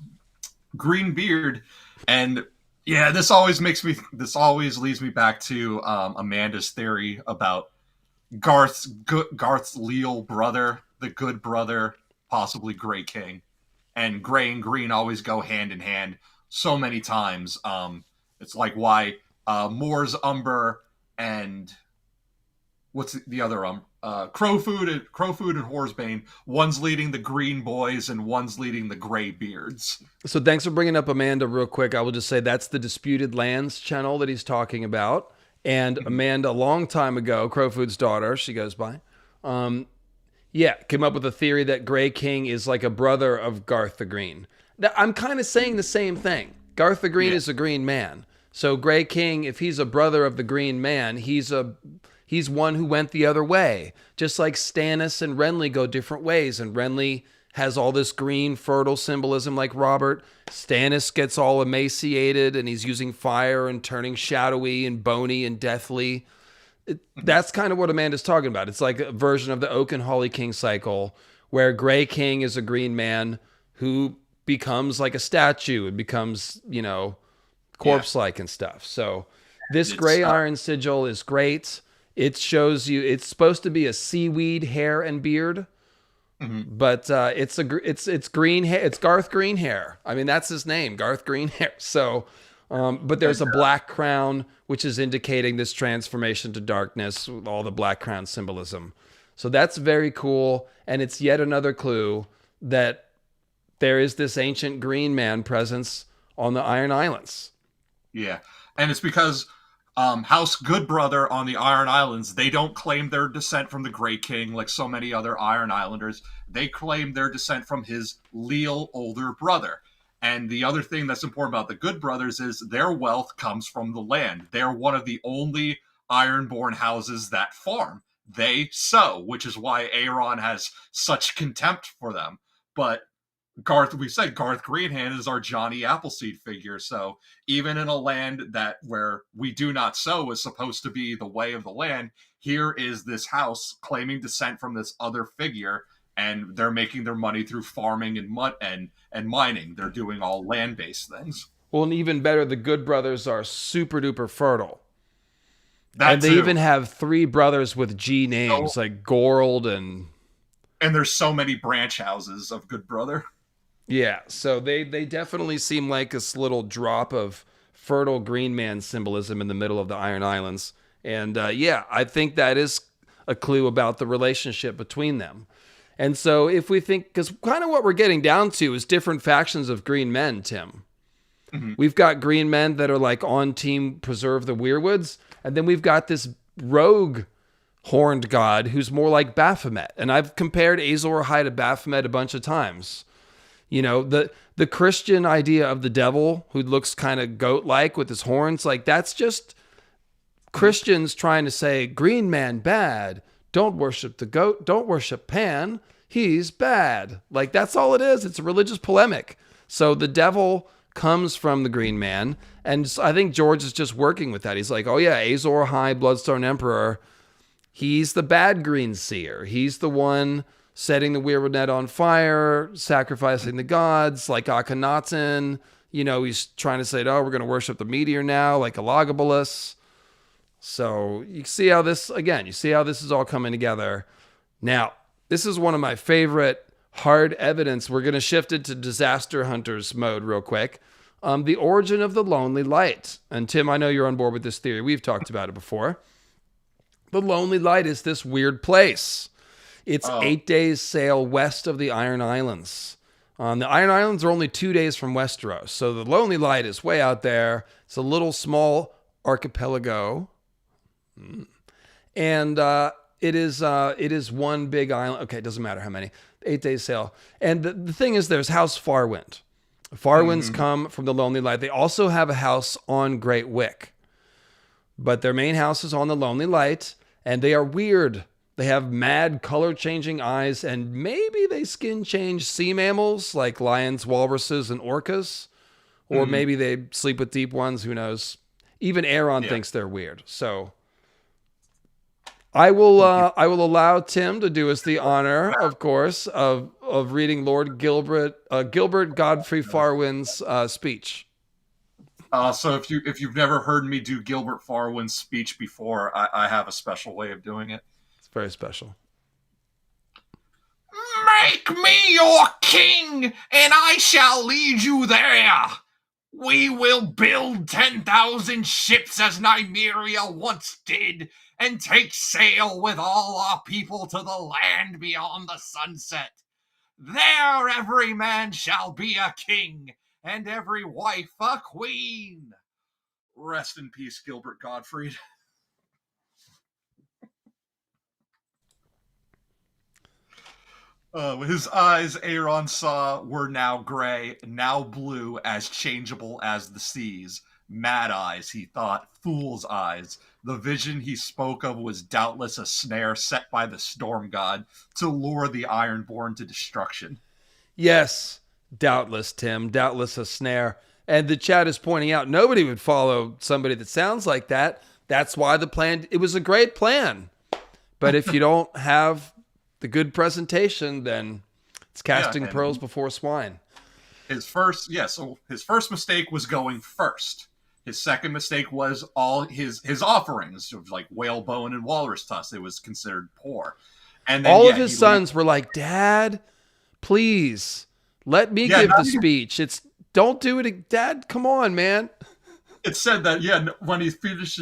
green beard. And yeah, this always leads me back to Amanda's theory about Garth's leal brother, the good brother, possibly Grey King. And gray and green always go hand in hand so many times. It's like why Moor's Umber and what's the other Crowfoot and Horsebane, one's leading the green boys and one's leading the gray beards. So thanks for bringing up Amanda real quick. I will just say that's the Disputed Lands channel that he's talking about. And Amanda, a long time ago, Crowfoot's daughter, she goes by, came up with a theory that Grey King is like a brother of Garth the Green. Now, I'm kind of saying the same thing. Garth the Green is a green man. So Grey King, if he's a brother of the green man, he's one who went the other way. Just like Stannis and Renly go different ways. And Renly has all this green fertile symbolism like Robert. Stannis gets all emaciated and he's using fire and turning shadowy and bony and deathly. That's kind of what Amanda's talking about. It's like a version of the Oak and Holly King cycle where Grey King is a green man who becomes like a statue and becomes, corpse-like and stuff. So this Grey Iron sigil is great. It shows you, it's supposed to be a seaweed hair and beard, but it's green hair. It's Garth Green hair. I mean, that's his name, Garth Green hair. So, but there's a black crown, which is indicating this transformation to darkness with all the black crown symbolism. So that's very cool. And it's yet another clue that there is this ancient green man presence on the Iron Islands. Yeah. And it's because House Goodbrother on the Iron Islands, they don't claim their descent from the Grey King like so many other Iron Islanders. They claim their descent from his leal older brother. And the other thing that's important about the Goodbrothers is their wealth comes from the land. They're one of the only Ironborn houses that farm. They sow, which is why Aeron has such contempt for them. But Garth Greenhand is our Johnny Appleseed figure. So even in a land where we do not sow is supposed to be the way of the land, here is this house claiming descent from this other figure, and they're making their money through farming and mining. They're doing all land-based things. Well, and even better, the Goodbrothers are super duper fertile. And they even have 3 brothers with G names, like Gorold and there's so many branch houses of Goodbrother. Yeah, so they definitely seem like this little drop of fertile green man symbolism in the middle of the Iron Islands. And I think that is a clue about the relationship between them. And so if we think, because kind of what we're getting down to is different factions of green men, Tim. Mm-hmm. We've got green men that are like on team preserve the Weirwoods. And then we've got this rogue horned god who's more like Baphomet. And I've compared Azor Ahai to Baphomet a bunch of times. The Christian idea of the devil who looks kind of goat-like with his horns, like that's just Christians trying to say, green man bad. Don't worship the goat. Don't worship Pan. He's bad. Like that's all it is. It's a religious polemic. So the devil comes from the green man. And I think George is just working with that. He's like, oh yeah, Azor Ahai, Bloodstone Emperor. He's the bad greenseer. He's the one setting the Weirwood net on fire, sacrificing the gods, like Akhenaten. He's trying to say, oh, we're going to worship the meteor now, like Elagabalus. So you see how this, again, you see how this is all coming together. Now, this is one of my favorite hard evidence. We're going to shift it to disaster hunters mode real quick. The origin of the lonely light. And Tim, I know you're on board with this theory. We've talked about it before. The lonely light is this weird place. It's 8 days sail west of the Iron Islands. The Iron Islands are only 2 days from Westeros. So the lonely light is way out there. It's a little small archipelago. And it is one big island. Okay, it doesn't matter how many. 8 days sail. And the thing is, there's House Farwind. Farwinds come from the Lonely Light. They also have a house on Great Wick. But their main house is on the Lonely Light. And they are weird. They have mad color-changing eyes. And maybe they skin change sea mammals like lions, walruses, and orcas. Or maybe they sleep with deep ones. Who knows? Even Aaron thinks they're weird. So I will allow Tim to do us the honor, of course, of reading Lord Gilbert Godfrey Farwind's speech. So if you've never heard me do Gilbert Farwind's speech before, I have a special way of doing it. It's very special. Make me your king, and I shall lead you there. We will build 10,000 ships as Nymeria once did, and take sail with all our people to the land beyond the sunset. There every man shall be a king, and every wife a queen. Rest in peace, Gilbert Gottfried. His eyes, Aaron saw, were now gray, now blue, as changeable as the seas. Mad eyes, he thought, fool's eyes. The vision he spoke of was doubtless a snare set by the storm god to lure the Ironborn to destruction. Yes, doubtless, Tim, doubtless a snare. And the chat is pointing out nobody would follow somebody that sounds like that. That's why the plan, it was a great plan. But if you don't have the good presentation, then it's casting pearls before swine. His first mistake was going first. His second mistake was all his offerings, like whalebone and walrus tusk. It was considered poor. And then, all of his sons were like, "Dad, please let me give the speech. Don't do it, Dad. Come on, man." It said that when he finished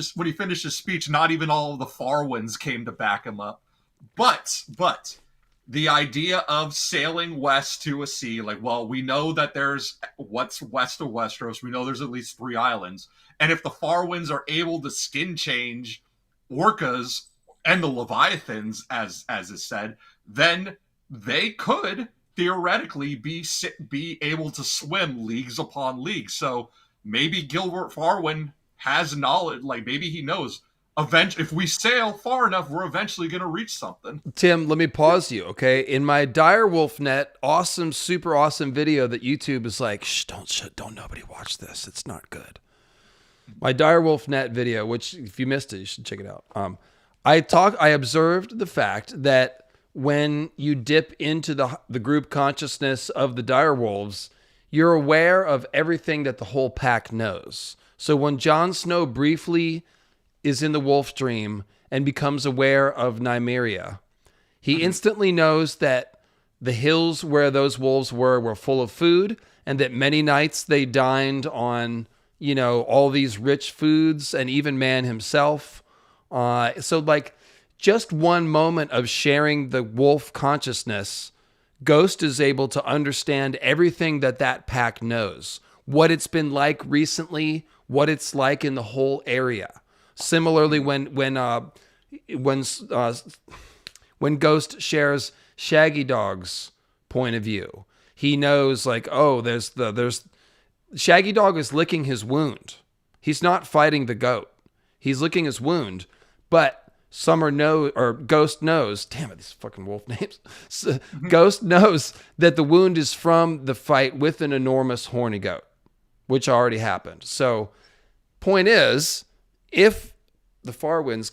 his speech, not even all of the Farwinds came to back him up. But the idea of sailing west to a sea, like, well, we know that there's what's west of Westeros. We know there's at least 3 islands. And if the Farwinds are able to skin change orcas and the Leviathans, as is said, then they could theoretically be able to swim leagues upon leagues. So maybe Gilbert Farwind has knowledge, like maybe he knows. If we sail far enough, we're eventually going to reach something. Tim, let me pause you, okay? In my Direwolf Net, awesome, super awesome video that YouTube is like, don't nobody watch this. It's not good. My Direwolf Net video, which if you missed it, you should check it out. I observed the fact that when you dip into the group consciousness of the direwolves, you're aware of everything that the whole pack knows. So when Jon Snow briefly is in the wolf dream and becomes aware of Nymeria, he instantly knows that the hills where those wolves were full of food, and that many nights they dined on, all these rich foods, and even man himself. So like just one moment of sharing the wolf consciousness, Ghost is able to understand everything that pack knows, what it's been like recently, what it's like in the whole area. Similarly, when Ghost shares Shaggy Dog's point of view, he knows like, oh, there's Shaggy Dog is licking his wound. He's not fighting the goat. He's licking his wound, but Ghost knows. Damn it, these fucking wolf names. Ghost knows that the wound is from the fight with an enormous horny goat, which already happened. So, point is, if the Farwinds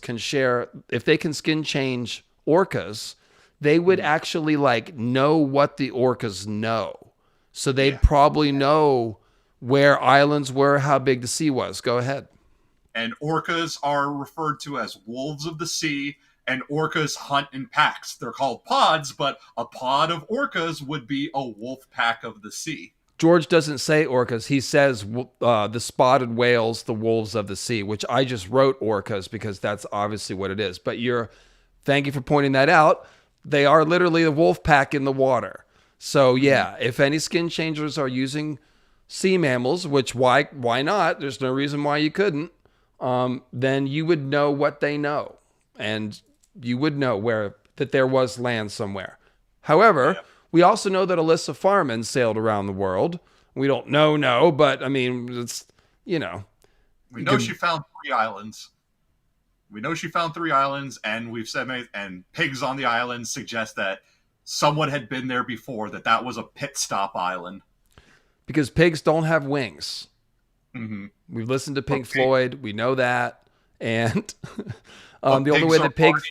if they can skin change orcas, they would actually know what the orcas know. So they'd probably know where islands were, how big the sea was. Go ahead. And orcas are referred to as wolves of the sea, and orcas hunt in packs. They're called pods, but a pod of orcas would be a wolf pack of the sea. George doesn't say orcas. He says the spotted whales, the wolves of the sea, which I just wrote orcas because that's obviously what it is. But thank you for pointing that out. They are literally the wolf pack in the water. So yeah, if any skin changers are using sea mammals, which why not? There's no reason why you couldn't. Then you would know what they know, and you would know that there was land somewhere. However, we also know that Alyssa Farman sailed around the world. We don't know, but I mean, it's, We know she found 3 islands. We know she found 3 islands, and we've said, and pigs on the islands suggest that someone had been there before, that was a pit stop island. Because pigs don't have wings. Mm-hmm. We've listened to Pink Floyd. We know that. And the only way that pigs...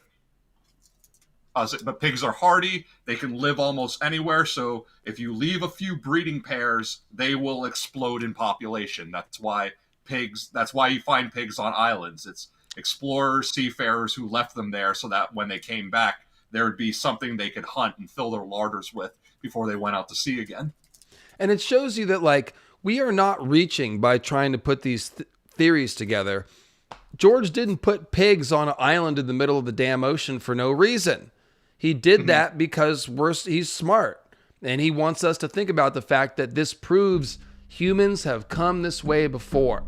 But pigs are hardy. They can live almost anywhere. So if you leave a few breeding pairs, they will explode in population. That's why you find pigs on islands. It's explorers, seafarers who left them there so that when they came back, there would be something they could hunt and fill their larders with before they went out to sea again. And it shows you that, like, we are not reaching by trying to put these theories together. George didn't put pigs on an island in the middle of the damn ocean for no reason. He did that because he's smart. And he wants us to think about the fact that this proves humans have come this way before.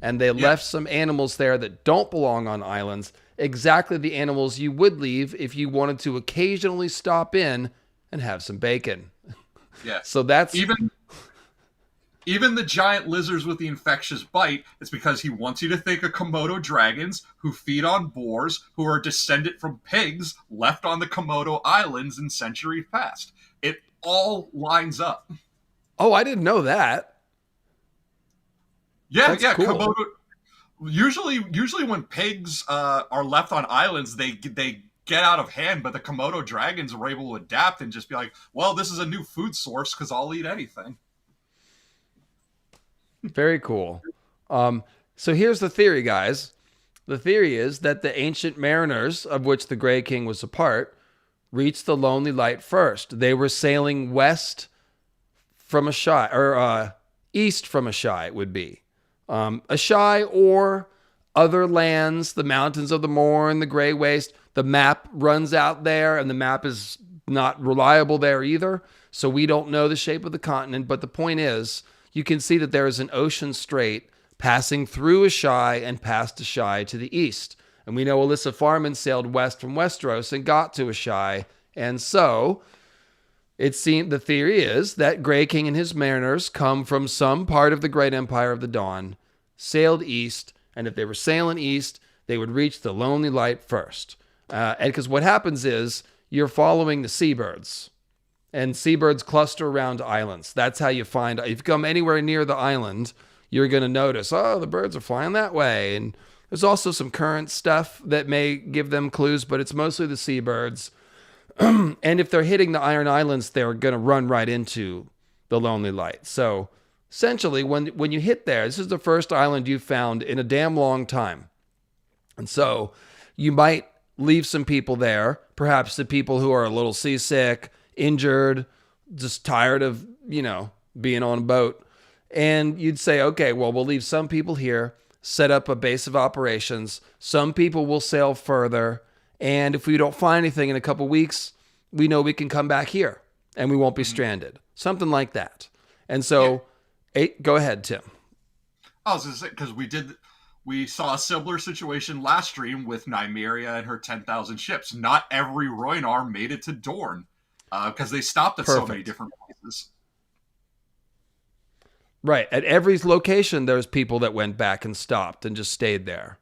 And they left some animals there that don't belong on islands. Exactly the animals you would leave if you wanted to occasionally stop in and have some bacon. Yeah. So that's... Even the giant lizards with the infectious bite, it's because he wants you to think of Komodo dragons who feed on boars who are descended from pigs left on the Komodo Islands in centuries past. It all lines up. Oh, I didn't know that. Yeah, That's cool. Komodo. Usually when pigs are left on islands, they get out of hand, but the Komodo dragons were able to adapt and just be like, well, this is a new food source because I'll eat anything. Very cool. So here's the theory, guys. The theory is that the ancient mariners, of which the Grey King was a part, reached the Lonely Light first. They were sailing west from Asshai, or east from Asshai, it would be. Asshai or other lands, the mountains of the Mourne, the Grey Waste. The map runs out there, and the map is not reliable there either. So we don't know the shape of the continent. But the point is, you can see that there is an ocean strait passing through Asshai and past Asshai to the east. And we know Alyssa Farman sailed west from Westeros and got to Asshai. And so the theory is that Grey King and his mariners come from some part of the Great Empire of the Dawn, sailed east, and if they were sailing east, they would reach the Lonely Light first. And because what happens is you're following the seabirds. And seabirds cluster around islands. That's how you find, if you come anywhere near the island, you're going to notice, the birds are flying that way. And there's also some current stuff that may give them clues, but it's mostly the seabirds. And if they're hitting the Iron Islands, they're going to run right into the Lonely Light. So essentially, when you hit there, this is the first island you've found in a damn long time. And so you might leave some people there, perhaps the people who are a little seasick, injured, just tired of, being on a boat. And you'd say, okay, well, we'll leave some people here, set up a base of operations. Some people will sail further. And if we don't find anything in a couple weeks, we know we can come back here and we won't be stranded. Something like that. And so, go ahead, Tim. I was going to say, because we saw a similar situation last stream with Nymeria and her 10,000 ships. Not every Rhoynar made it to Dorne. Because they stopped at so many different places. Right. At every location, there's people that went back and stopped and just stayed there.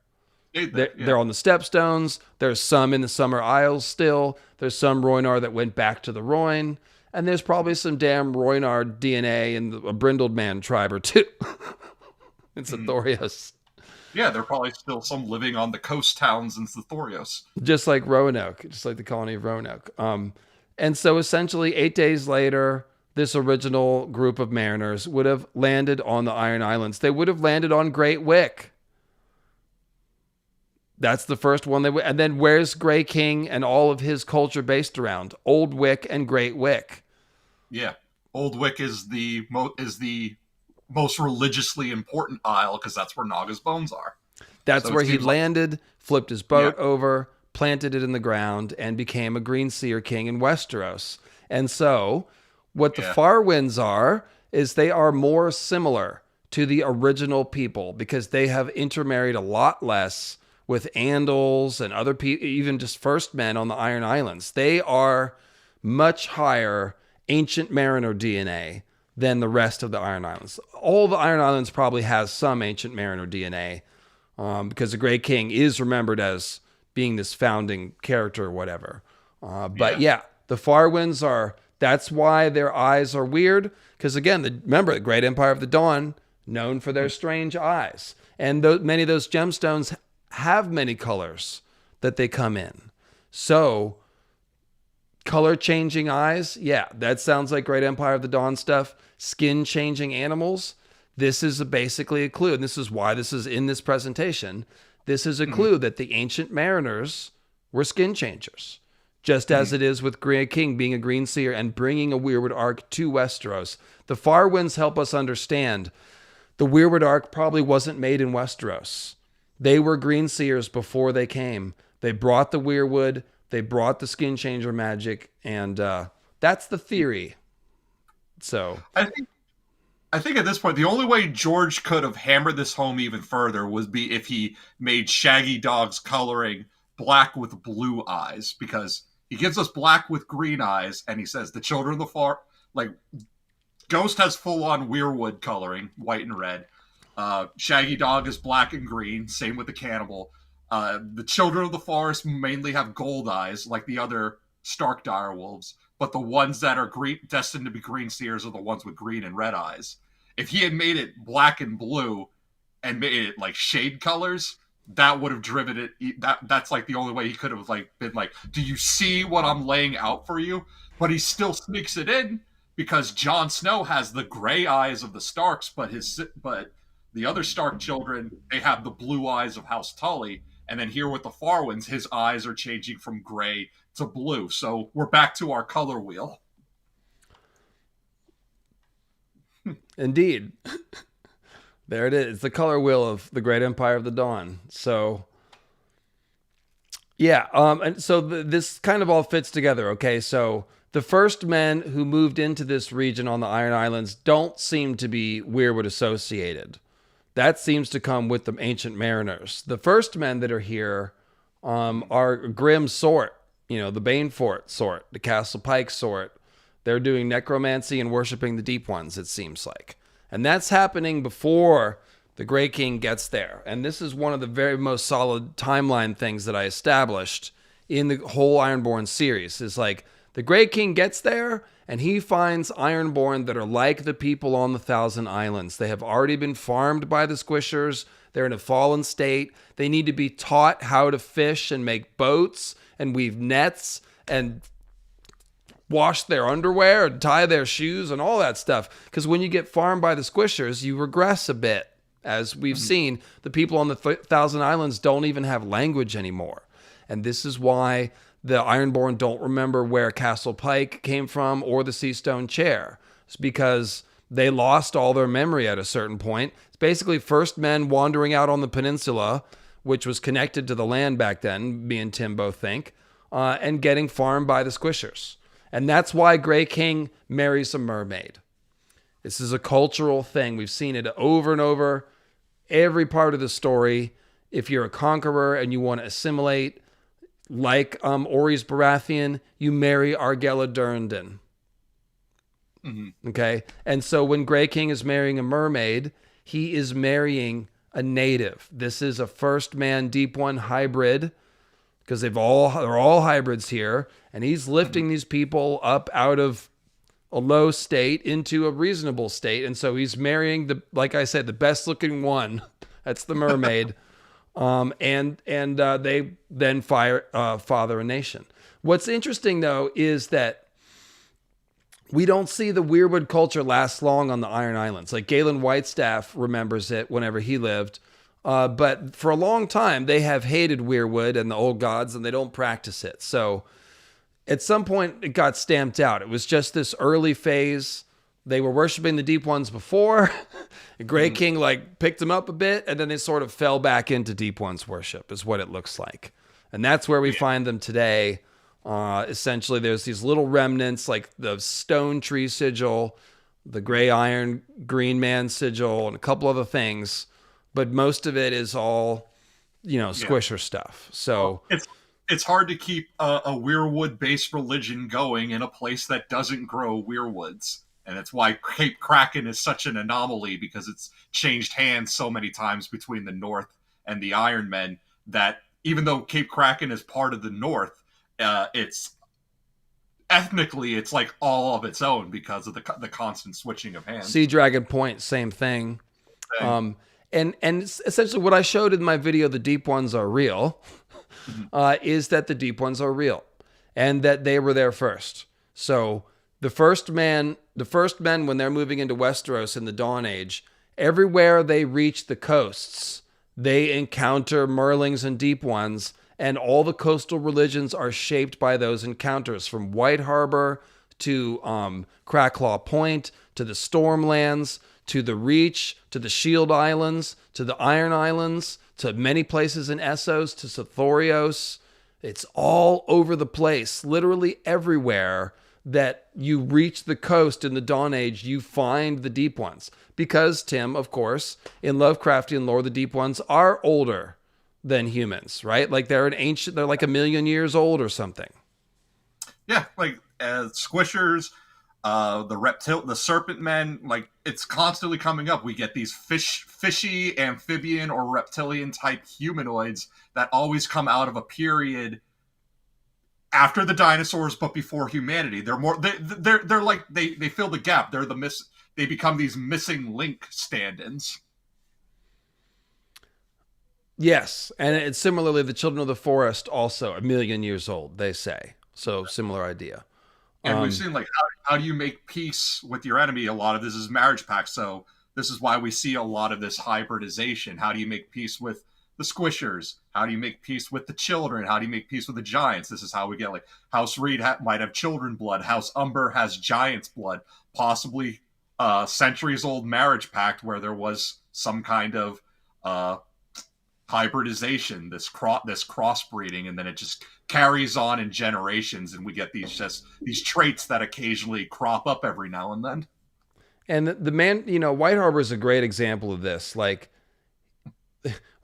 They're on the Stepstones. There's some in the Summer Isles still. There's some Rhoynar that went back to the Rhoyne. And there's probably some damn Rhoynar DNA in a Brindled Man tribe or two. It's Thorios. Yeah, there are probably still some living on the coast towns in Thorios. Just like Roanoke. Just like the colony of Roanoke. And so essentially 8 days later, this original group of mariners would have landed on the Iron Islands. They would have landed on Great Wick. That's the first one. And then where's Grey King and all of his culture based around? Old Wick and Great Wick. Yeah. Old Wick is the most religiously important isle because that's where Naga's bones are. That's So where he landed, flipped his boat over, planted it in the ground, and became a Greenseer king in Westeros. And so, what the Farwinds are, is they are more similar to the original people because they have intermarried a lot less with Andals and other people, even just first men on the Iron Islands. They are much higher ancient mariner DNA than the rest of the Iron Islands. All the Iron Islands probably has some ancient mariner DNA because the Grey King is remembered as being this founding character or whatever. But yeah, the Farwinds are, that's why their eyes are weird. Because again, remember, the Great Empire of the Dawn, known for their strange eyes. And many of those gemstones have many colors that they come in. So, color changing eyes, yeah, that sounds like Great Empire of the Dawn stuff. Skin changing animals, this is basically a clue. And this is why this is in this presentation. This is a clue that the ancient mariners were skin changers. Just as it is with Grey King being a Greenseer and bringing a Weirwood Ark to Westeros. The Farwinds help us understand the Weirwood Ark probably wasn't made in Westeros. They were Greenseers before they came. They brought the Weirwood, they brought the skin changer magic, and that's the theory. So I think at this point, the only way George could have hammered this home even further would be if he made Shaggy Dog's coloring black with blue eyes, because he gives us black with green eyes, and he says the children of the far, like, Ghost has full-on Weirwood coloring, white and red. Shaggy Dog is black and green, same with the cannibal. The children of the forest mainly have gold eyes, like the other Stark direwolves, but the ones that are destined to be Greenseers are the ones with green and red eyes. If he had made it black and blue and made it like shade colors, that would have driven it. That's like the only way he could have like been like, do you see what I'm laying out for you? But he still sneaks it in because Jon Snow has the gray eyes of the Starks, but the other Stark children, they have the blue eyes of House Tully. And then here with the Farwinds, his eyes are changing from gray to blue. So we're back to our color wheel. Indeed. There it is. The color wheel of the Great Empire of the Dawn. So, yeah. And so this kind of all fits together. Okay. So the first men who moved into this region on the Iron Islands don't seem to be Weirwood associated. That seems to come with the ancient mariners. The first men that are here are Grimm sort, the Banefort sort, the Castle Pike sort. They're doing necromancy and worshiping the Deep Ones, it seems like. And that's happening before the Grey King gets there. And this is one of the very most solid timeline things that I established in the whole Ironborn series. Is like the Grey King gets there and he finds Ironborn that are like the people on the Thousand Islands. They have already been farmed by the Squishers. They're in a fallen state. They need to be taught how to fish and make boats and weave nets and wash their underwear and tie their shoes and all that stuff. Because when you get farmed by the Squishers, you regress a bit. As we've seen, the people on the Thousand Islands don't even have language anymore. And this is why the Ironborn don't remember where Castle Pike came from or the Seastone Chair. It's because they lost all their memory at a certain point. It's basically first men wandering out on the peninsula, which was connected to the land back then, me and Tim both think, and getting farmed by the Squishers. And that's why Grey King marries a mermaid. This is a cultural thing. We've seen it over and over. Every part of the story, if you're a conqueror and you want to assimilate, like Orys Baratheon, you marry Argella Durrandon. Mm-hmm. Okay? And so when Grey King is marrying a mermaid, he is marrying a native. This is a first man Deep One hybrid, because they're all hybrids here, and he's lifting these people up out of a low state into a reasonable state, and so he's marrying like I said, the best looking one. That's the mermaid, and they then father a nation. What's interesting though is that we don't see the Weirwood culture last long on the Iron Islands. Like Galen Whitestaff remembers it whenever he lived. But for a long time, they have hated weirwood and the old gods, and they don't practice it. So at some point, it got stamped out. It was just this early phase. They were worshiping the deep ones before. The Grey King like picked them up a bit, and then they sort of fell back into deep ones worship, is what it looks like. And that's where we find them today. Essentially, there's these little remnants like the stone tree sigil, the gray iron green man sigil, and a couple other things. But most of it is all, squisher stuff. So it's hard to keep a weirwood-based religion going in a place that doesn't grow weirwoods. And that's why Cape Kraken is such an anomaly, because it's changed hands so many times between the North and the Iron Men that even though Cape Kraken is part of the North, it's ethnically it's like all of its own because of the constant switching of hands. Sea Dragon Point, same thing. And essentially what I showed in my video, The Deep Ones Are Real, is that the Deep Ones are real and that they were there first. So the first men, when they're moving into Westeros in the Dawn Age, everywhere they reach the coasts, they encounter Merlings and Deep Ones, and all the coastal religions are shaped by those encounters, from White Harbor to Cracklaw Point, to the Stormlands, to the Reach, to the Shield Islands, to the Iron Islands, to many places in Essos, to Sithorios. It's all over the place, literally everywhere that you reach the coast in the Dawn Age, you find the Deep Ones. Because, Tim, of course, in Lovecraftian lore, the Deep Ones are older than humans, right? Like they're like 1 million years old or something. Yeah, like squishers, the serpent men, like it's constantly coming up. We get these fishy, amphibian, or reptilian type humanoids that always come out of a period after the dinosaurs, but before humanity. They're like they fill the gap. They become these missing link stand-ins. Yes, and it's similarly the Children of the Forest, also 1 million years old, they say. So similar idea. And we've seen like how do you make peace with your enemy? A lot of this is marriage pact. So this is why we see a lot of this hybridization. How do you make peace with the squishers? How do you make peace with the children? How do you make peace with the giants? This is how we get like House Reed might have children blood. House Umber has giants blood. Possibly centuries old marriage pact where there was some kind of hybridization, this crossbreeding, and then it just carries on in generations, and we get these traits that occasionally crop up every now and then. And the man, White Harbor is a great example of this. Like,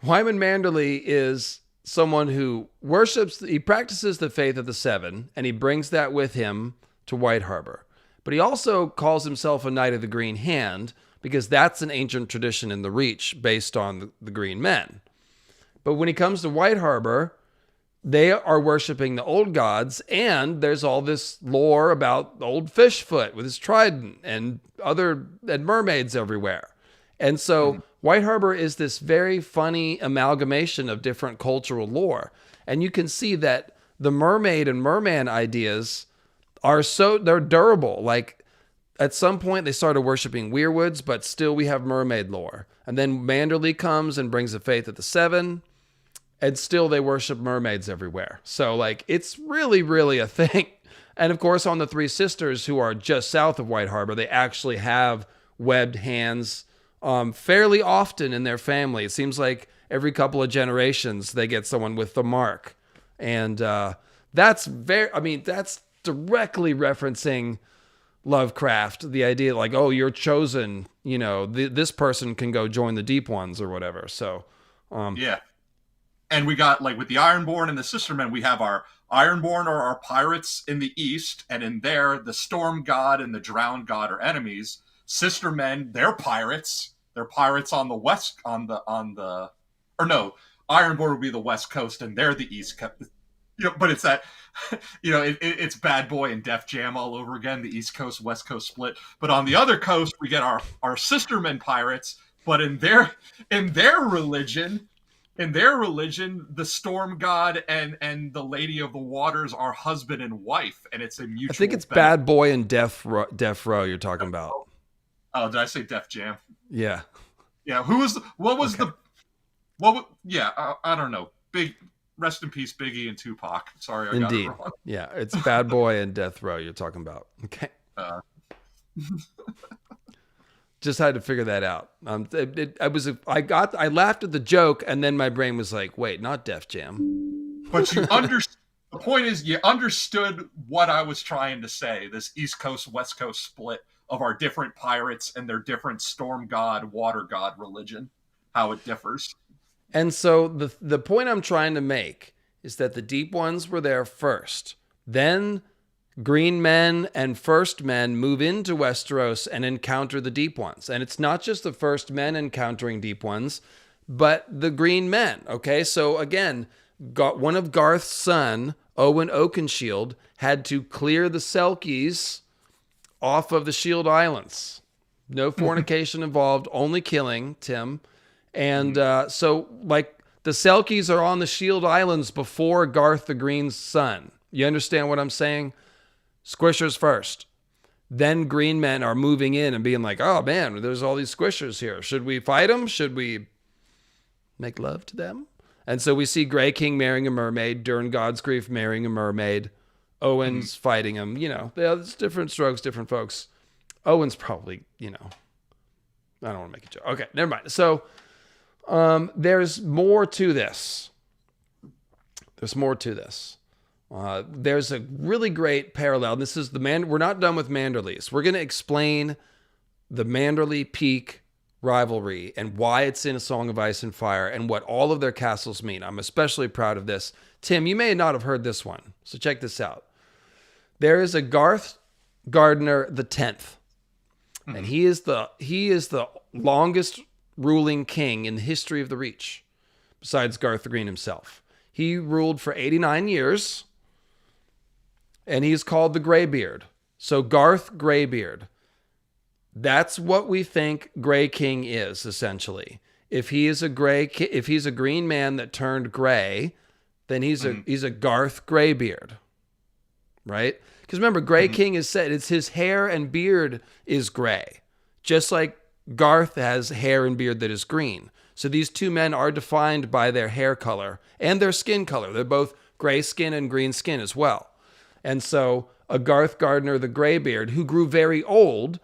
Wyman Manderley is someone who he practices the faith of the Seven, and he brings that with him to White Harbor. But he also calls himself a Knight of the Green Hand, because that's an ancient tradition in the Reach based on the Green Men. But when he comes to White Harbor, they are worshiping the old gods, and there's all this lore about old Fishfoot with his trident and mermaids everywhere. And so White Harbor is this very funny amalgamation of different cultural lore. And you can see that the mermaid and merman ideas they're durable. Like at some point they started worshiping weirwoods, but still we have mermaid lore. And then Manderley comes and brings the faith of the Seven, and still they worship mermaids everywhere. So like it's really, really a thing. And of course on the Three Sisters, who are just south of White Harbor, they actually have webbed hands fairly often in their family. It seems like every couple of generations they get someone with the mark. And that's directly referencing Lovecraft, the idea like, oh, you're chosen, this person can go join the Deep Ones or whatever. So yeah. And we got, like, with the Ironborn and the Sistermen, we have our Ironborn or our pirates in the east, and in there, the Storm God and the Drowned God are enemies. Sistermen, they're pirates. They're pirates on the west, Ironborn would be the west coast, and they're the east coast. But it's that, it's Bad Boy and Def Jam all over again, the East Coast, West Coast split. But on the other coast, we get our Sistermen pirates, but in their religion, the Storm God and the Lady of the Waters are husband and wife, and it's a mutual. I think it's benefit. Bad Boy and Def Row you're talking about. Oh, did I say Def Jam? Yeah. Yeah. What was Well, yeah, I don't know. Big rest in peace, Biggie and Tupac. Sorry, I got it Indeed. wrong. Yeah, it's Bad Boy and Death Row you're talking about. Okay. Uh, Just had to figure that out. I laughed at the joke, and then my brain was like, wait, not Def Jam. but the point is, you understood what I was trying to say. This East Coast West Coast split of our different pirates and their different storm god, water god religion, how it differs. And so the point I'm trying to make is that the deep ones were there first. Then green men and first men move into Westeros and encounter the deep ones. And it's not just the first men encountering deep ones, but the green men. Okay, so again, one of Garth's son, Owen Oakenshield, had to clear the Selkies off of the Shield Islands. No fornication involved, only killing, Tim. And so, like, the Selkies are on the Shield Islands before Garth the Green's son. You understand what I'm saying? Squishers first. Then green men are moving in and being like, oh, man, there's all these squishers here. Should we fight them? Should we make love to them? And so we see Grey King marrying a mermaid, Durn God's Grief marrying a mermaid, Owen's fighting him. You know, it's different strokes, different folks. Owen's probably, I don't want to make a joke. Okay, never mind. So there's more to this. There's a really great parallel. This is we're not done with Manderleys. We're going to explain the Manderley Peak rivalry and why it's in A Song of Ice and Fire and what all of their castles mean. I'm especially proud of this. Tim, you may not have heard this one, so check this out. There is a Garth Gardner the 10th, and he is the longest ruling king in the history of the Reach, besides Garth the Green himself. He ruled for 89 years, and he's called the Greybeard. So Garth Greybeard. That's what we think Grey King is, essentially. If he's a green man that turned gray, then he's a Garth Greybeard, right? Because remember, Grey King is said it's his hair and beard is gray, just like Garth has hair and beard that is green. So these two men are defined by their hair color and their skin color. They're both gray skin and green skin as well. And so a Garth Gardner the Greybeard, who grew very old,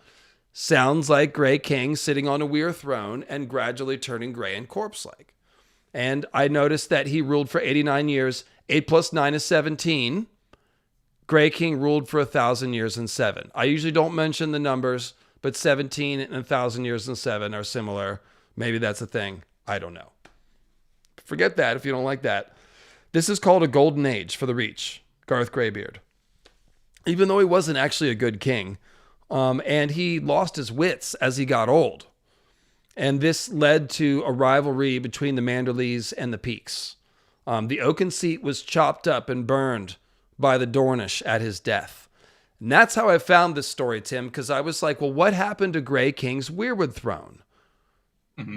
sounds like Grey King sitting on a weir throne and gradually turning gray and corpse-like. And I noticed that he ruled for 89 years. 8 plus 9 is 17. Grey King ruled for 1,000 years and 7. I usually don't mention the numbers, but 17 and 1,000 years and 7 are similar. Maybe that's a thing. I don't know. Forget that if you don't like that. This is called a golden age for the Reach, Garth Greybeard. Even though he wasn't actually a good king, and he lost his wits as he got old. And this led to a rivalry between the Manderleys and the Peaks. The Oaken seat was chopped up and burned by the Dornish at his death. And that's how I found this story, Tim, because I was like, well, what happened to Grey King's Weirwood throne?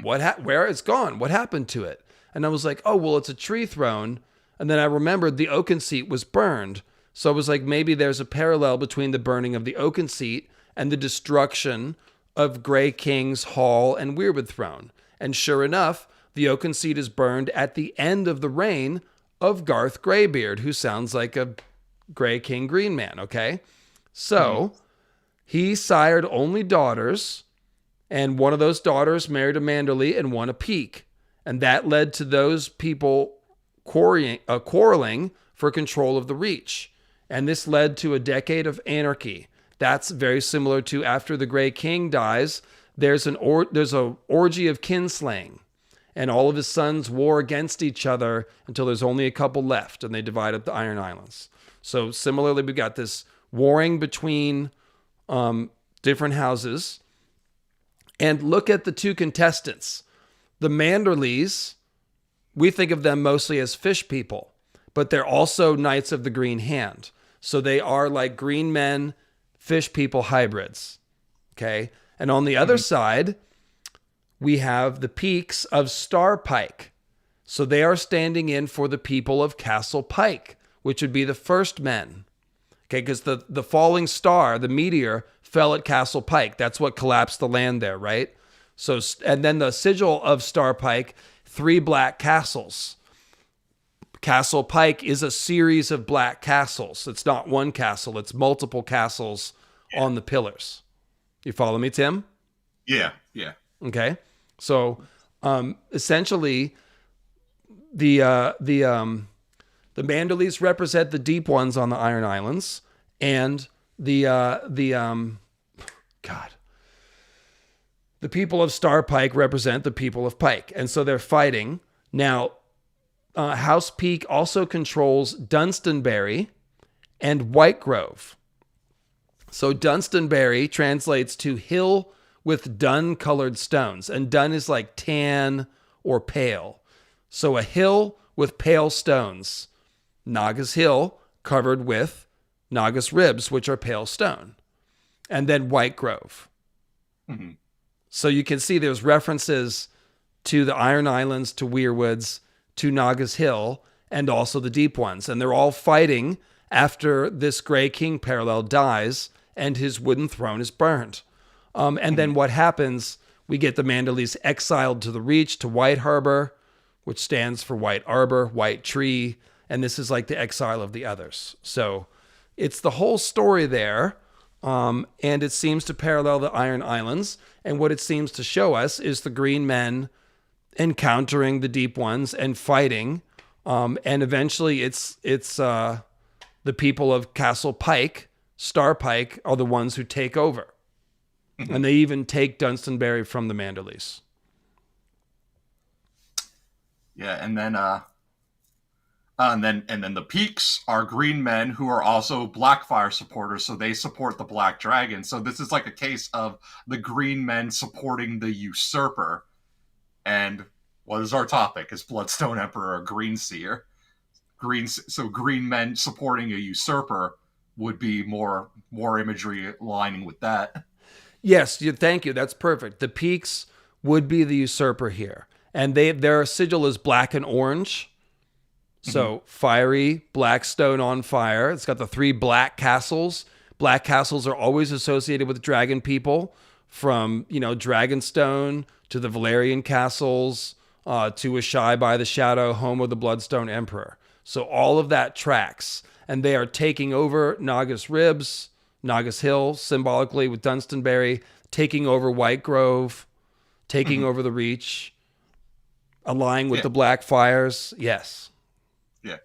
Where it's gone? What happened to it? And I was like, oh, well, it's a tree throne. And then I remembered the Oaken seat was burned. So I was like, maybe there's a parallel between the burning of the Oaken seat and the destruction of Grey King's Hall and Weirwood throne. And sure enough, the Oaken seat is burned at the end of the reign of Garth Greybeard, who sounds like a Grey King green man, okay? So he sired only daughters, and one of those daughters married a Manderley and one a Peak. And that led to those people quarreling for control of the Reach. And this led to a decade of anarchy. That's very similar to after the Grey King dies, there's a orgy of kinslaying. And all of his sons war against each other until there's only a couple left, and they divide up the Iron Islands. So similarly, we got this warring between different houses. And look at the two contestants. The Manderleys, we think of them mostly as fish people, but they're also Knights of the Green Hand. So they are like green men, fish people hybrids. Okay? And on the other side, we have the Peaks of Star Pike. So they are standing in for the people of Castle Pike, which would be the first men. Okay, because the falling star, the meteor, fell at Castle Pike. That's what collapsed the land there, right? So, and then the sigil of Star Pike, 3 black castles. Castle Pike is a series of black castles. It's not one castle, it's multiple castles on the pillars. You follow me, Tim? Yeah. Okay. So essentially the Manderleys represent the deep ones on the Iron Islands, and the people of Star Pike represent the people of Pike. And so they're fighting. Now, House Peak also controls Dunstonbury and Whitegrove. So Dunstonbury translates to hill with dun-colored stones. And dun is like tan or pale. So a hill with pale stones. Naga's Hill covered with Naga's Ribs, which are pale stone. And then Whitegrove. Mm-hmm. So you can see there's references to the Iron Islands, to Weirwoods, to Naga's Hill, and also the Deep Ones. And they're all fighting after this Grey King parallel dies and his wooden throne is burned. And then what happens, we get the Manderleys exiled to the Reach, to White Harbor, which stands for White Arbor, White Tree. And this is like the exile of the others. So it's the whole story there. And it seems to parallel the Iron Islands. And what it seems to show us is the green men encountering the Deep Ones and fighting. And eventually it's the people of Castle Pike, Star Pike, are the ones who take over. Mm-hmm. And they even take Dunstonbury from the Manderleys. Yeah, and then the Peaks are green men who are also Blackfire supporters, so they support the Black Dragon. So this is like a case of the green men supporting the usurper. And what is our topic? Is Bloodstone Emperor a greenseer? So green men supporting a usurper would be more imagery aligning with that. Yes, thank you. That's perfect. The Peaks would be the usurper here. And their sigil is black and orange. So fiery, black stone on fire. It's got the 3 black castles. Black castles are always associated with dragon people, from, Dragonstone to the Valerian castles, to Asshai by the Shadow, home of the Bloodstone Emperor. So all of that tracks. And they are taking over Naga's Ribs, Naga's Hill, symbolically with Dunstonbury, taking over Whitegrove, taking over the Reach, allying with the Black Fires. Yes. Yeah.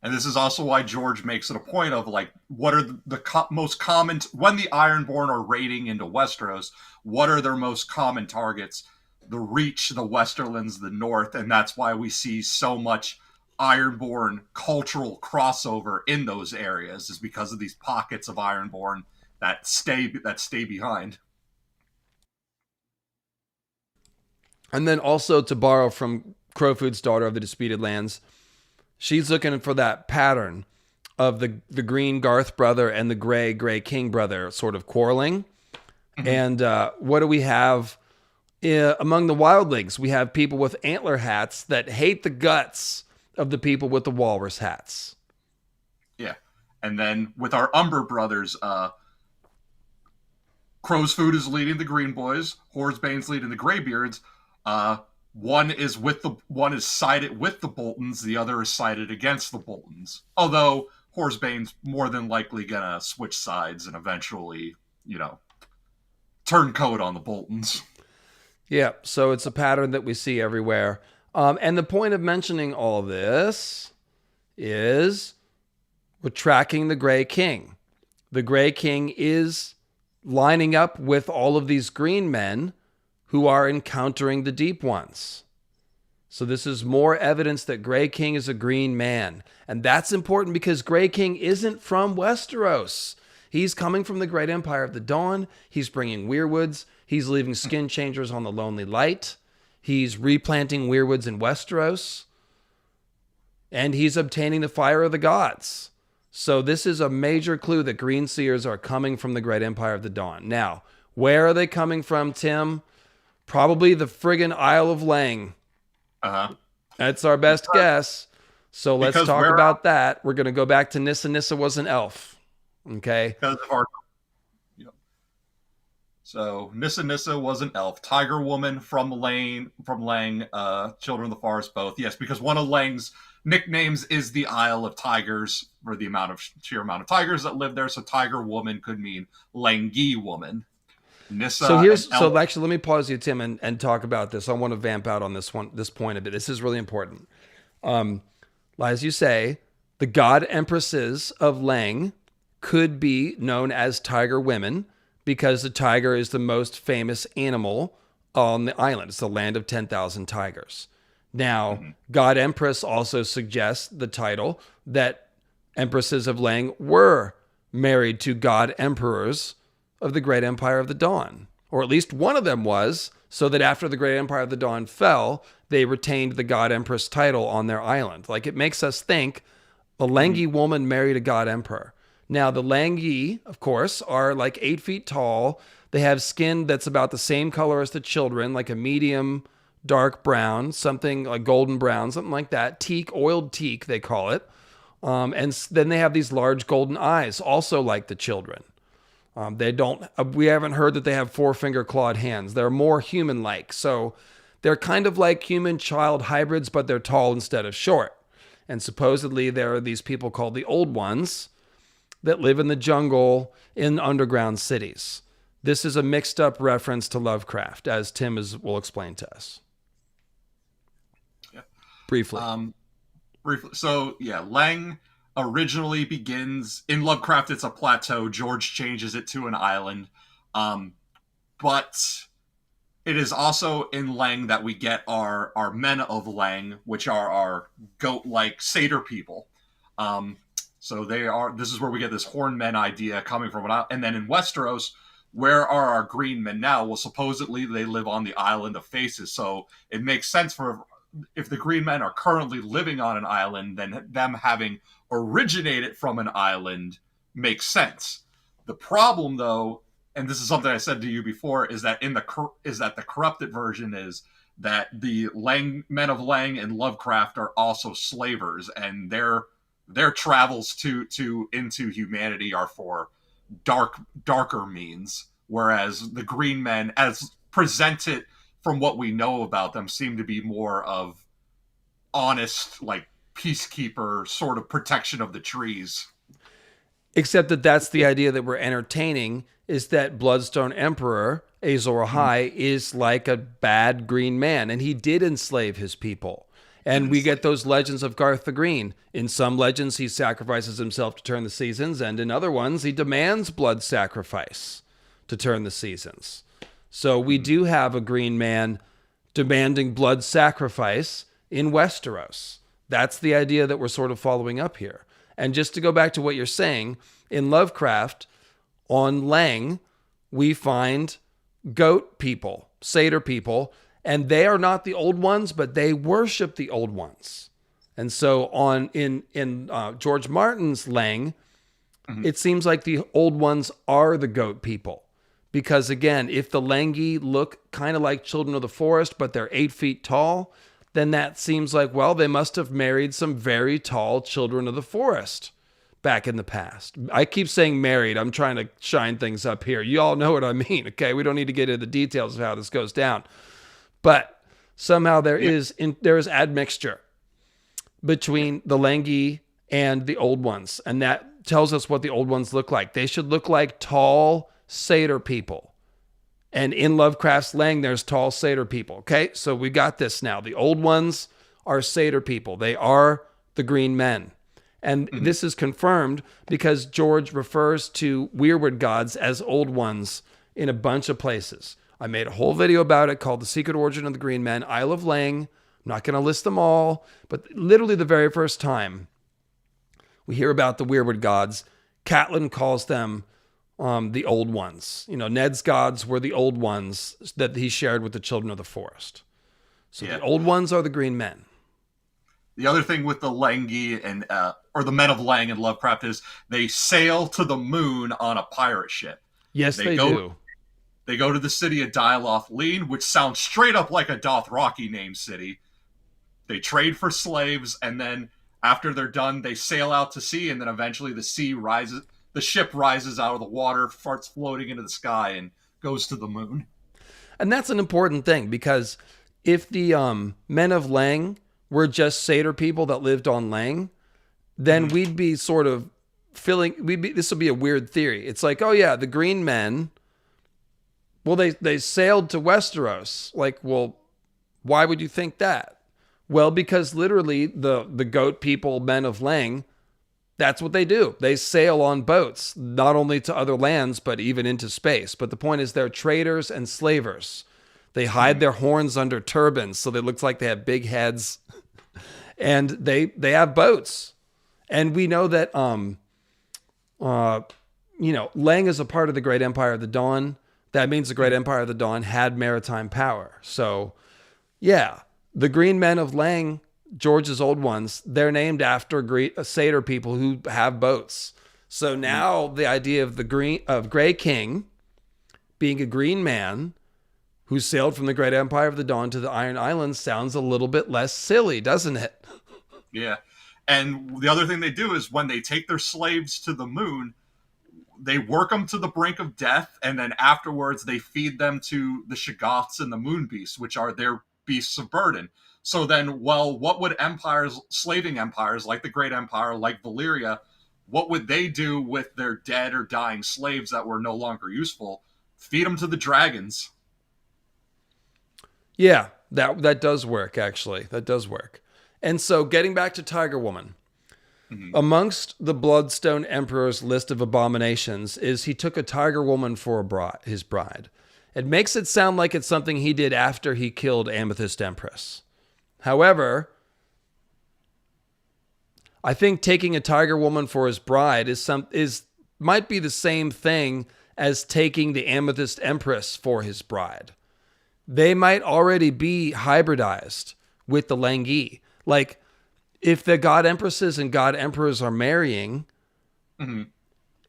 And this is also why George makes it a point of, like, what are the most common, when the Ironborn are raiding into Westeros, what are their most common targets? The Reach, the Westerlands, the North, and that's why we see so much Ironborn cultural crossover in those areas, is because of these pockets of Ironborn that stay behind. And then also, to borrow from Crowfoot's Daughter of the Disputed Lands, she's looking for that pattern of the green Garth brother and the gray King brother sort of quarreling. Mm-hmm. And what do we have among the wildlings? We have people with antler hats that hate the guts of the people with the walrus hats. Yeah. And then with our Umber brothers, Crow's Food is leading the Green Boys, Horsbane's leading the Greybeards. One is sided with the Boltons, the other is sided against the Boltons. Although Horsbane's more than likely gonna switch sides and eventually, turn coat on the Boltons. Yeah, so it's a pattern that we see everywhere. And the point of mentioning all this is we're tracking the Grey King. The Grey King is lining up with all of these green men who are encountering the Deep Ones. So this is more evidence that Grey King is a green man. And that's important because Grey King isn't from Westeros. He's coming from the Great Empire of the Dawn. He's bringing weirwoods. He's leaving skin changers on the Lonely Light. He's replanting weirwoods in Westeros. And he's obtaining the fire of the gods. So this is a major clue that greenseers are coming from the Great Empire of the Dawn. Now, where are they coming from, Tim? Probably the friggin' Isle of Lang. Uh-huh. That's our best guess. So let's talk about that. We're going to go back to Nissa. Nissa was an elf. Okay. Because of our... So Nissa Nissa was an elf. Tiger Woman from Lang, Children of the Forest both. Yes, because one of Lang's nicknames is the Isle of Tigers for the sheer amount of tigers that live there. So Tiger Woman could mean Langi woman. Nissa and elf. So actually, let me pause you, Tim, and talk about this. I want to vamp out on this point a bit. This is really important. As you say, the god empresses of Lang could be known as tiger women because the tiger is the most famous animal on the island. It's the land of 10,000 tigers. Now, God Empress also suggests the title that empresses of Lang were married to god emperors of the Great Empire of the Dawn, or at least one of them was, so that after the Great Empire of the Dawn fell, they retained the god empress title on their island. Like, it makes us think a Langi woman married a god emperor. Now, the Langi, of course, are like 8 feet tall. They have skin that's about the same color as the children, like a medium dark brown, something like golden brown, something like that. Teak, oiled teak, they call it. And then they have these large golden eyes, also like the children. We haven't heard that they have 4-finger clawed hands. They're more human-like. So they're kind of like human-child hybrids, but they're tall instead of short. And supposedly there are these people called the Old Ones that live in the jungle in underground cities. This is a mixed up reference to Lovecraft, as Tim will explain to us. Yeah. Briefly. So, yeah, Lang originally begins in Lovecraft. It's a plateau. George changes it to an island. But it is also in Lang that we get our men of Lang, which are our goat-like satyr people. So this is where we get this horn men idea coming from. And then in Westeros, where are our green men now? Well, supposedly they live on the Island of Faces. So it makes sense if the green men are currently living on an island, then them having originated from an island makes sense. The problem, though, and this is something I said to you before, is that the corrupted version is that the men of Lang and Lovecraft are also slavers, and their travels into humanity are for darker means, whereas the green men, as presented from what we know about them, seem to be more of honest, like peacekeeper sort of protection of the trees. Except that that's the idea that we're entertaining, is that Bloodstone Emperor Azor Ahai is like a bad green man, and he did enslave his people. And we get those legends of Garth the Green. In some legends, he sacrifices himself to turn the seasons, and in other ones, he demands blood sacrifice to turn the seasons. So we do have a green man demanding blood sacrifice in Westeros. That's the idea that we're sort of following up here. And just to go back to what you're saying, in Lovecraft, on Lang, we find goat people, satyr people, and they are not the Old Ones, but they worship the Old Ones. And so in George Martin's Lang, it seems like the Old Ones are the goat people. Because again, if the Langi look kind of like Children of the Forest, but they're 8 feet tall, then that seems like, well, they must have married some very tall Children of the Forest back in the past. I keep saying married. I'm trying to shine things up here. You all know what I mean, okay? We don't need to get into the details of how this goes down. But somehow there is admixture between the Langi and the Old Ones. And that tells us what the Old Ones look like. They should look like tall satyr people. And in Lovecraft's Lang, there's tall satyr people. Okay, so we got this now. The Old Ones are satyr people. They are the green men. And this is confirmed because George refers to weirwood gods as Old Ones in a bunch of places. I made a whole video about it called The Secret Origin of the Green Men, Isle of Lang. I'm not going to list them all, but literally the very first time we hear about the weirwood gods, Catelyn calls them the Old Ones. You know, Ned's gods were the Old Ones that he shared with the Children of the Forest. So the Old Ones are the green men. The other thing with the Langi and or the men of Lang and Lovecraft is they sail to the moon on a pirate ship. Yes, they do. They go to the city of Dialoth Leen, which sounds straight up like a Dothraki named city. They trade for slaves, and then after they're done, they sail out to sea, and then eventually the ship rises out of the water, starts floating into the sky, and goes to the moon. And that's an important thing, because if the men of Lang were just satyr people that lived on Lang, then we'd be sort of this would be a weird theory. It's like, oh yeah, the green men, well, they sailed to Westeros. Like, well, why would you think that? Well, because literally the goat people, men of Lang, that's what they do. They sail on boats, not only to other lands, but even into space. But the point is, they're traders and slavers. They hide their horns under turbans, so they look like they have big heads. And they have boats. And we know that, Lang is a part of the Great Empire of the Dawn. That means the Great Empire of the Dawn had maritime power. So, yeah, the Green Men of Lang, George's old ones, they're named after satyr people who have boats. So now the idea of Grey King being a green man who sailed from the Great Empire of the Dawn to the Iron Islands sounds a little bit less silly, doesn't it? Yeah. And the other thing they do is when they take their slaves to the moon, they work them to the brink of death, and then afterwards they feed them to the Shoggoths and the Moon Beasts, which are their beasts of burden. So then, well, what would slaving empires like the Great Empire, like Valyria, what would they do with their dead or dying slaves that were no longer useful? Feed them to the dragons. Yeah, that does work, actually. That does work. And so getting back to Tiger Woman, amongst the Bloodstone Emperor's list of abominations is he took a Tiger Woman for his bride. It makes it sound like it's something he did after he killed Amethyst Empress. However, I think taking a Tiger Woman for his bride might be the same thing as taking the Amethyst Empress for his bride. They might already be hybridized with the Langi. Like, if the God Empresses and God Emperors are marrying,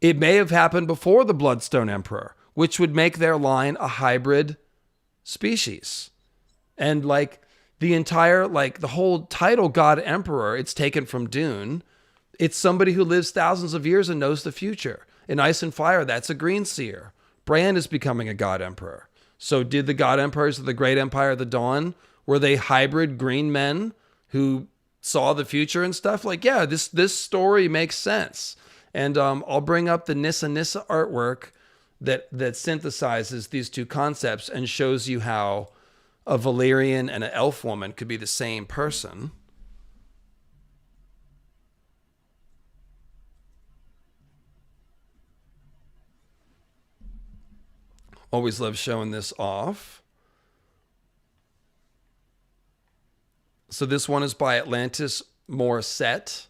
it may have happened before the Bloodstone Emperor, which would make their line a hybrid species. And like the whole title God Emperor, it's taken from Dune. It's somebody who lives thousands of years and knows the future. In Ice and Fire, that's a Greenseer. Bran is becoming a God Emperor. So did the God Emperors of the Great Empire of the Dawn, were they hybrid green men who saw the future and stuff? Like, yeah, this story makes sense. And I'll bring up the Nissa artwork that synthesizes these two concepts and shows you how a Valyrian and an elf woman could be the same person. Always love showing this off. So this one is by Atlantis Morissette.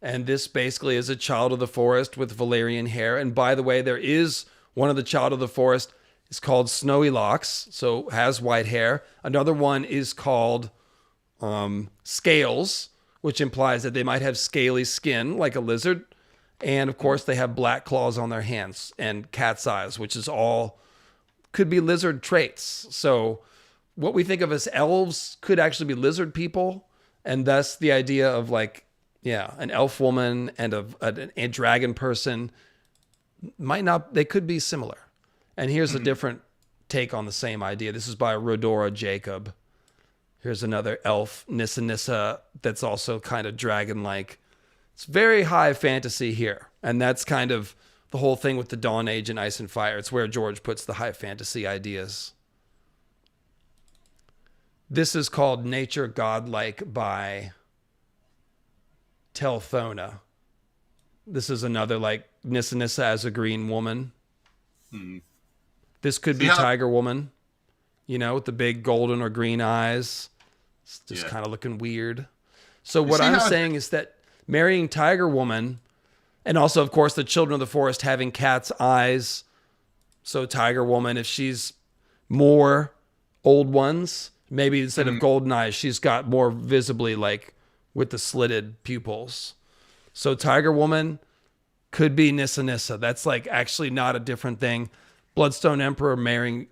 And this basically is a child of the forest with Valyrian hair. And by the way, there is one of the child of the forest. It's called Snowy Locks, so has white hair. Another one is called Scales, which implies that they might have scaly skin like a lizard. And of course, they have black claws on their hands and cat's eyes, which is all could be lizard traits. So what we think of as elves could actually be lizard people. And thus the idea of an elf woman and a dragon person they could be similar. And here's a different take on the same idea. This is by Rodora Jacob. Here's another elf, Nissa, that's also kind of dragon-like. It's very high fantasy here. And that's kind of the whole thing with the Dawn Age and Ice and Fire. It's where George puts the high fantasy ideas. This is called Nature Godlike by Telthona. This is another Nissa as a green woman. This could be Tiger Woman, with the big golden or green eyes. It's just kind of looking weird. So what I'm saying is that marrying Tiger Woman, and also, of course, the Children of the Forest having cat's eyes. So Tiger Woman, if she's more old ones, maybe instead of golden eyes, she's got more visibly with the pupils. So Tiger Woman could be Nissa. That's actually not a different thing. Bloodstone Emperor marrying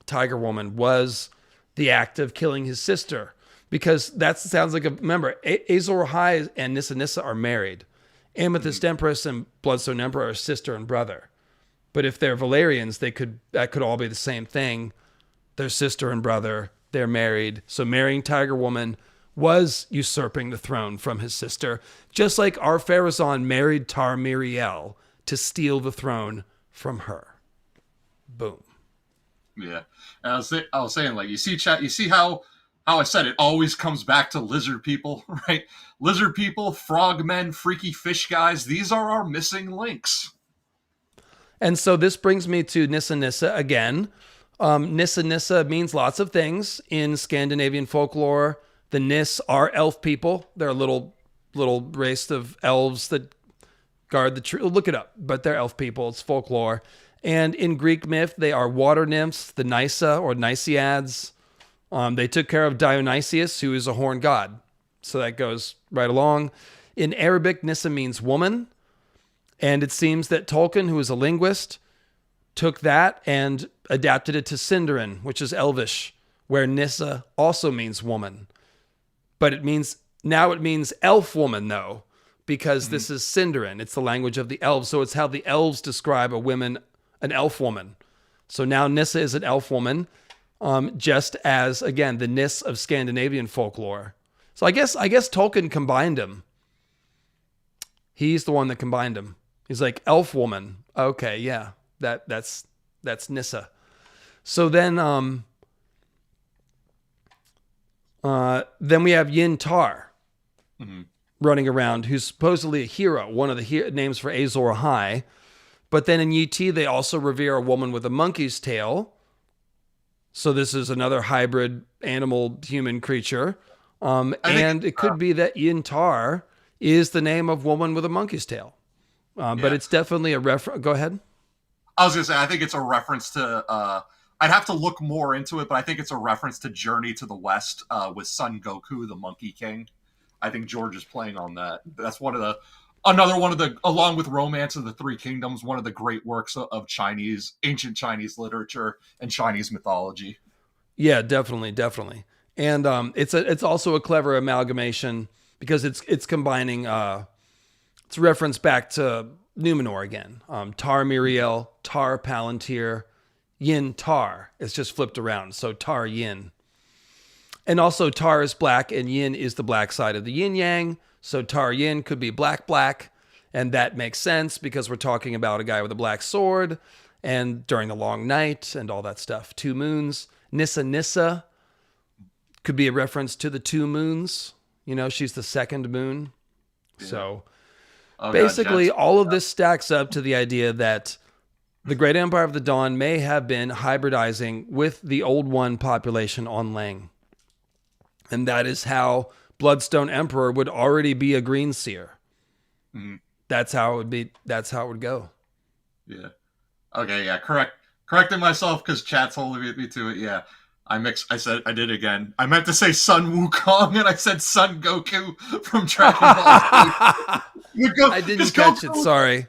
Tiger Woman was the act of killing his sister, because that sounds like remember, Azor Ahai and Nissa are married. Amethyst Empress and Bloodstone Emperor are sister and brother. But if they're Valerians, that could all be the same thing. They're sister and brother. They're married. So marrying Tiger Woman was usurping the throne from his sister, just like Ar-Pharazôn married Tar Miriel to steal the throne from her. Boom. Yeah. And I was saying, like, you see, chat, you see how I said it always comes back to lizard people, right? Lizard people, frogmen, freaky fish guys, these are our missing links. And so this brings me to Nissa Nissa again. Nissa Nissa means lots of things in Scandinavian folklore. The Nis are elf people. They're a little race of elves that guard the tree. Look it up, but they're elf people. It's folklore. And in Greek myth, they are water nymphs, the Nysa or Nysiads. They took care of Dionysius, who is a horn god. So that goes right along. In Arabic, Nissa means woman. And it seems that Tolkien, who is a linguist, took that and adapted it to Sindarin, which is Elvish, where Nissa also means woman. But it means elf woman, though, because this is Sindarin. It's the language of the elves. So it's how the elves describe an elf woman. So now Nissa is an elf woman, just as, again, the Nis of Scandinavian folklore. So I guess Tolkien combined them. He's the one that combined them. He's like, elf woman. Okay, yeah, that's Nissa. So then we have Yin Tar running around, who's supposedly a hero, one of the names for Azor Ahai. But then in Yi-Ti, they also revere a woman with a monkey's tail. So this is another hybrid animal-human creature. And it could be that Yin Tar is the name of woman with a monkey's tail. But it's definitely a reference. Go ahead. I was going to say, I think it's a reference to... I'd have to look more into it, but I think it's a reference to Journey to the West with Son Goku, the Monkey King. I think George is playing on that. That's another one of the, along with Romance of the Three Kingdoms, one of the great works of ancient Chinese literature and Chinese mythology. Yeah, definitely. And it's also a clever amalgamation because it's combining, it's reference back to Numenor again. Tar Miriel, Tar Palantir, Yin Tar. It's just flipped around. So Tar Yin. And also Tar is black and Yin is the black side of the yin yang. So Tar Yin could be black. And that makes sense because we're talking about a guy with a black sword and during the long night and all that stuff. 2 moons. Nissa Nissa could be a reference to the 2 moons. You know, she's the second moon. Yeah. So basically all of this stacks up to the idea that the Great Empire of the Dawn may have been hybridizing with the Old One population on Leng. And that is how Bloodstone Emperor would already be a Greenseer. Mm-hmm. That's how it would be. That's how it would go. Yeah. Okay, yeah, correcting myself because chat's holding me to it. Yeah. I did again. I meant to say Sun Wukong and I said Son Goku from Dragon Ball Z. I didn't catch it, sorry.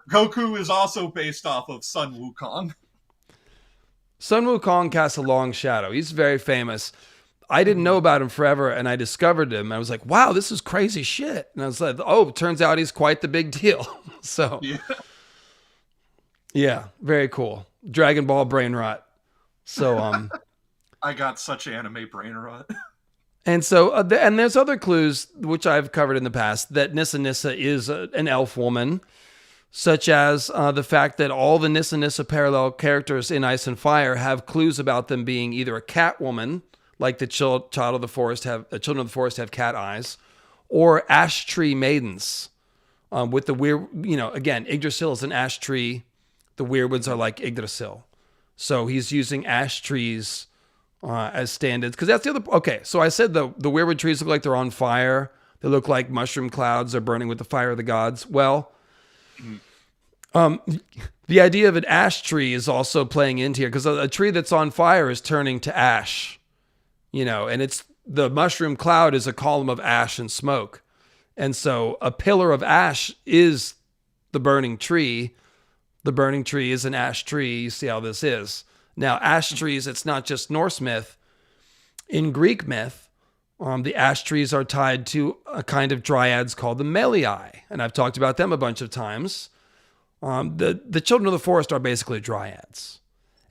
Goku is also based off of Sun Wukong. Sun Wukong casts a long shadow. He's very famous. I didn't know about him forever, and I discovered him. I was like, wow, this is crazy shit. And I was like, oh, it turns out he's quite the big deal. So, yeah, very cool. Dragon Ball brain rot. So, I got such anime brain rot. And so, and there's other clues, which I've covered in the past, that Nissa Nissa is an elf woman, such as the fact that all the Nissa Nissa parallel characters in Ice and Fire have clues about them being either a cat woman, like the children of the forest have cat eyes, or ash tree maidens, with the weird, again, Yggdrasil is an ash tree. The weirwoods are like Yggdrasil. So he's using ash trees as standards. Because that's the other... Okay, so I said the weirwood trees look like they're on fire. They look like mushroom clouds are burning with the fire of the gods. Well, the idea of an ash tree is also playing into here. Because a tree that's on fire is turning to ash. And it's... The mushroom cloud is a column of ash and smoke. And so a pillar of ash is the burning tree. The burning tree is an ash tree. You see how this is. Now, ash trees, it's not just Norse myth. In Greek myth, the ash trees are tied to a kind of dryads called the Melii. And I've talked about them a bunch of times. The children of the forest are basically dryads,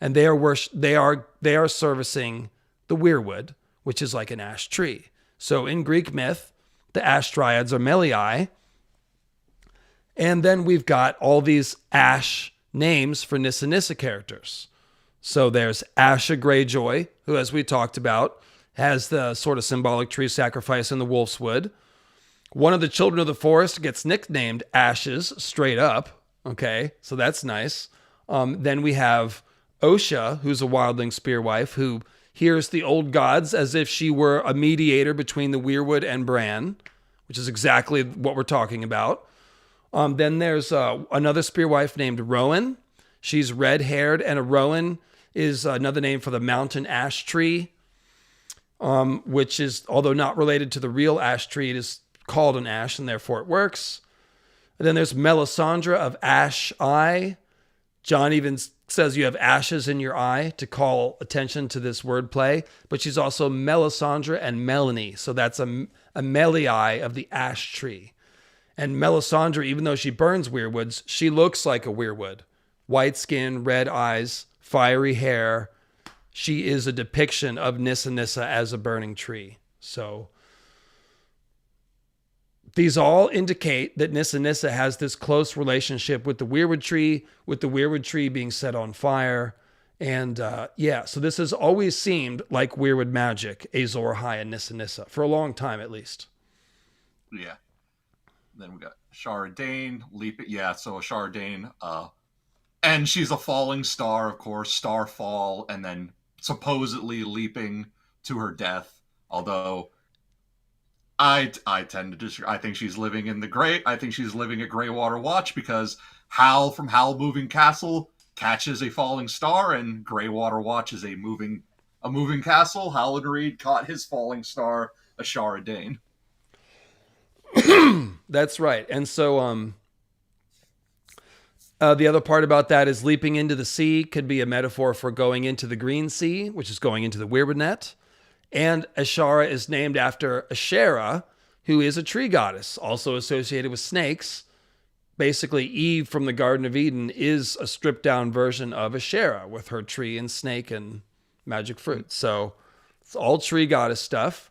and they are servicing the weirwood, which is like an ash tree. So in Greek myth, the ash dryads are Melii, and then we've got all these ash names for Nissa Nissa characters. So there's Asha Greyjoy, who, as we talked about, has the sort of symbolic tree sacrifice in the Wolf's Wood. One of the children of the forest gets nicknamed Ashes straight up. Okay, so that's nice. Then we have Osha, who's a wildling spearwife, who hears the old gods as if she were a mediator between the Weirwood and Bran, which is exactly what we're talking about. Then there's another spearwife named Rowan. She's red-haired, and a Rowan is another name for the mountain ash tree, which is, although not related to the real ash tree, it is called an ash, and therefore it works. And then there's Melisandre of Asshai. John even says you have ashes in your eye to call attention to this wordplay, but she's also Melisandre and Melanie, so that's a Melii of the ash tree. And Melisandre, even though she burns weirwoods, she looks like a weirwood. White skin, red eyes, fiery hair. She is a depiction of Nissa Nissa as a burning tree. So these all indicate that Nissa Nissa has this close relationship with the weirwood tree being set on fire. And so this has always seemed like weirwood magic, Azor Ahai and Nissa Nissa, for a long time at least. Yeah. Then we got Ashara Dane, so Ashara Dane, and she's a falling star, of course, Starfall, and then supposedly leaping to her death. Although I tend to disagree. I think she's living at Greywater Watch, because Hal from Howl Moving Castle catches a falling star, and Greywater Watch is a moving castle. Howland Reed caught his falling star, Ashara Dane. That's right. And so the other part about that is leaping into the sea could be a metaphor for going into the Greenseer, which is going into the weirwood net. And Ashara is named after Asherah, who is a tree goddess, also associated with snakes. Basically, Eve from the Garden of Eden is a stripped-down version of Asherah with her tree and snake and magic fruit. So it's all tree goddess stuff.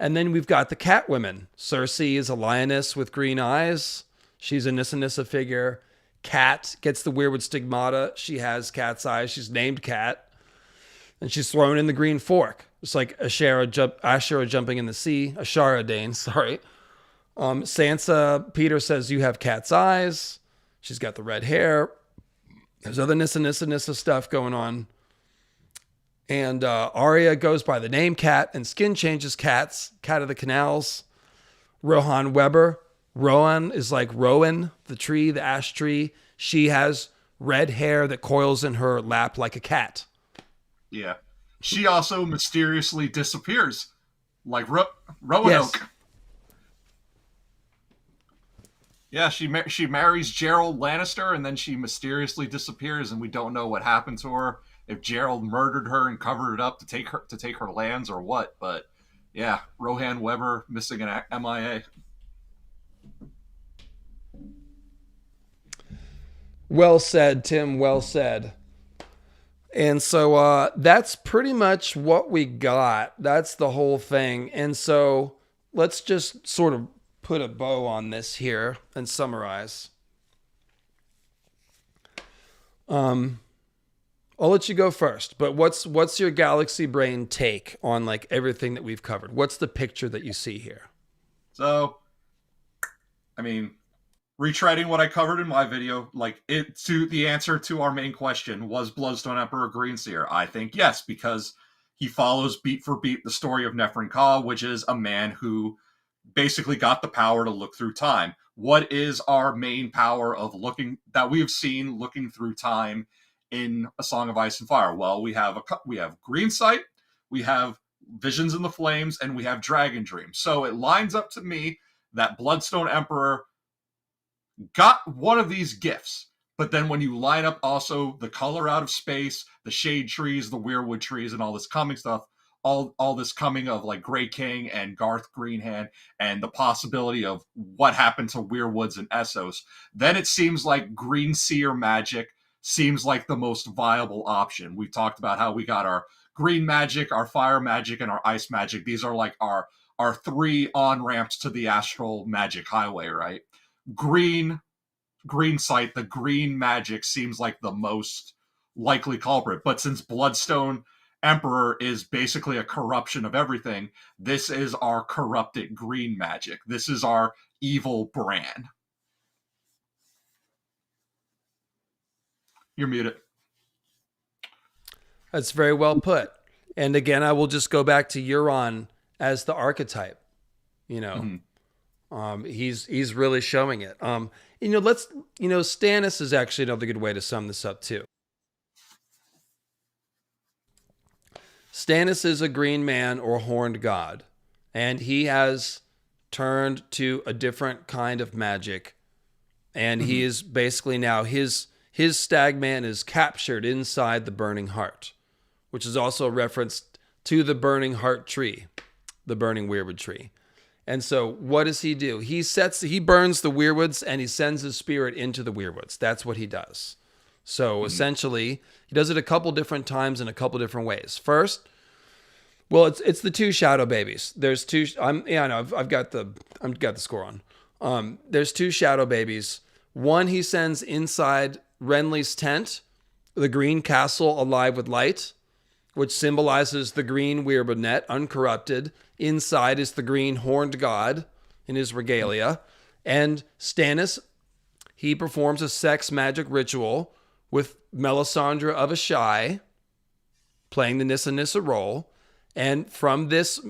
And then we've got the cat women. Cersei is a lioness with green eyes. She's a Nissa Nissa figure. Cat gets the weirwood stigmata. She has cat's eyes. She's named Cat. And she's thrown in the green fork. It's like Asherah jumping in the sea. Ashara Dane, sorry. Sansa, Peter says, you have cat's eyes. She's got the red hair. There's other Nissa stuff going on. And Arya goes by the name Cat, and Skin changes Cat of the Canals. Rohan Weber. Rohan is like Rowan, the tree, the ash tree. She has red hair that coils in her lap like a cat. Yeah. She also mysteriously disappears, like Roanoke. Yes. Yeah, she marries Gerald Lannister, and then she mysteriously disappears, and we don't know what happened to her. If Gerald murdered her and covered it up to take her lands or what. But yeah, Rohan Weber missing an MIA. Well said, Tim. Well said. And so that's pretty much what we got. That's the whole thing. And so let's just sort of put a bow on this here and summarize. I'll let you go first, but what's your galaxy brain take on like everything that we've covered? What's the picture that you see here? So, I mean, retreading what I covered in my video, the answer to our main question, was Bloodstone Emperor Greenseer? I think yes, because he follows beat for beat the story of Nefrin Ka, which is a man who basically got the power to look through time. What is our main power of looking through time in A Song of Ice and Fire? Well, we have Green Sight, we have Visions in the Flames, and we have Dragon Dream. So it lines up to me that Bloodstone Emperor got one of these gifts. But then when you line up also the color out of space, the shade trees, the weirwood trees, and all this comic stuff, all this coming of like Grey King and Garth Greenhand and the possibility of what happened to Weirwoods and Essos, then it seems like Greenseer magic seems like the most viable option. We've talked about how we got our green magic, our fire magic, and our ice magic. These are like our three on ramps to the astral magic highway, right? Green site, the green magic seems like the most likely culprit. But since Bloodstone Emperor is basically a corruption of everything, this is our corrupted green magic. This is our evil brand. You're muted. That's very well put. And again, I will just go back to Euron as the archetype. You know, he's really showing it. Stannis is actually another good way to sum this up too. Stannis is a green man or horned god, and he has turned to a different kind of magic. And he is basically now his stagman is captured inside the burning heart, which is also a reference to the burning heart tree, the burning weirwood tree. And so what does he do? He burns the weirwoods and he sends his spirit into the weirwoods. That's what he does. So essentially, he does it a couple different times in a couple different ways. First, well, it's the two shadow babies. There's two. I've got the score on. There's two shadow babies. One he sends inside Renly's tent, the green castle alive with light, which symbolizes the green weirwood net, uncorrupted. Inside is the green horned god in his regalia. And Stannis, he performs a sex magic ritual with Melisandre of Asshai, playing the Nissa Nissa role. And from this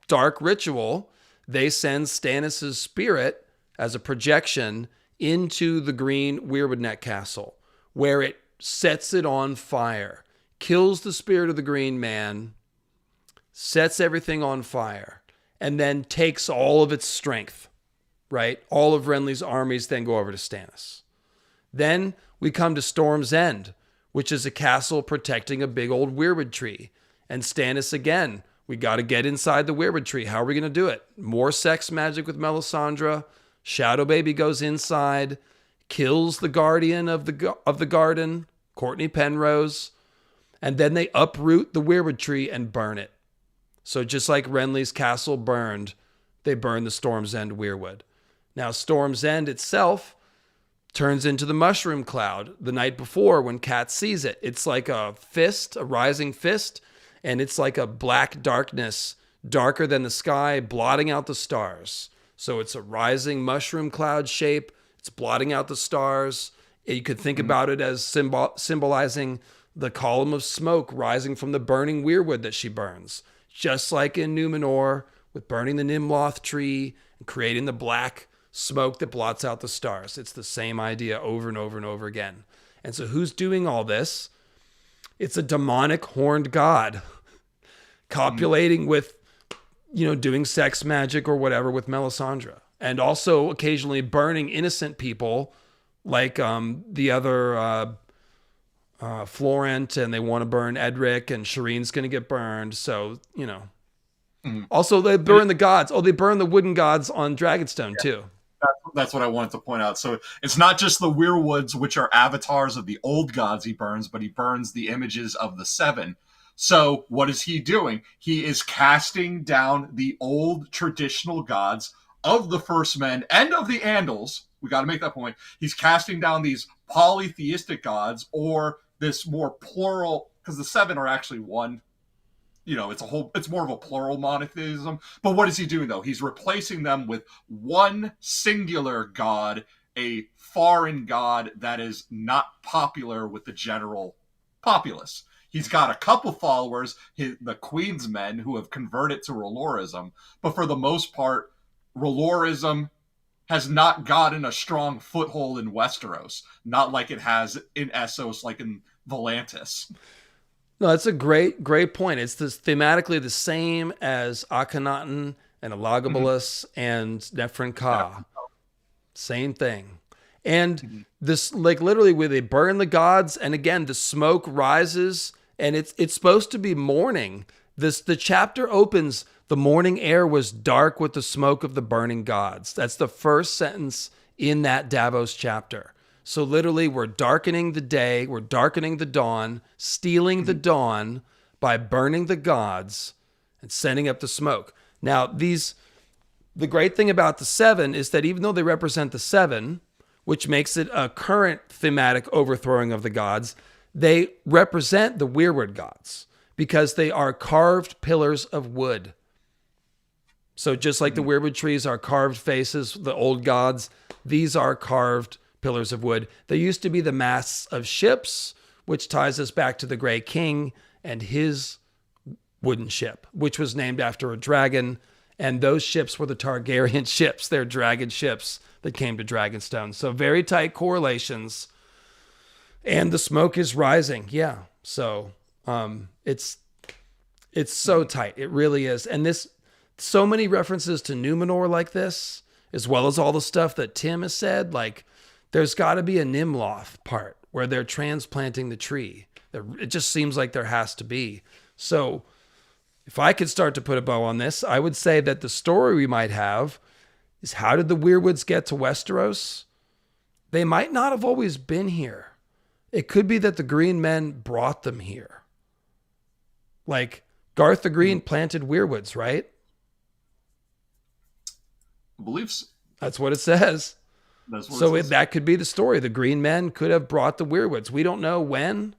dark ritual, they send Stannis' spirit as a projection into the green weirwood net castle, where it sets it on fire, kills the spirit of the green man, sets everything on fire, and then takes all of its strength, right? All of Renly's armies then go over to Stannis. Then we come to Storm's End, which is a castle protecting a big old weirwood tree. And Stannis again, we got to get inside the weirwood tree. How are we going to do it? More sex magic with Melisandre. Shadow Baby goes inside, kills the guardian of the garden, Courtney Penrose, and then they uproot the weirwood tree and burn it. So just like Renly's castle burned, they burn the Storm's End weirwood. Now Storm's End itself turns into the mushroom cloud the night before when Kat sees it. It's like a fist, a rising fist, and it's like a black darkness, darker than the sky, blotting out the stars. So it's a rising mushroom cloud shape. It's blotting out the stars. You could think about it as symbolizing the column of smoke rising from the burning weirwood that she burns. Just like in Numenor, with burning the Nimloth tree and creating the black smoke that blots out the stars. It's the same idea over and over and over again. And so who's doing all this? It's a demonic horned god copulating with, doing sex magic or whatever with Melisandre. And also occasionally burning innocent people like the other Florent, and they want to burn Edric, and Shireen's going to get burned. So, Also, they burn the gods. Oh, they burn the wooden gods on Dragonstone, too. That's what I wanted to point out. So it's not just the Weirwoods, which are avatars of the old gods he burns, but he burns the images of the seven. So what is he doing? He is casting down the old traditional gods of the First Men and of the Andals. We got to make that point. He's casting down these polytheistic gods, or this more plural, because the seven are actually one. It's more of a plural monotheism. But what is he doing, though? He's replacing them with one singular god, a foreign god that is not popular with the general populace. He's got a couple followers, the Queen's Men, who have converted to Rolorism. But for the most part, Rolorism has not gotten a strong foothold in Westeros. Not like it has in Essos, like in Volantis. No, that's a great point. It's thematically the same as Akhenaten and Elagabalus and Nefren Ka. Yeah. Same thing. And this, like, literally where they burn the gods, and again, the smoke rises, and it's supposed to be morning, The chapter opens, the morning air was dark with the smoke of the burning gods. That's the first sentence in that Davos chapter. So literally, we're darkening the day, we're darkening the dawn, stealing the dawn by burning the gods and sending up the smoke. Now, the great thing about the seven is that even though they represent the seven, which makes it a current thematic overthrowing of the gods, they represent the Weirwood gods because they are carved pillars of wood. So just like the Weirwood trees are carved faces, the old gods, these are carved pillars of wood. There used to be the masts of ships, which ties us back to the Grey King and his wooden ship, which was named after a dragon. And those ships were the Targaryen ships. They're dragon ships that came to Dragonstone. So very tight correlations. And the smoke is rising. Yeah. So it's so tight. It really is. And so many references to Numenor like this, as well as all the stuff that Tim has said. Like, there's got to be a Nimloth part where they're transplanting the tree. It just seems like there has to be. So if I could start to put a bow on this, I would say that the story we might have is, how did the Weirwoods get to Westeros? They might not have always been here. It could be that the Green Men brought them here. Like, Garth the Green planted Weirwoods, right? I believe so. That's what it says. That's what So it says. that could be the story. The Green Men could have brought the Weirwoods. We don't know when.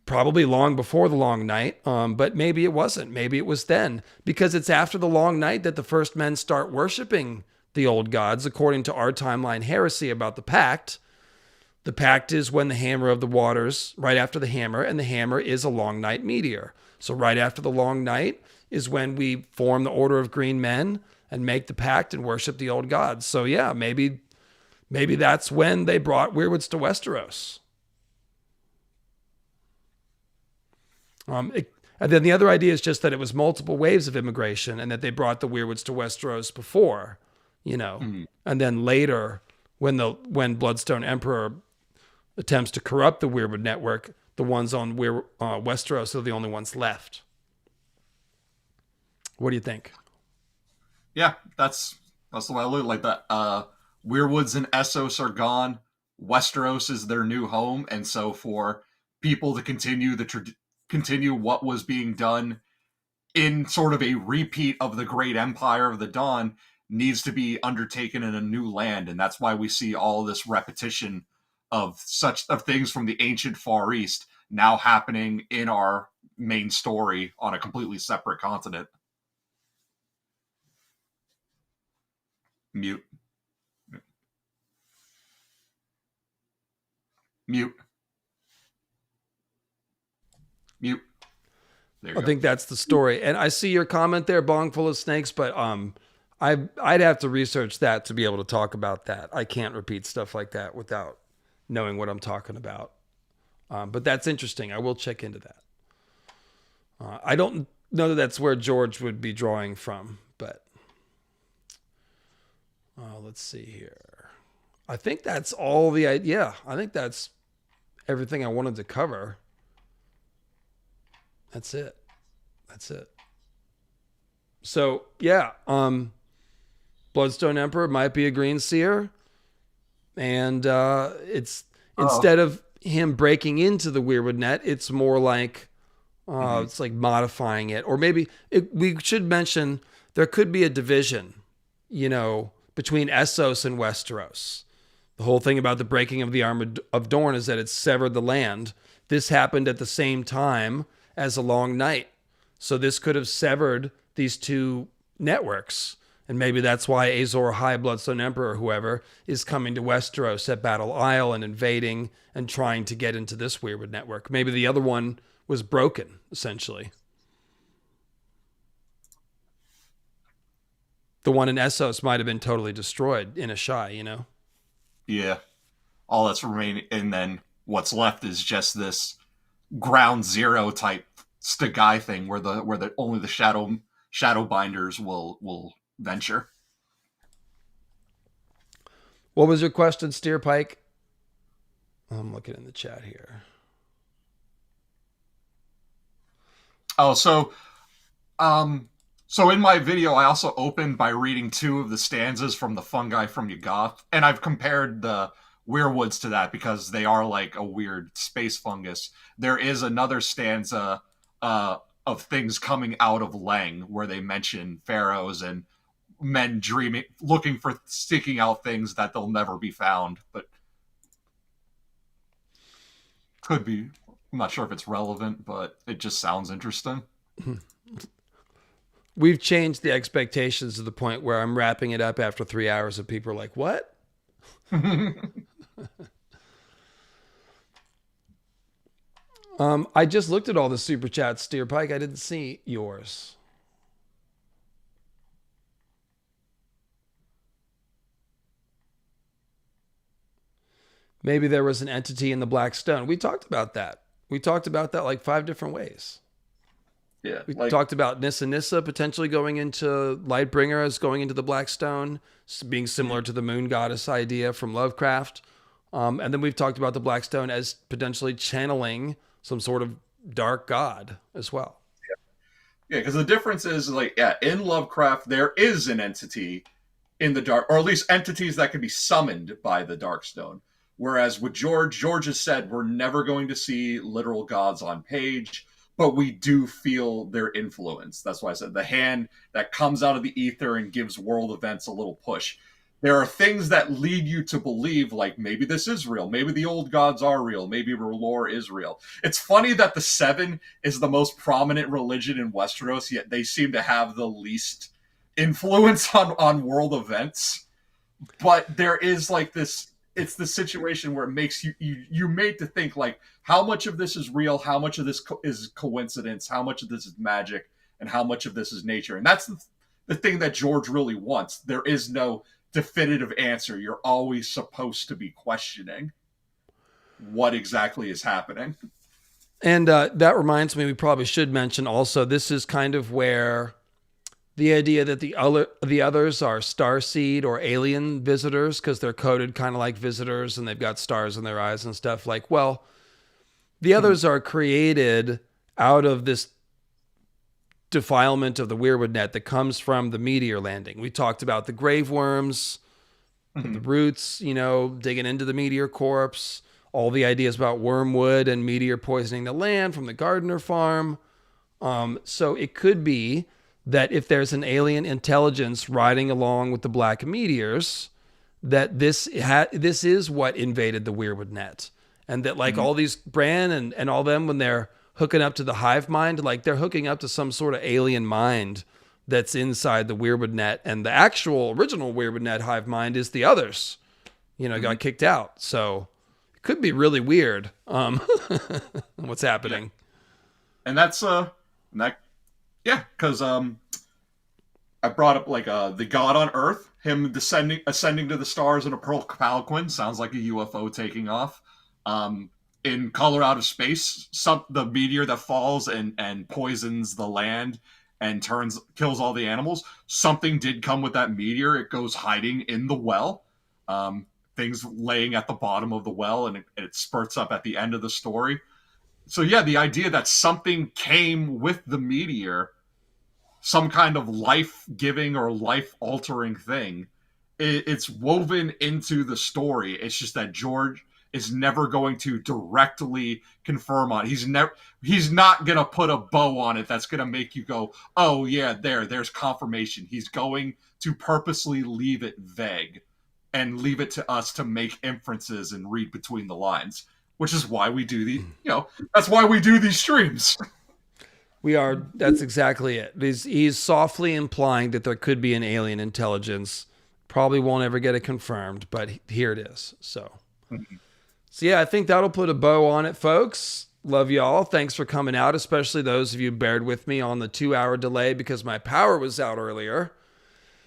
Probably long before the Long Night, but maybe it wasn't. Maybe it was then, because it's after the Long Night that the first men start worshiping the old gods, according to our timeline heresy about the Pact. The Pact is when the Hammer of the Waters, right after the Hammer, and the Hammer is a Long Night meteor. So right after the Long Night is when we form the Order of Green Men and make the Pact and worship the old gods. So yeah, maybe that's when they brought Weirwoods to Westeros. And then the other idea is just that it was multiple waves of immigration and that they brought the Weirwoods to Westeros before, and then later when Bloodstone Emperor attempts to corrupt the Weirwood network, the ones on Westeros are the only ones left. What do you think? Yeah, that's the way I look like that. Weirwoods and Essos are gone. Westeros is their new home, and so for people to continue what was being done in sort of a repeat of the Great Empire of the Dawn needs to be undertaken in a new land, and that's why we see all this repetition of things from the ancient Far East now happening in our main story on a completely separate continent. Mute. I think that's the story. And I see your comment there, Bong Full of Snakes, but I'd have to research that to be able to talk about that. I can't repeat stuff like that without knowing what I'm talking about. But that's interesting. I will check into that. I don't know that that's where George would be drawing from, but let's see here. I think that's all the idea. I think that's everything I wanted to cover. That's it. So yeah, Bloodstone Emperor might be a Greenseer, and it's instead of him breaking into the Weirwood net, it's more like it's like modifying it, or maybe we should mention there could be a division, between Essos and Westeros. The whole thing about the breaking of the Arm of Dorne is that it severed the land. This happened at the same time as a Long Night. So this could have severed these two networks. And maybe that's why Azor Ahai, Bloodstone Emperor, or whoever, is coming to Westeros at Battle Isle and invading and trying to get into this Weirwood network. Maybe the other one was broken, essentially. The one in Essos might have been totally destroyed in Asshai, Yeah. All that's remaining, and then what's left is just this ground zero type Stagai thing where only the shadow binders will venture. What was your question, Steer Pike? I'm looking in the chat here. Oh, um, so in my video, I also opened by reading two of the stanzas from the Fungi from Yuggoth, and I've compared the weirwoods to that because they are like a weird space fungus. There is another stanza of things coming out of Leng where they mention pharaohs and men dreaming, looking for, seeking out things that they'll never be found, but could be. I'm not sure if it's relevant, but it just sounds interesting. We've changed the expectations to the point where I'm wrapping it up after 3 hours of people are like, what? I just looked at all the super chats, Steer Pike. I didn't see yours. Maybe there was an entity in the Black Stone. We talked about that. We talked about that like 5 different ways. Yeah, We like talked about Nissa Nissa potentially going into Lightbringer as going into the Black Stone, being similar to the moon goddess idea from Lovecraft. And then we've talked about the Black Stone as potentially channeling some sort of dark god as well. yeah, because the difference is like yeah, in Lovecraft there is an entity in the dark, or at least entities that can be summoned by the Darkstone. Whereas with George, George has said we're never going to see literal gods on page, but we do feel their influence. That's why I said the hand that comes out of the ether and gives world events a little push. There are things that lead you to believe, like maybe this is real, maybe the old gods are real, maybe R'hllor is real. It's funny that the Seven is the most prominent religion in Westeros, yet they seem to have the least influence on world events. But there is like this, it's the situation where it makes you made to think like how much of this is real, how much of this is coincidence, how much of this is magic, and how much of this is nature. And that's the thing that George really wants. There is no definitive answer. You're always supposed to be questioning what exactly is happening. And that reminds me, we probably should mention also, this is kind of where the idea that the others are starseed or alien visitors, because they're coded kind of like visitors and they've got stars in their eyes and stuff, like, well, the others are created out of this defilement of the weirwood net that comes from the meteor landing. We talked about the grave worms, the roots, digging into the meteor corpse, all the ideas about wormwood and meteor poisoning the land from the Gardner farm. So it could be that if there's an alien intelligence riding along with the black meteors, that this is what invaded the weirwood net. And that like all these Bran and all them, when they're hooking up to the hive mind, like they're hooking up to some sort of alien mind that's inside the weirwood net. And the actual original weirwood net hive mind is the others, got kicked out. So it could be really weird what's happening. Yeah. And that's because I brought up like the god on Earth, him ascending to the stars in a pearl palanquin, sounds like a UFO taking off. In Color Out of Space, the meteor that falls and poisons the land and kills all the animals. Something did come with that meteor. It goes hiding in the well. Things laying at the bottom of the well, and it spurts up at the end of the story. So yeah, the idea that something came with the meteor, some kind of life-giving or life-altering thing, it's woven into the story. It's just that George is never going to directly confirm on it. He's not going to put a bow on it that's going to make you go, oh yeah, there's confirmation. He's going to purposely leave it vague and leave it to us to make inferences and read between the lines, which is why we do that's why we do these streams. That's exactly it. He's softly implying that there could be an alien intelligence. Probably won't ever get it confirmed, but here it is. So yeah, I think that'll put a bow on it, folks. Love y'all. Thanks for coming out, especially those of you who bared with me on the 2-hour delay because my power was out earlier.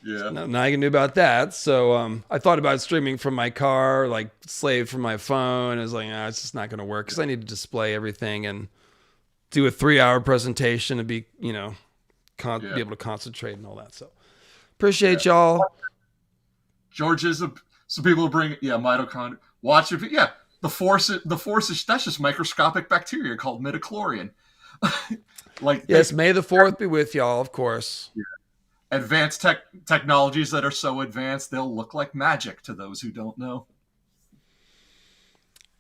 Yeah. So now I can do about that. So I thought about streaming from my car, like slaved from my phone. I was like, it's just not going to work because I need to display everything and do a 3-hour presentation and be able to concentrate and all that. So appreciate y'all. George is so people bring mitochondria. Watch it. Yeah, the force is that's just microscopic bacteria called midichlorian. Like, Yes, May the 4th be with y'all, of course. advanced technologies that are so advanced they'll look like magic to those who don't know.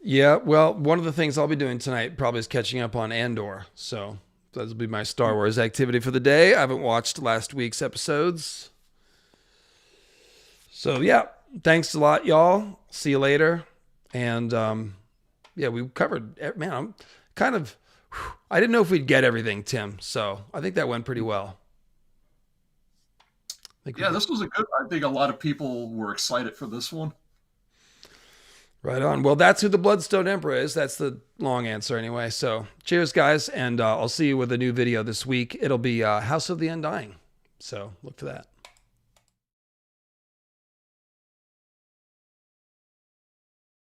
Yeah, well, one of the things I'll be doing tonight probably is catching up on Andor. So that'll be my Star Wars activity for the day. I haven't watched last week's episodes. So yeah, thanks a lot, y'all. See you later. And yeah, we covered, man, I'm kind of, I didn't know if we'd get everything, Tim. So I think that went pretty well. Yeah, this was a good, I think a lot of people were excited for this one. Right on. Well, that's who the Bloodstone Emperor is. That's the long answer anyway. So cheers, guys. And I'll see you with a new video this week. It'll be House of the Undying. So look for that.